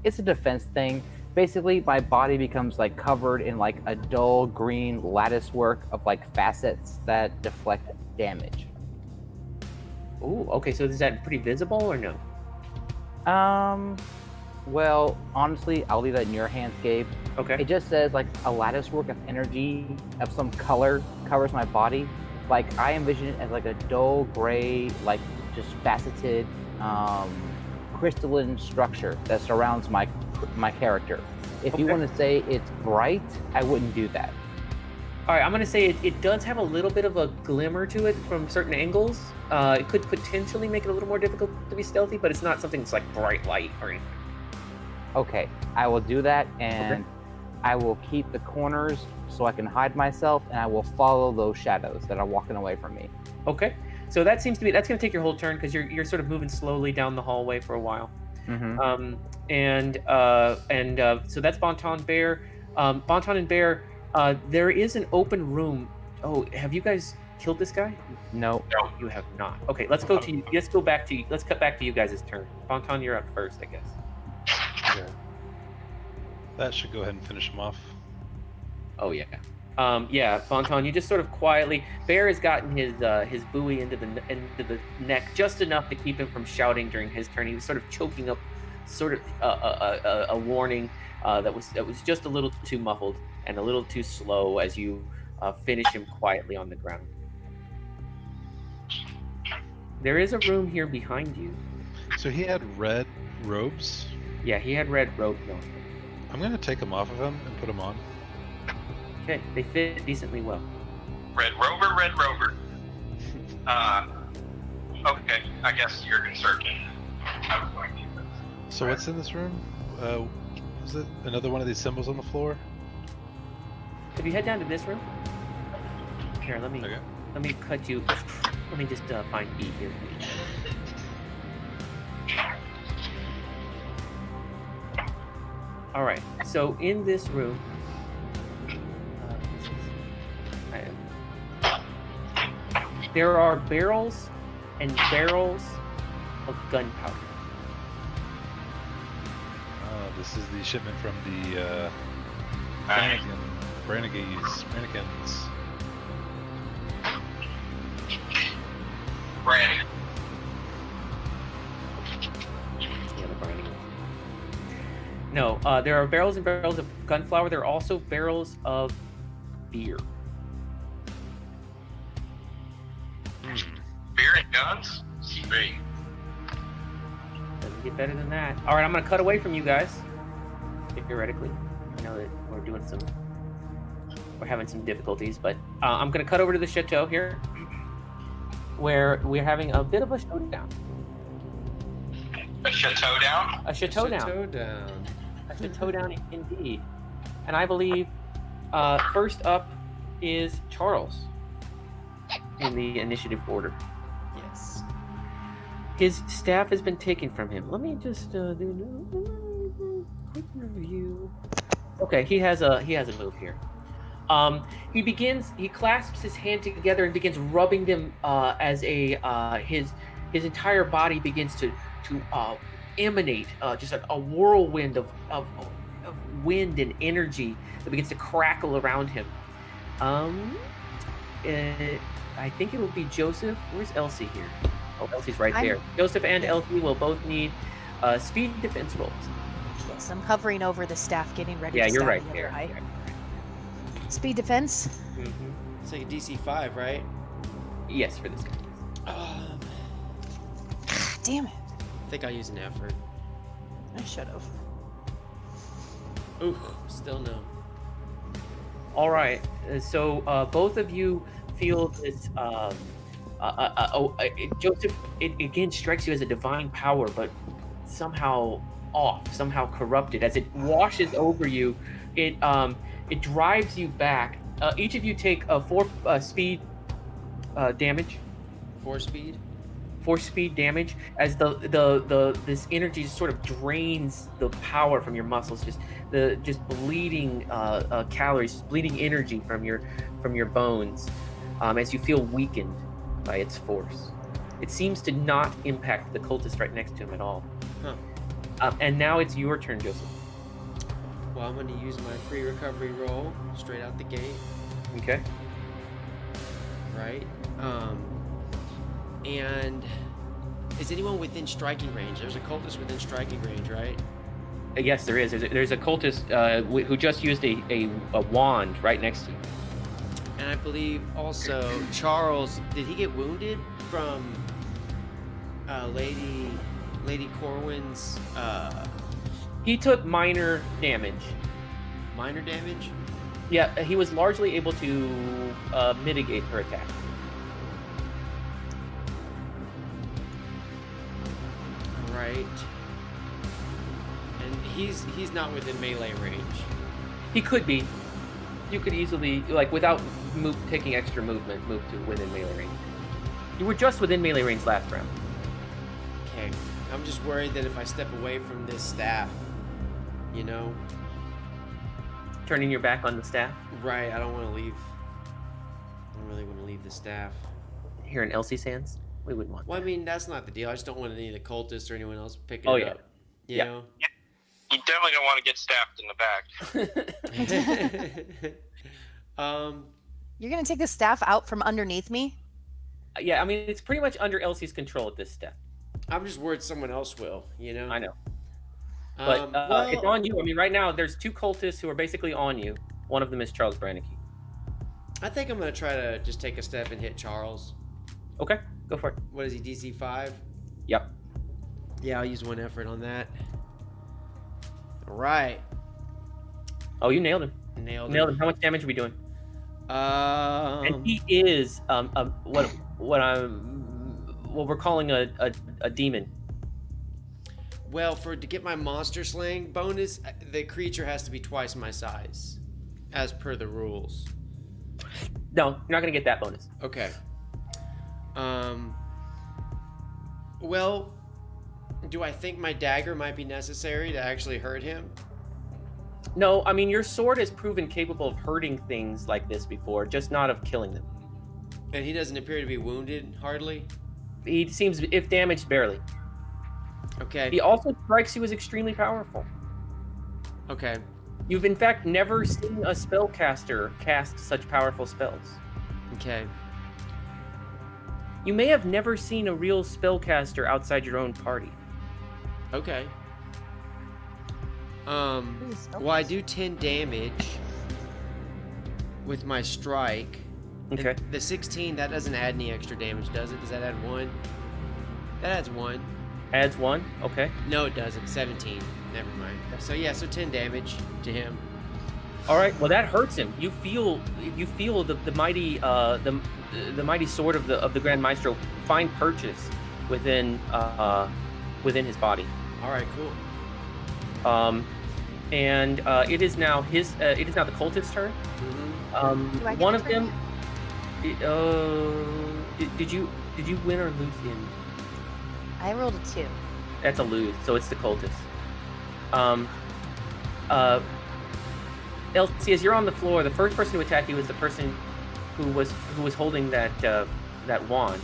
It's a defense thing. Basically, my body becomes like covered in like a dull green lattice work of like facets that deflect damage. Ooh, okay. So is that pretty visible or no? Well, honestly, I'll leave that in your hands, Gabe. Okay. It just says like a lattice work of energy of some color covers my body. Like I envision it as like a dull gray, like just faceted, crystalline structure that surrounds my character. If you want to say it's bright, I wouldn't do that. All right, I'm going to say it does have a little bit of a glimmer to it from certain angles. It could potentially make it a little more difficult to be stealthy, but it's not something that's like bright light or anything. Okay, I will do that, and I will keep the corners so I can hide myself, and I will follow those shadows that are walking away from me. Okay, so that's going to take your whole turn because you're sort of moving slowly down the hallway for a while. Mm-hmm. So that's Bonton Bear. Bonton and Bear, there is an open room. Oh, have you guys killed this guy? No, you have not. Okay, let's go to you. Let's cut back to you guys' turn. Bonton, you're up first, I guess. Yeah. That should go ahead and finish him off. Oh yeah. Bonton, you just sort of quietly. Bear has gotten his buoy into the neck just enough to keep him from shouting during his turn. He was sort of choking up, sort of a warning that was just a little too muffled and a little too slow as you finish him quietly on the ground. There is a room here behind you. So he had red robes. Yeah, he had red robes on. I'm going to take them off of him and put them on. Okay, they fit decently well. Red Rover. Okay, I guess you're concerned. I was going defense. So what's in this room? Is it another one of these symbols on the floor? If you head down to this room, here, let me cut you. Let me just find E here. All right. So in this room, there are barrels and barrels of gunpowder. This is the shipment from the Brannigans. Brand. Yeah, the Brannigans. No, there are barrels and barrels of gunflower. There are also barrels of beer. Beer and guns? Sweet. Doesn't get better than that. All right, I'm gonna cut away from you guys. Theoretically, I know that we're having some difficulties, but I'm gonna cut over to the chateau here, where we're having a bit of a showdown. A chateau down? A chateau down. A chateau down indeed. And I believe first up is Charles in the initiative order. Yes. His staff has been taken from him. Let me just do a quick review. Okay, he has a move here. He clasps his hand together and begins rubbing them as his entire body begins to emanate just a whirlwind of wind and energy that begins to crackle around him. I think it will be Joseph. Where's Elsie here? Oh, Elsie's right there. Joseph and Elsie will both need speed defense rolls. Yes, I'm hovering over the staff, getting ready Yeah, to you're stab right the there. other eye. Speed defense. Mm-hmm. It's like a DC 5, right? Yes, for this guy. Damn it. I think I'll use an effort. I should have. Ooh, still no. All right. So both of you feel this. Joseph, it again strikes you as a divine power, but somehow off, somehow corrupted. As it washes over you, it drives you back. Each of you take a 4 speed damage. 4 speed. 4 speed damage as this energy just sort of drains the power from your muscles, just bleeding calories, just bleeding energy from your bones, as you feel weakened by its force. It seems to not impact the cultist right next to him at all. Huh. And now it's your turn, Joseph. Well, I'm going to use my free recovery roll straight out the gate. Okay. Right. And is anyone within striking range? There's a cultist within striking range, right? Yes, there is. There's a cultist who just used a wand right next to you. And I believe also Charles, did he get wounded from Lady Corwin's He took minor damage. minor damage? Yeah, he was largely able to mitigate her attacks. Right. And he's not within melee range. He could be. You could easily, like, without taking extra movement, move to within melee range. You were just within melee range last round. Okay. I'm just worried that if I step away from this staff, you know? Turning your back on the staff. Right, I don't want to leave. I don't really want to leave the staff. Here in Elsie's hands, we wouldn't want Well, I mean, that's not the deal. I just don't want any of the cultists or anyone else picking Oh, it yeah. up. You Yeah. know? You definitely don't want to get stabbed in the back. that. You're gonna take the staff out from underneath me? Yeah, I mean, it's pretty much under Elsie's control at this step. I'm just worried someone else will, you know? I know. But well, it's on you. I mean, right now, there's 2 cultists who are basically on you. One of them is Charles Brannicky. I think I'm going to try to just take a step and hit Charles. Okay, go for it. What is he, DC 5? Yep. Yeah, I'll use 1 effort on that. All right. Oh, you nailed him. Nailed Nailed it. him. How much damage are we doing? And he is what we're calling a demon. Well, to get my monster slaying bonus, the creature has to be twice my size, as per the rules. No, you're not gonna get that bonus. Okay. Well, do I think my dagger might be necessary to actually hurt him? No, I mean your sword has proven capable of hurting things like this before, just not of killing them. And he doesn't appear to be wounded, hardly? He seems, if damaged, barely. Okay. He also strikes you as extremely powerful. Okay. You've in fact never seen a spellcaster cast such powerful spells. Okay. You may have never seen a real spellcaster outside your own party. Okay. Well, I do 10 damage with my strike. Okay. And the 16, that doesn't add any extra damage, does it? Does that add 1? That adds 1. Adds 1. Okay. No, it doesn't. 17. Never mind. So yeah, so 10 damage to him. All right. Well, that hurts him. You feel the mighty the mighty sword of the Grand Maestro find purchase within his body. All right, cool. And it is now the cultist's turn. Mm-hmm. One of them. Did you win or lose in? I rolled a 2. That's a lose, so it's the cultist. Elsie, as you're on the floor, the first person to attack you is the person who was holding that wand.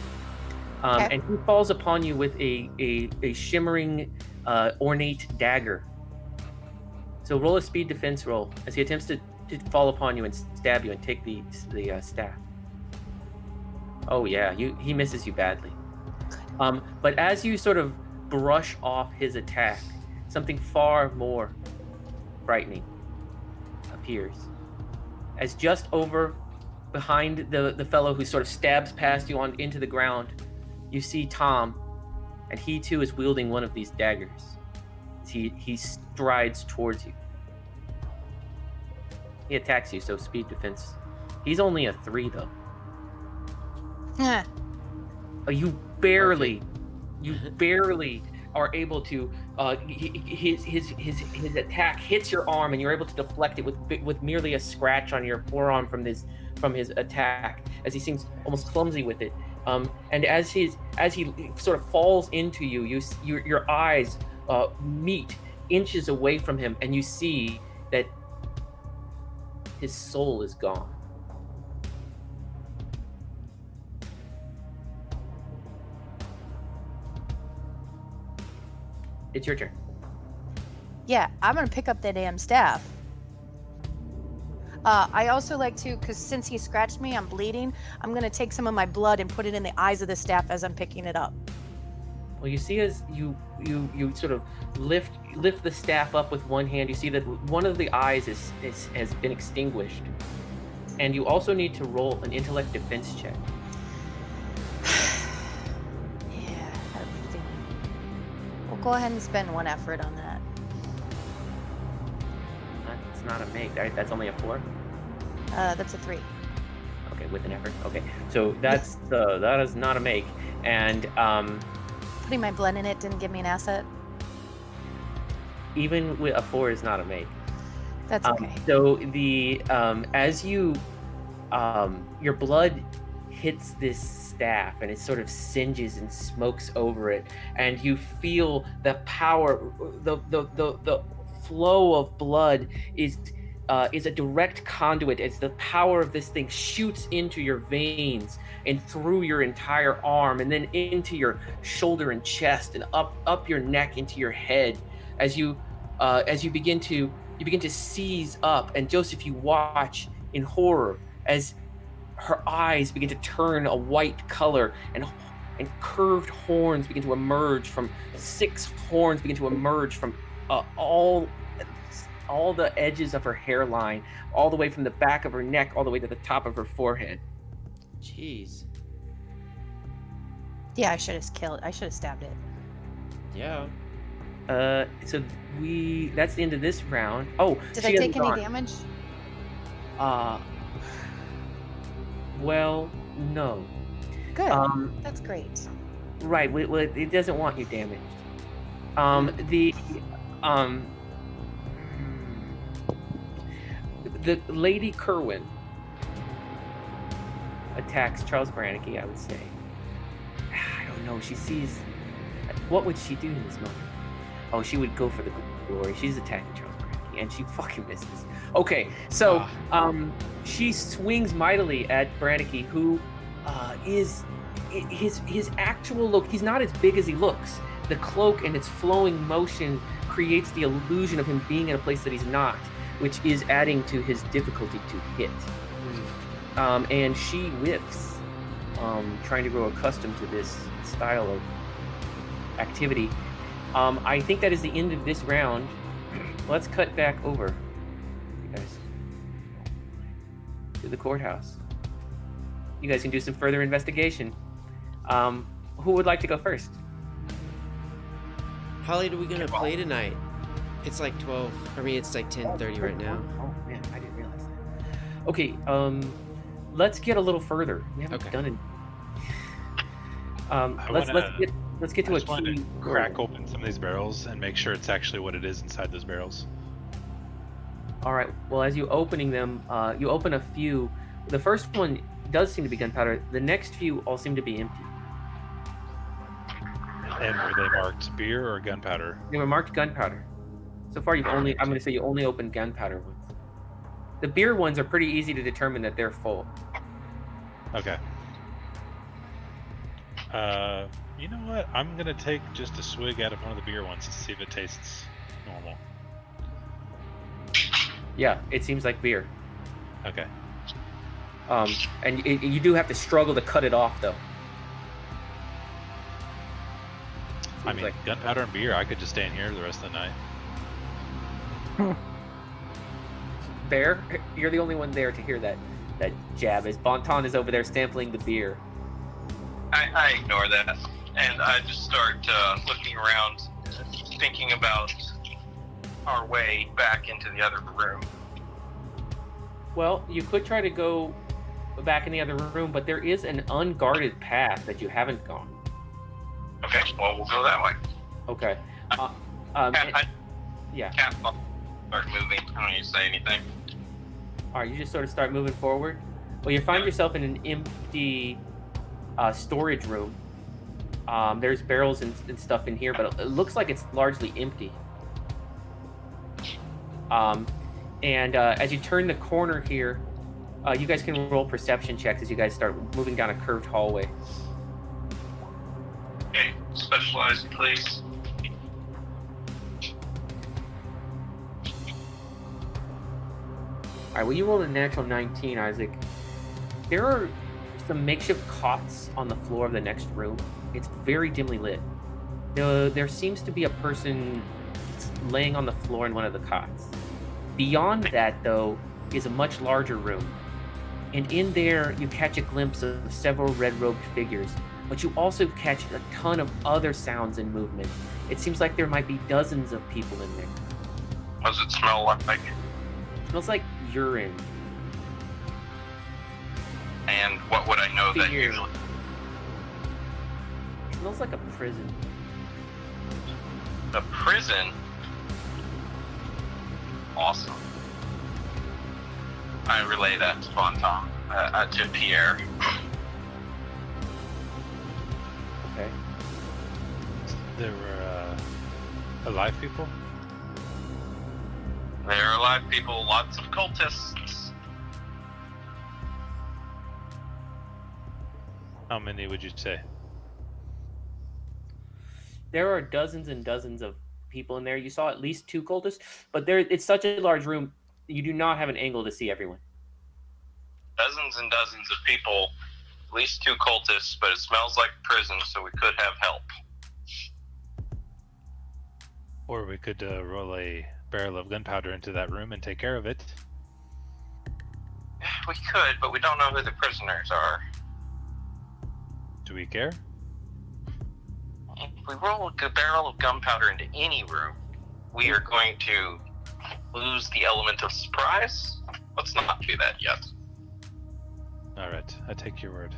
Okay. And he falls upon you with a shimmering, ornate dagger. So roll a speed defense roll as he attempts to fall upon you and stab you and take the staff. Oh yeah, he misses you badly. But as you sort of brush off his attack, something far more frightening appears. As just over behind the fellow who sort of stabs past you into the ground, you see Tom, and he too is wielding one of these daggers. He strides towards you. He attacks you, so speed defense. He's only a 3 though. Huh. You barely are able to. His attack hits your arm, and you're able to deflect it with merely a scratch on your forearm from his attack, as he seems almost clumsy with it. And as he sort of falls into you, your eyes meet inches away from him, and you see that his soul is gone. It's your turn. Yeah, I'm gonna pick up that damn staff. I also like to, because since he scratched me, I'm bleeding. I'm gonna take some of my blood and put it in the eyes of the staff as I'm picking it up. Well, you see as you sort of lift the staff up with one hand, you see that one of the eyes has been extinguished, and you also need to roll an intellect defense check. Yeah, everything. We'll go ahead and spend 1 effort on that. That's not a make, right? That's only a 4. That's a 3. Okay, with an effort. Okay, so that is not a make, and Putting my blood in it didn't give me an asset. even with a 4 is not a make. That's okay. So the as you your blood hits this staff and it sort of singes and smokes over it, and you feel the power, the flow of blood is a direct conduit as the power of this thing shoots into your veins and through your entire arm, and then into your shoulder and chest and up your neck into your head as you begin to seize up. And Joseph, you watch in horror as her eyes begin to turn a white color, and curved horns begin to emerge from 6 horns begin to emerge from all the edges of her hairline, all the way from the back of her neck all the way to the top of her forehead. Jeez. Yeah, I should have stabbed it. Yeah. So that's the end of this round. Oh, Did she I take hasn't any gone. damage? Well, no. Good. Um, That's great. Right. Well, it doesn't want you damaged. The Lady Kerwin attacks Charles Brannicky, I would say. I don't know. She sees. What would she do in this moment? Oh, she would go for the glory. She's attacking Charles Brannicky, and she fucking misses. Okay, so she swings mightily at Brannicky, who is his actual look. He's not as big as he looks. The cloak and its flowing motion creates the illusion of him being in a place that he's not, which is adding to his difficulty to hit. And she whiffs, trying to grow accustomed to this style of activity. I think that is the end of this round. Let's cut back over, you guys, to the courthouse. You guys can do some further investigation. Who would like to go first? How late are we gonna play tonight? It's like 12. I mean, it's like 10:30 right now. Oh man, I didn't realize that. Okay, let's get a little further. We haven't done it. Let's get to a key. Crack open some of these barrels and make sure it's actually what it is inside those barrels. All right. Well, as you opening them, you open a few. The first one does seem to be gunpowder. The next few all seem to be empty. And were they marked beer or gunpowder? They were marked gunpowder. So far, I'm going to say you only opened gunpowder ones. The beer ones are pretty easy to determine that they're full. Okay. You know what? I'm gonna take just a swig out of one of the beer ones to see if it tastes normal. Yeah, it seems like beer. Okay. And you do have to struggle to cut it off, though. I mean, gunpowder and beer, I could just stay in here the rest of the night. Bear, you're the only one there to hear that jab. As Bonton is over there sampling the beer. I ignore that, and I just start looking around, thinking about our way back into the other room. Well, you could try to go back in the other room, but there is an unguarded path that you haven't gone. Okay, well, we'll go that way. Okay. Yeah. Can't start moving. I don't need to say anything. All right, you just sort of start moving forward. Well, you find yourself in an empty storage room. There's barrels and stuff in here, but it looks like it's largely empty. And as you turn the corner here, you guys can roll perception checks as you guys start moving down a curved hallway. Okay, specialized, please. All right, well, you rolled a natural 19, Isaac. There are some makeshift cots on the floor of the next room. It's very dimly lit. There seems to be a person laying on the floor in one of the cots. Beyond that, though, is a much larger room. And in there, you catch a glimpse of several red-robed figures, but you also catch a ton of other sounds and movement. It seems like there might be dozens of people in there. What does it smell like? It smells like urine. And what would I know that Fear. usually? It smells like a prison. A prison? Awesome. I relay that to Bonton, to Pierre. Okay. There were alive people? There are alive people, lots of cultists. How many would you say? There are dozens and dozens of people in there. You saw at least 2 cultists, but it's such a large room, you do not have an angle to see everyone. Dozens and dozens of people, at least 2 cultists, but it smells like a prison, so we could have help. Or we could roll a barrel of gunpowder into that room and take care of it. We could, but we don't know who the prisoners are. Do we care? If we roll a barrel of gunpowder into any room, we are going to lose the element of surprise. Let's not do that yet. Alright, I take your word.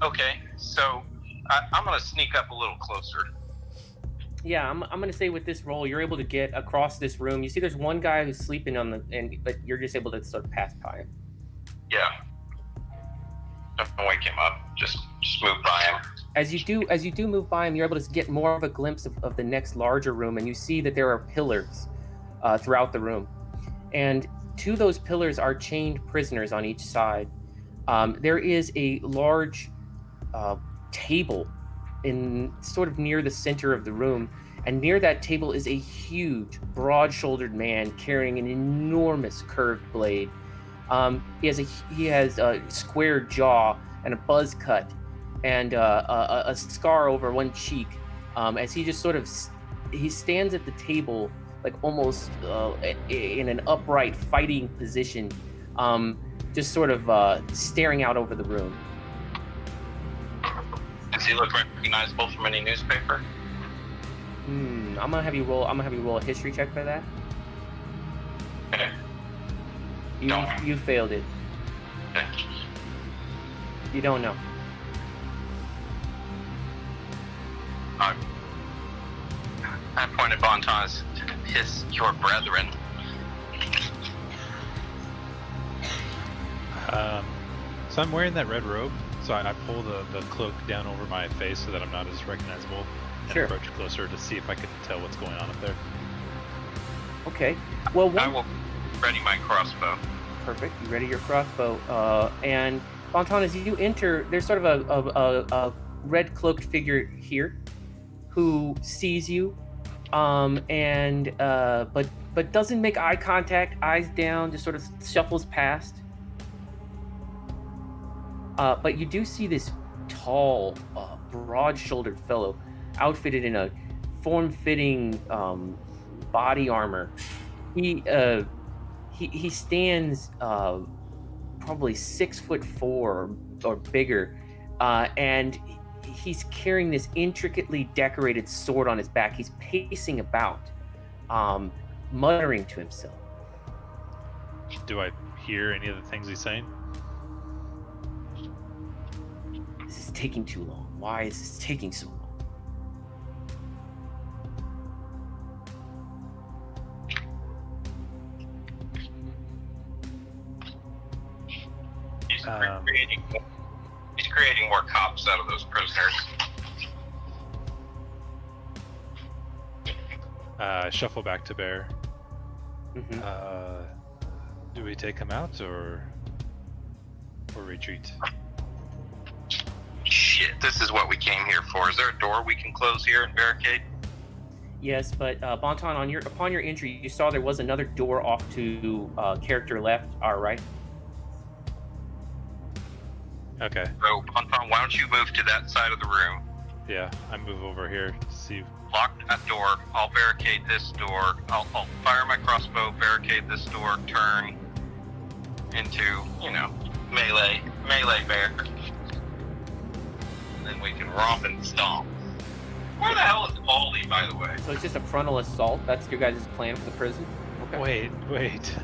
Okay, so I'm gonna sneak up a little closer. Yeah, I'm gonna say with this roll, you're able to get across this room. You see, there's one guy who's sleeping but you're just able to sort of pass by him. Yeah. Don't wake him up. Just move by him. As you do move by him, you're able to get more of a glimpse of the next larger room, and you see that there are pillars throughout the room, and to those pillars are chained prisoners on each side. There is a large table in sort of near the center of the room, and near that table is a huge, broad-shouldered man carrying an enormous curved blade. He has a square jaw and a buzz cut, and a scar over one cheek. As he just sort of he stands at the table like almost in an upright fighting position, just sort of staring out over the room. Does he look recognizable from any newspaper? I'm gonna have you roll a history check for that. Okay. You failed it. Okay. You don't know. I pointed Bonton as your brethren. So I'm wearing that red robe, so I pull the cloak down over my face so that I'm not as recognizable, and Sure. approach closer to see if I can tell what's going on up there. Okay. Well, I will ready my crossbow. Perfect. You ready your crossbow. And Bonton, as you enter, there's sort of a red cloaked figure here who sees you, but doesn't make eye contact, eyes down, just sort of shuffles past. But you do see this tall, broad-shouldered fellow, outfitted in a form-fitting body armor. He stands probably 6'4" or bigger, and he's carrying this intricately decorated sword on his back. He's pacing about, muttering to himself. Do I hear any of the things he's saying? This is taking too long. Why is this taking so long? He's creating more cops out of those prisoners. Shuffle back to Bear. Mm-hmm. Do we take him out or retreat? Shit, this is what we came here for. Is there a door we can close here and barricade? Yes, but Bonton, upon your entry, you saw there was another door off to character left, our right. Okay. So, Bonton, why don't you move to that side of the room? Yeah, I move over here to see. Lock that door. I'll barricade this door. I'll fire my crossbow, barricade this door, turn into, melee bear. And then we can romp and stomp. Where the hell is Baldy, by the way? So it's just a frontal assault. That's your guys' plan for the prison. Okay. Wait.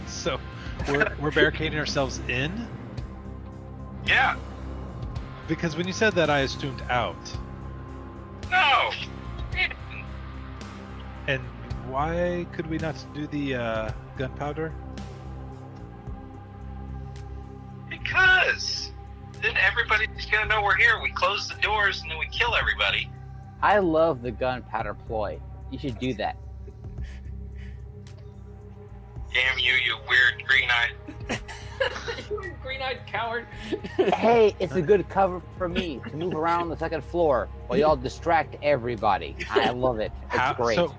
So we're barricading ourselves in? Yeah. Because when you said that, I assumed out. No. And why could we not do the gunpowder? Because then everybody's gonna know we're here. We close the doors and then we kill everybody. I love the gunpowder ploy. You should do that. Damn you, you weird green-eyed. Green-eyed coward. Hey, it's a good cover for me to move around the second floor while y'all distract everybody. I love it. It's great. So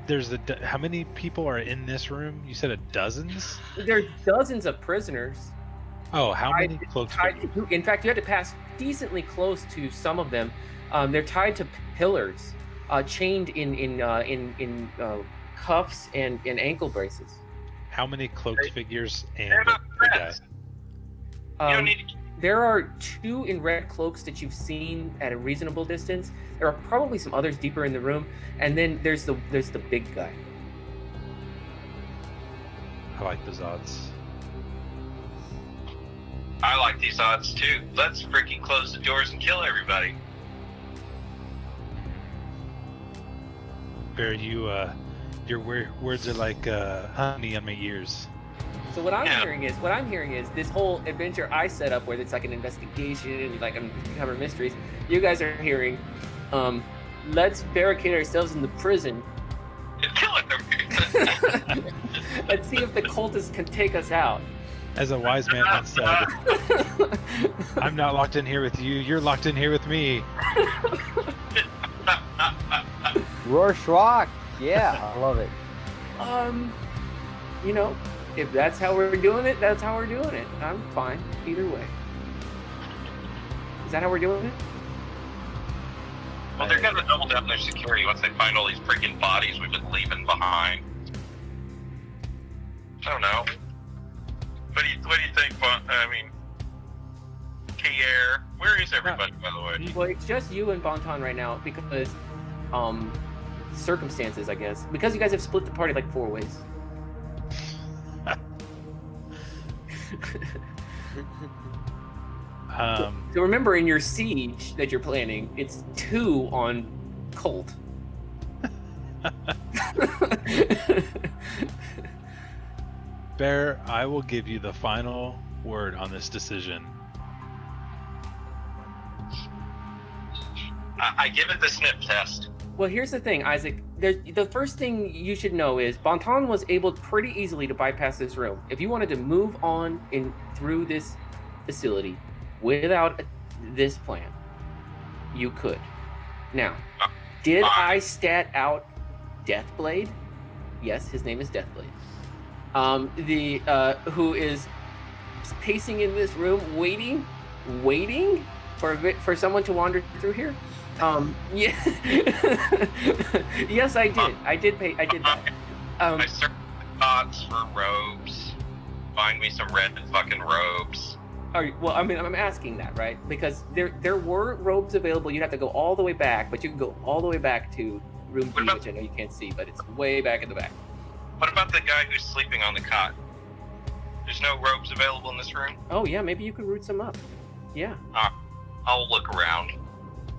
there's how many people are in this room? You said dozens? There are dozens of prisoners. Oh, how many cloaks? In fact, you had to pass decently close to some of them. They're tied to pillars, chained in cuffs and ankle braces. How many cloaked figures and They're not the guy? friends. You don't need to. There are two in red cloaks that you've seen at a reasonable distance. There are probably some others deeper in the room, and then there's the big guy. I like those odds. I like these odds too. Let's freaking close the doors and kill everybody. Bear, your words are like honey on my ears. So what I'm Yeah. hearing is this whole adventure I set up where it's like an investigation and like uncover mysteries. You guys are hearing, let's barricade ourselves in the prison And kill everybody. and see if the cultists can take us out. As a wise man once said, I'm not locked in here with you, you're locked in here with me. Rorschach. Yeah, I love it. You know, if that's how we're doing it, that's how we're doing it. I'm fine either way. Is that how we're doing it? Well, they're gonna double down their security once they find all these freaking bodies we've been leaving behind. I don't know. What do you think, I mean, Pierre? Where is everybody, by the way? Well, it's just you and Bonton right now because, circumstances, I guess. Because you guys have split the party like 4 ways. So remember, in your siege that you're planning, it's 2 on Colt. Bear, I will give you the final word on this decision. I give it the snip test. Well, here's the thing, Isaac. The first thing you should know is Bonton was able pretty easily to bypass this room. If you wanted to move on in through this facility without this plan, you could. Now, did I stat out Deathblade? Yes, his name is Deathblade. Who is pacing in this room, waiting for someone to wander through here. Yeah. Yes, I did. I did that. I searched the odds for robes. Find me some red fucking robes. Well, I mean, I'm asking that, right? Because there were robes available. You'd have to go all the way back, but you can go all the way back to room B, which I know you can't see, but it's way back in the back. What about the guy who's sleeping on the cot? There's no robes available in this room? Oh, yeah, maybe you could root some up. Yeah. I'll look around.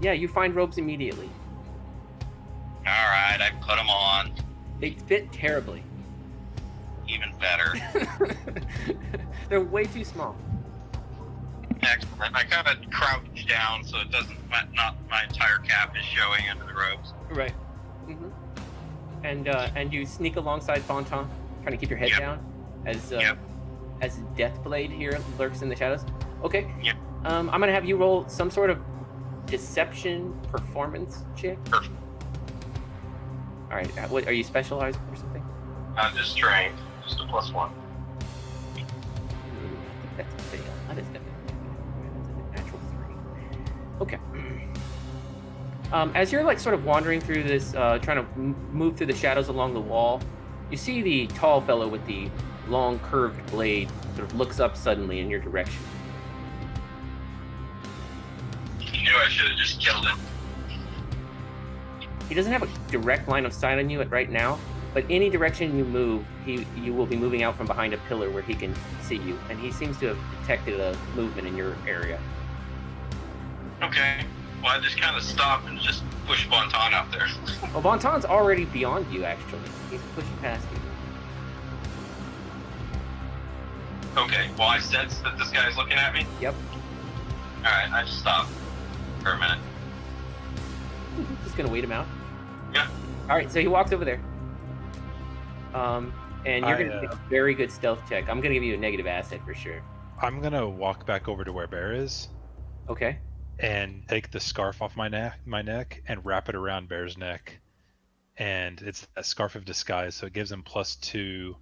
Yeah, you find robes immediately. Alright, I put them on. They fit terribly. Even better. They're way too small. Excellent. I kind of crouch down so it doesn't, not my entire cap is showing under the robes. Right. Mm-hmm. And you sneak alongside Bonton, trying to keep your head down, as Deathblade here lurks in the shadows. Okay. Yep. I'm gonna have you roll some sort of deception performance check. Perfect. All right. What are you specialized or something? I'm just trained. Just a +1. That's a fail. That is definitely a natural 3. Okay. As you're like sort of wandering through this, trying to move through the shadows along the wall, you see the tall fellow with the long curved blade sort of looks up suddenly in your direction. You knew I should have just killed him. He doesn't have a direct line of sight on you right now, but any direction you move, you will be moving out from behind a pillar where he can see you, and he seems to have detected a movement in your area. Okay. Well, I just kind of stop and just push Bonton out there. Well, Bonton's already beyond you, actually. He's pushing past you. Okay. Well, I sense that this guy's looking at me. Yep. Alright, I just stop for a minute. Just gonna wait him out. Yeah. All right, so he walks over there. And you're gonna get a very good stealth check. I'm gonna give you a negative asset for sure. I'm gonna walk back over to where Bear is Okay. and take the scarf off my neck and wrap it around Bear's neck. And it's a scarf of disguise, so it gives him +2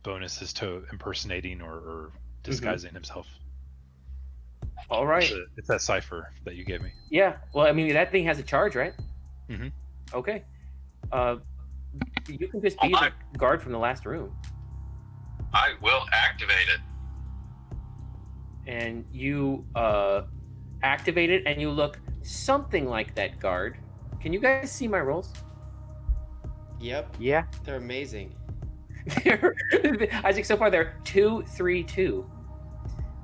bonuses to impersonating or disguising himself. All right. It's that Cypher that you gave me. Yeah. Well, I mean, that thing has a charge, right? Mhm. Okay. You can just be the guard from the last room, I will activate it. and you activate it, and you look something like that guard. Can you guys see my rolls? Yep, Yeah. they're amazing. Isaac, so far they're 2, 3, 2.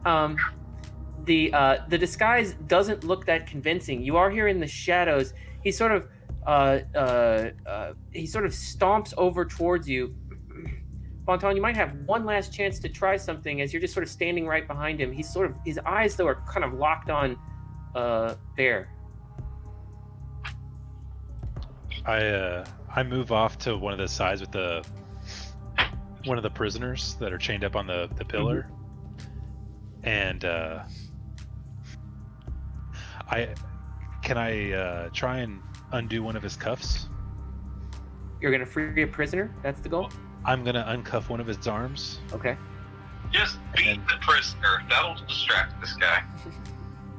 The disguise doesn't look that convincing. You are here in the shadows. He sort of stomps over towards you. Bonton, you might have one last chance to try something as you're just sort of standing right behind him. His eyes though are kind of locked on Bear. I move off to one of the sides with one of the prisoners that are chained up on the pillar, and I try and undo one of his cuffs. You're gonna free a prisoner? That's the goal? I'm gonna uncuff one of his arms. Okay. Just beat the prisoner. That'll distract this guy.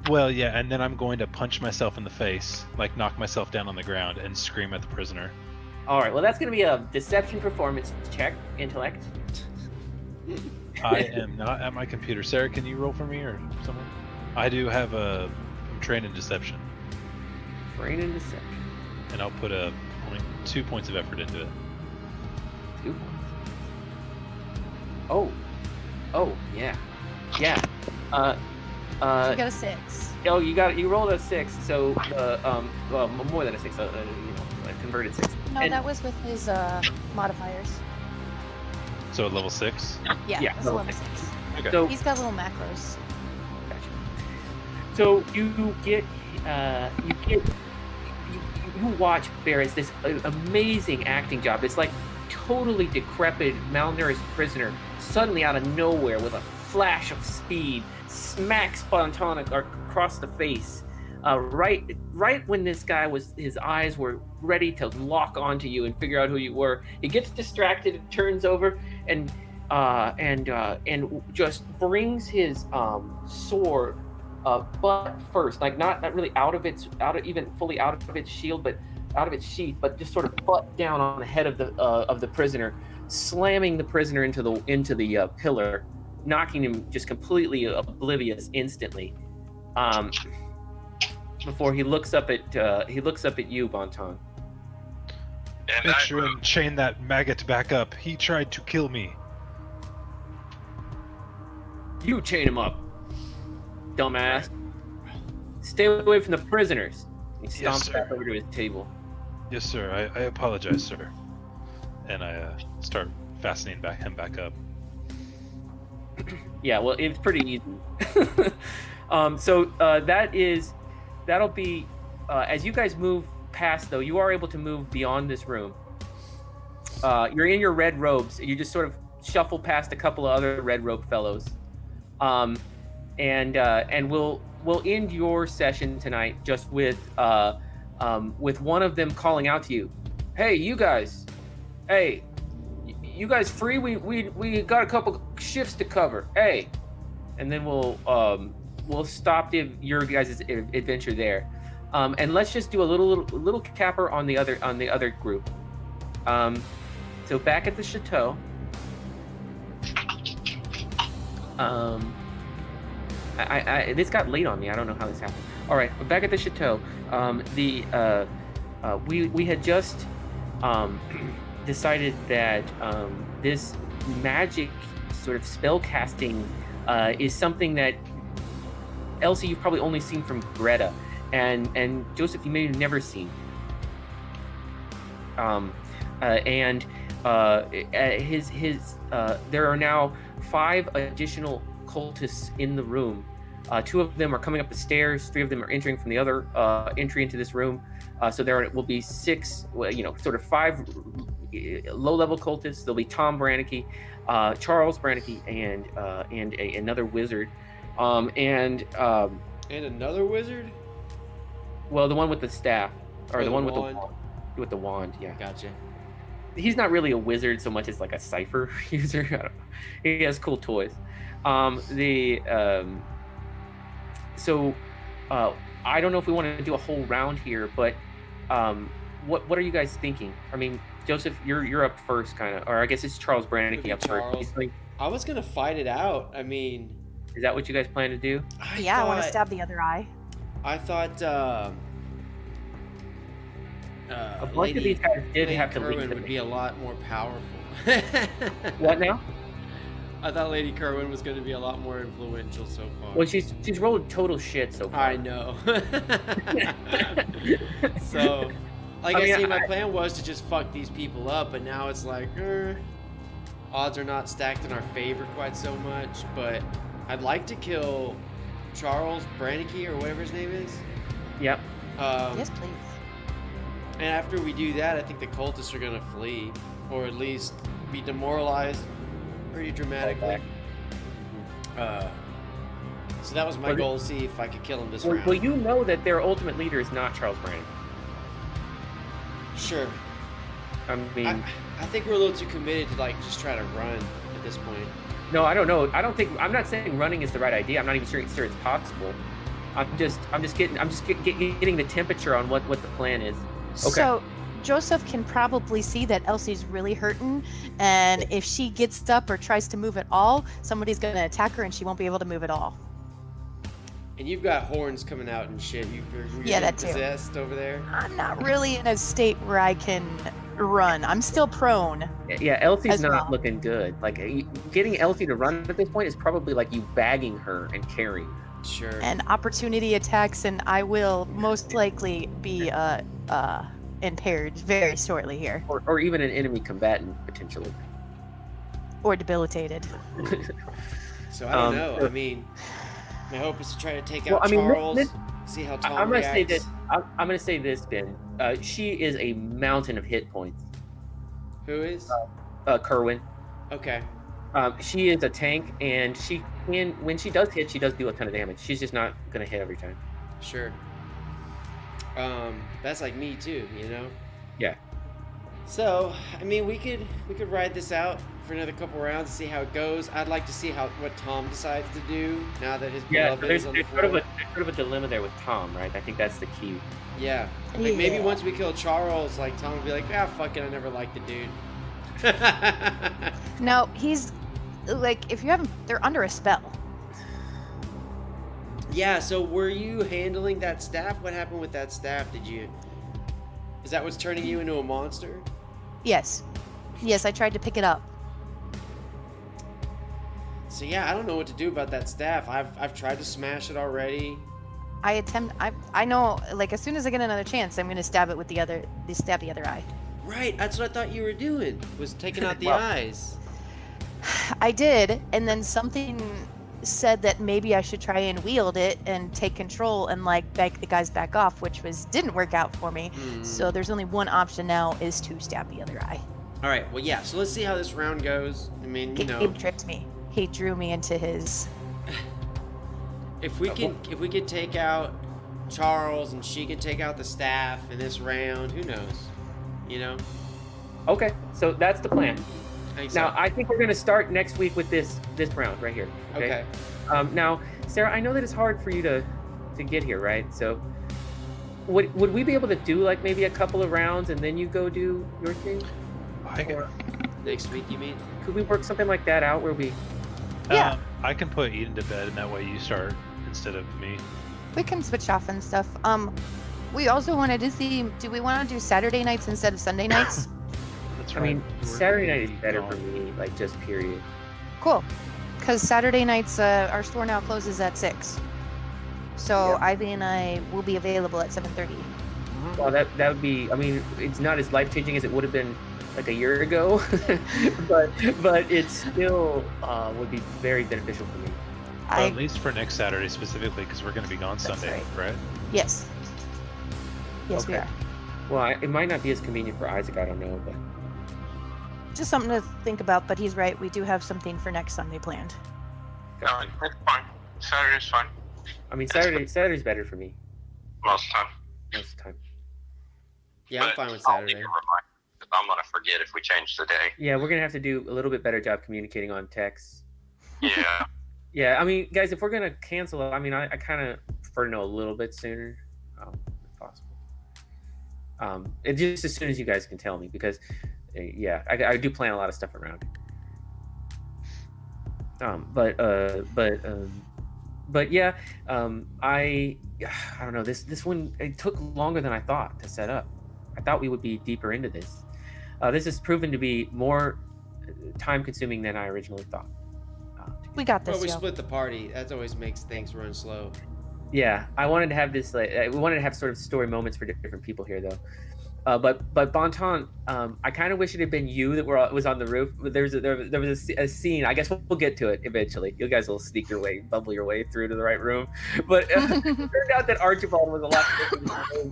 Well, yeah, and then I'm going to punch myself in the face, like knock myself down on the ground and scream at the prisoner. All right. Well, that's going to be a deception performance check, intellect. I am not at my computer. Sarah, can you roll for me or someone? I do have I'm trained in deception. Trained in deception. And I'll put 2 points of effort into it. 2 points. Oh, yeah. Yeah. You got a 6. Oh, you rolled a 6, so well, more than a 6, a converted 6. No, And- that was with his modifiers. So at level 6? Yeah, That's level level 6. Okay. So He's got little macros. Gotcha. So you watch Bear as this amazing acting job. It's like totally decrepit, malnourished prisoner suddenly out of nowhere with a flash of speed smacks Bonton across the face. Right when this guy his eyes were ready to lock onto you and figure out who you were, he gets distracted and turns over and just brings his sword butt first, like not really even fully out of its shield, but out of its sheath, but just sort of butt down on the head of the prisoner, slamming the prisoner into the pillar, knocking him just completely oblivious instantly. Before he looks up at you, Bonton. And Make sure and chain that maggot back up. He tried to kill me. You chain him up, dumbass. Stay away from the prisoners. He stomps Yes, sir. back over to his table. Yes, sir. I apologize, sir. And I start fastening him back up. Yeah, well, it's pretty easy. That'll be as you guys move past, though, you are able to move beyond this room. You're in your red robes. You just sort of shuffle past a couple of other red robe fellows, and we'll end your session tonight just with one of them calling out to you, "Hey, you guys! Hey, you guys free? We got a couple shifts to cover. Hey!" And then we'll stop your guys' adventure there, and let's just do a little capper on the other group. So back at the chateau, this got late on me. I don't know how this happened. All right, back at the chateau, we had just decided that this magic sort of spell casting is something that Elsie, you've probably only seen from Greta, and Joseph, you may have never seen. There are now 5 additional cultists in the room. 2 of them are coming up the stairs. 3 of them are entering from the other entry into this room. So there will be 6, sort of 5 low-level cultists. There'll be Tom Brannicky, Charles Brannicky, and another wizard. And another wizard? Well, the one with the staff, or the one wand. with the wand. Yeah, Gotcha. he's not really a wizard so much as like a Cypher user. I don't know. He has cool toys. I don't know if we want to do a whole round here, but what are you guys thinking? I mean, Joseph, you're up first, kind of, or I guess it's Charles Brannicky up Charles. first. I was gonna fight it out. I mean, Is that what you guys plan to do? I want to stab the other eye. I thought A bunch of these guys did have to leave. would be a lot more powerful. What now? I thought Lady Kerwin was going to be a lot more influential so far. Well, she's rolled total shit so far. I know. So, like I say, my plan was to just fuck these people up, but now it's like, odds are not stacked in our favor quite so much. But I'd like to kill Charles Brannicky or whatever his name is. Yep. Yes, please. And after we do that, I think the cultists are gonna flee, or at least be demoralized pretty dramatically. So that was my goal, see if I could kill him this round. Well, you know that their ultimate leader is not Charles Brannicky. Sure. I mean, I think we're a little too committed to like just try to run at this point. no, I don't know. I'm not saying running is the right idea. I'm not even sure it's possible. I'm just getting the temperature on what the plan is. Okay. So Joseph can probably see that Elsie's really hurting, and if she gets up or tries to move at all, somebody's going to attack her and she won't be able to move at all. And you've got horns coming out and shit. You're that too. Possessed over there. I'm not really in a state where I can run. I'm still prone. Yeah, Elsie's as not well. looking good. Like getting Elsie to run at this point is probably like you bagging her and carrying her. Sure. And opportunity attacks, and I will most likely be impaired very shortly here, Or even an enemy combatant potentially. or debilitated. So I don't know. I mean, my hope is to try to take out Well, I mean, Charles. See how Tom I'm gonna reacts. say this. I'm gonna say this, Ben. She is a mountain of hit points. Who is? Kerwin. Okay. She is a tank, and she can, when she does hit, she does do a ton of damage. She's just not gonna hit every time. Sure. That's like me too, you know. Yeah. So, I mean, we could ride this out for another couple rounds and see how it goes. I'd like to see what Tom decides to do now that his beloved There's is on the sort of floor. a dilemma there with Tom, right? I think that's the key. Yeah. Like maybe Yeah. once we kill Charles, like Tom will be like, fuck it, I never liked the dude. No, he's like, if you haven't, they're under a spell. Yeah, so were you handling that staff? What happened with that staff? Is that what's turning you into a monster? Yes, I tried to pick it up. So yeah, I don't know what to do about that staff. I've tried to smash it already. I know, like, as soon as I get another chance, I'm gonna stab it with the other eye. Right, that's what I thought you were doing, was taking out the Well- eyes. I did, and then something said that maybe I should try and wield it and take control and like beg the guys back off, which didn't work out for me. So there's only one option now, is to stab the other eye. All right, well, yeah, so let's see how this round goes. I mean, you know, Gabe tricked me. He drew me into his. if we could take out Charles and she could take out the staff in this round, who knows? You know? Okay, so that's the plan. I think so. Now, I think we're going to start next week with this round right here. Okay. Now, Sarah, I know that it's hard for you to get here, right? So, would we be able to do like maybe a couple of rounds and then you go do your thing? Next week, you mean? Could we work something like that out where we? Yeah. I can put Eden to bed, and that way you start instead of me. We can switch off and stuff. We also wanted to see. Do we want to do Saturday nights instead of Sunday nights? That's I right. mean, Saturday night is better for me, like just period. Cool. Because Saturday nights, our store now closes at 6. So Yeah. Ivy and I will be available at 7:30. Well, that would be. I mean, it's not as life changing as it would have been like a year ago, but it still would be very beneficial for me. Well, at least for next Saturday specifically, because we're going to be gone That's Sunday, right? Yes. Yes, we Okay. are. Well, it might not be as convenient for Isaac. I don't know, but Just something to think about, but he's right. We do have something for next Sunday planned. It's fine. Saturday's fine. I mean, Saturday's better for me Most of the time. most of the time. Yeah, I'm But fine with I'll need Saturday. to remind you, 'cause I'm gonna forget if we change the day. Yeah, we're gonna have to do a little bit better job communicating on text. Yeah. Yeah, I mean, guys, if we're gonna cancel, I mean, I kind of prefer to know a little bit sooner, if possible. And just as soon as you guys can tell me, because yeah, I do plan a lot of stuff around. But yeah, I don't know. This one, it took longer than I thought to set up. I thought we would be deeper into this. This has proven to be more time consuming than I originally thought. We got Well, this, we yo. split the party. That always makes things run slow. Yeah, I wanted to have this we wanted to have sort of story moments for different people here, though. But Bonton, I kind of wish it had been you that was on the roof. But there was a scene. I guess we'll get to it eventually. You guys will sneak your way, bubble your way through to the right room. But it turned out that Archibald was a lot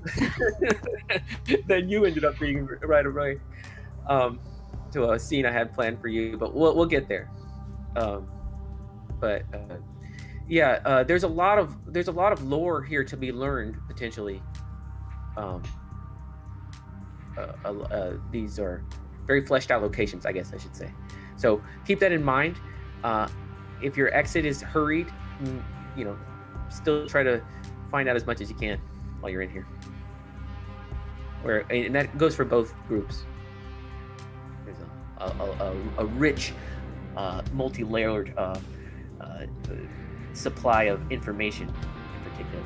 different than you ended up being right away. To a scene I had planned for you, but we'll get there. There's a lot of lore here to be learned potentially. These are very fleshed out locations, I guess I should say. So keep that in mind. If your exit is hurried, still try to find out as much as you can while you're in here. And that goes for both groups. There's a rich, multi-layered supply of information in particular.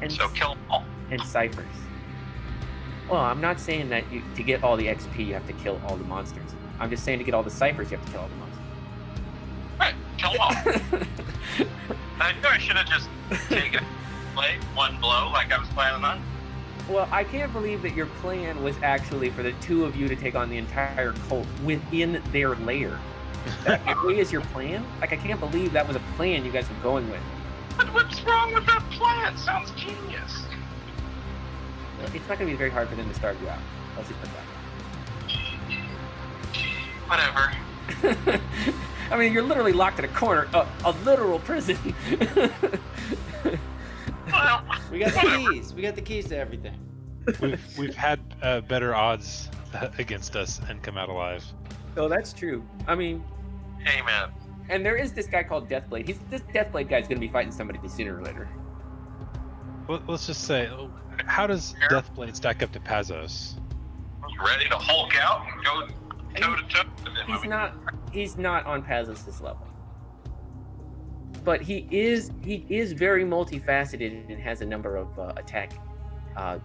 And So kill them all. And ciphers. Well, I'm not saying that to get all the XP you have to kill all the monsters. I'm just saying to get all the ciphers you have to kill all the monsters. Right, kill them all. I knew I should have just taken one blow like I was planning on. Well, I can't believe that your plan was actually for the two of you to take on the entire cult within their lair. That really is your plan? Like, I can't believe that was a plan you guys were going with. But what's wrong with that plan? Sounds genius. It's not going to be very hard for them to start you out. Let's just put Whatever. that. I mean, you're literally locked in a corner, a literal prison. Well, We got the keys. We got the keys to everything. We've had better odds against us and come out alive. Oh, that's true. I mean, hey man. and there is this guy called Deathblade. This Deathblade guy's going to be fighting somebody sooner or later. Well, let's just say, how does Deathblade stack up to Pazos? Ready to Hulk out and go toe to toe with him. He's not on Pazos' level. But he is very multifaceted and has a number of attack. Tell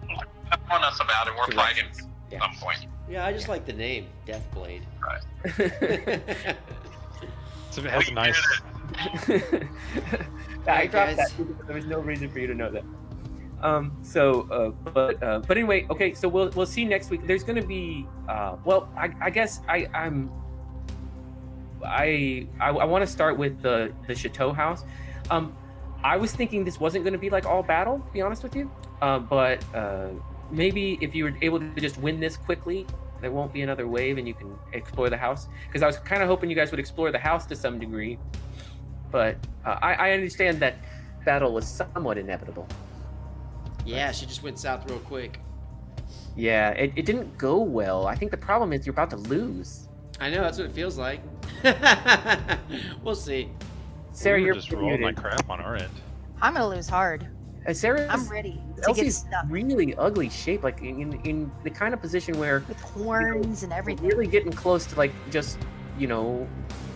us about it. We're fighting Yeah. at some point. Yeah, I just like the name, Deathblade. Right. So it has a nice. I dropped guys. that because there was no reason for you to know that. But anyway, okay. So we'll see next week. There's going to be. I guess I want to start with the Chateau house. I was thinking this wasn't going to be like all battle, to be honest with you. But maybe if you were able to just win this quickly, there won't be another wave and you can explore the house. Because I was kind of hoping you guys would explore the house to some degree. But I understand that battle was somewhat inevitable. Yeah, she just went south real quick. Yeah, it didn't go well. I think the problem is you're about to lose. I know, that's what it feels like. We'll see. Sarah, We were you're just rolling like muted. crap on our end. I'm gonna lose hard. Sarah's I'm ready to get Elsie's stuck really ugly shape, like in the kind of position where with horns and everything. really getting close to like just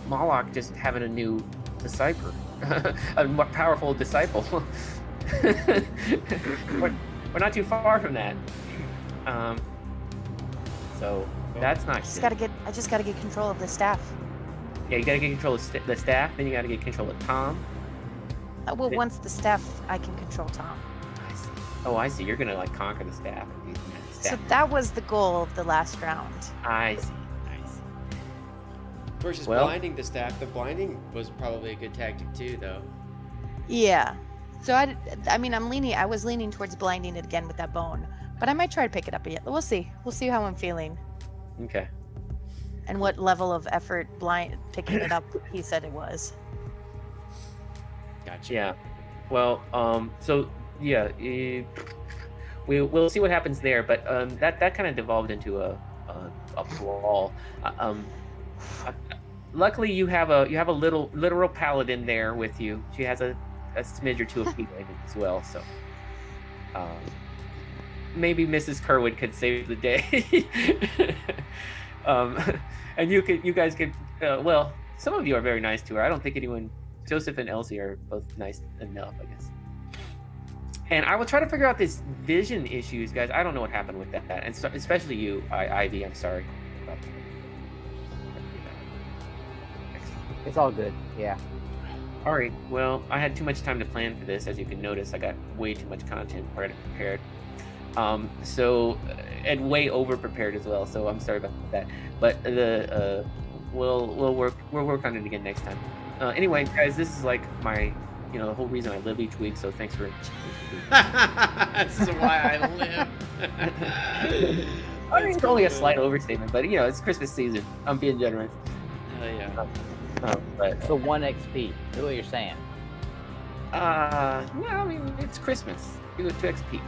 Moloch just having a new disciple, a more powerful disciple. we're not too far from that. So that's not. I just gotta get control of the staff. Yeah, you gotta get control of the staff. Then you gotta get control of Tom. Well, once the staff, I can control Tom. I see. Oh, I see. You're gonna like conquer the staff. So that was the goal of the last round. I see. Versus Well- blinding the staff. The blinding was probably a good tactic too, though. Yeah. So I mean, I was leaning towards blinding it again with that bone, but I might try to pick it up again. We'll see. We'll see how I'm feeling Okay. and what level of effort picking it up he said it was. Gotcha. Yeah. Well, we'll see what happens there, but that kind of devolved into a brawl. Luckily, you have a literal paladin there with you. She has a smidge or two of healing as well, so maybe Mrs. Kerwood could save the day. And you guys could. Well, some of you are very nice to her. I don't think anyone. Joseph and Elsie are both nice enough, I guess. And I will try to figure out this vision issues, guys. I don't know what happened with that, and so, especially you, Ivy. I'm sorry. It's all good. Yeah. All right. Well, I had too much time to plan for this. As you can notice, I got way too much content prepared. And way over prepared as well. So I'm sorry about that. But we'll work on it again next time. Anyway, guys, this is like my the whole reason I live each week. So thanks for. This is why I live. I mean, it's only a slight overstatement, but it's Christmas season. I'm being generous. Oh yeah. But So 1 XP. That's what you're saying. yeah, I mean it's Christmas. You get 2 XP.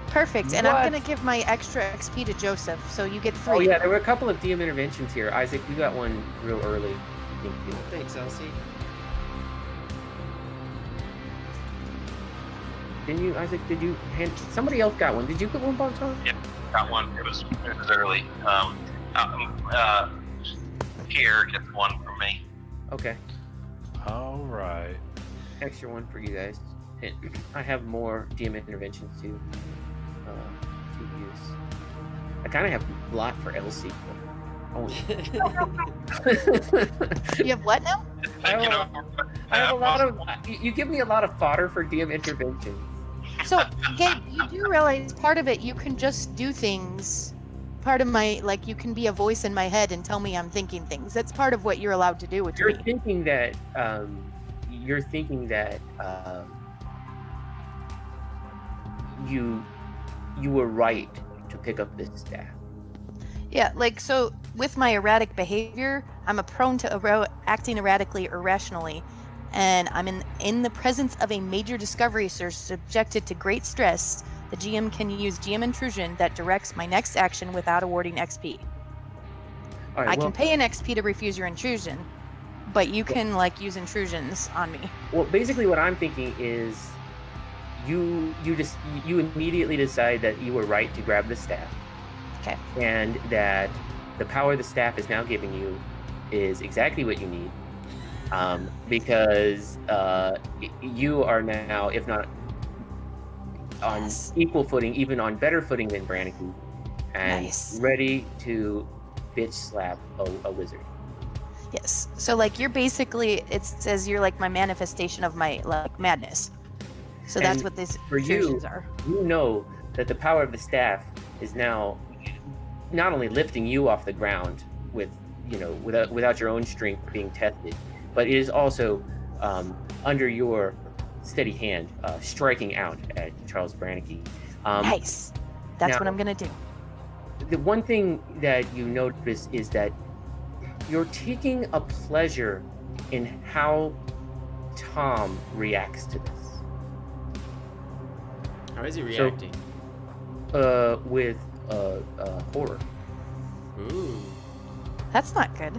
Perfect. And I'm What? gonna give my extra XP to Joseph, so you get 3. Oh yeah, there were a couple of DM interventions here. Isaac, you got one real early. Thank you. Thanks, Elsie. Didn't you, Isaac? Did you hand? Somebody else got one. Did you get one, Bob? Yeah, got one. It was early. Here gets one from me. Okay, All right. extra one for you guys. And I have more DM interventions to use. I kind of have a lot for Elsie. Oh. You have what now? I have a lot of. You give me a lot of fodder for DM interventions. So, Gabe, you do realize part of it, you can just do things. Part of my, you can be a voice in my head and tell me I'm thinking things. That's part of what you're allowed to do with You're me. thinking that. You were right to pick up this staff. Yeah, so with my erratic behavior, I'm prone to acting erratically, irrationally, and I'm in the presence of a major discovery subjected to great stress. The GM can use GM intrusion that directs my next action without awarding XP. All right, I can pay an XP to refuse your intrusion, but you can use intrusions on me. Well, basically, what I'm thinking is, you immediately decide that you were right to grab the staff. Okay. And that the power the staff is now giving you is exactly what you need, because you are now, if not on Yes. equal footing, even on better footing than Brannicky, and Nice. ready to bitch slap a wizard. Yes. So you're basically, it says you're my manifestation of my madness. So that's And what these for you- intrusions are. You know that the power of the staff is now not only lifting you off the ground without your own strength being tested, but it is also under your steady hand striking out at Charles Brannicky. Nice. That's now- what I'm gonna do. The one thing that you notice is that you're taking a pleasure in how Tom reacts to this. How is he reacting? With horror. Ooh. That's not good.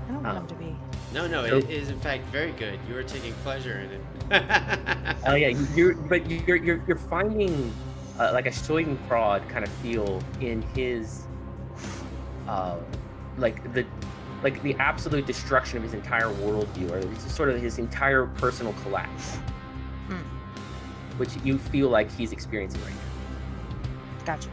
I don't want Oh. him to be. No, So- it is in fact very good. You are taking pleasure in it. Oh yeah, you're finding like a Schadenfreude kind of feel in his the absolute destruction of his entire worldview, or sort of his entire personal collapse, which you feel like he's experiencing right now. Gotcha.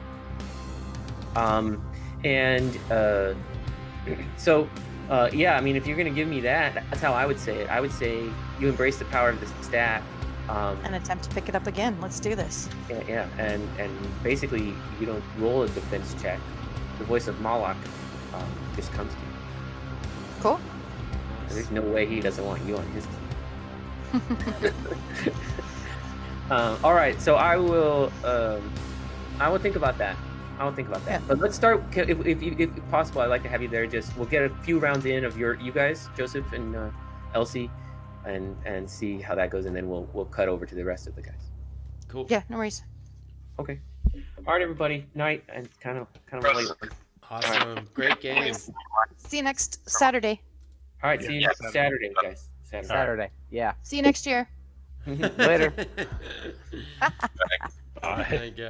Yeah, I mean, if you're gonna give me that, that's how I would say it. I would say you embrace the power of the staff. An attempt to pick it up again. Let's do this. Yeah, and basically you don't roll a defense check. The voice of Moloch just comes to you. Cool. There's no way he doesn't want you on his team. All right, so I will think about that. Yeah. But let's start. If possible, I'd like to have you there. We'll get a few rounds in of you guys, Joseph and Elsie, and see how that goes, and then we'll cut over to the rest of the guys. Cool. Yeah, no worries. Okay. All right, everybody. Night, and kind of late. Awesome. Great game. See you next Saturday. All right, see you next Saturday, guys. Saturday. Yeah. See you next year. Later. Bye. I guess.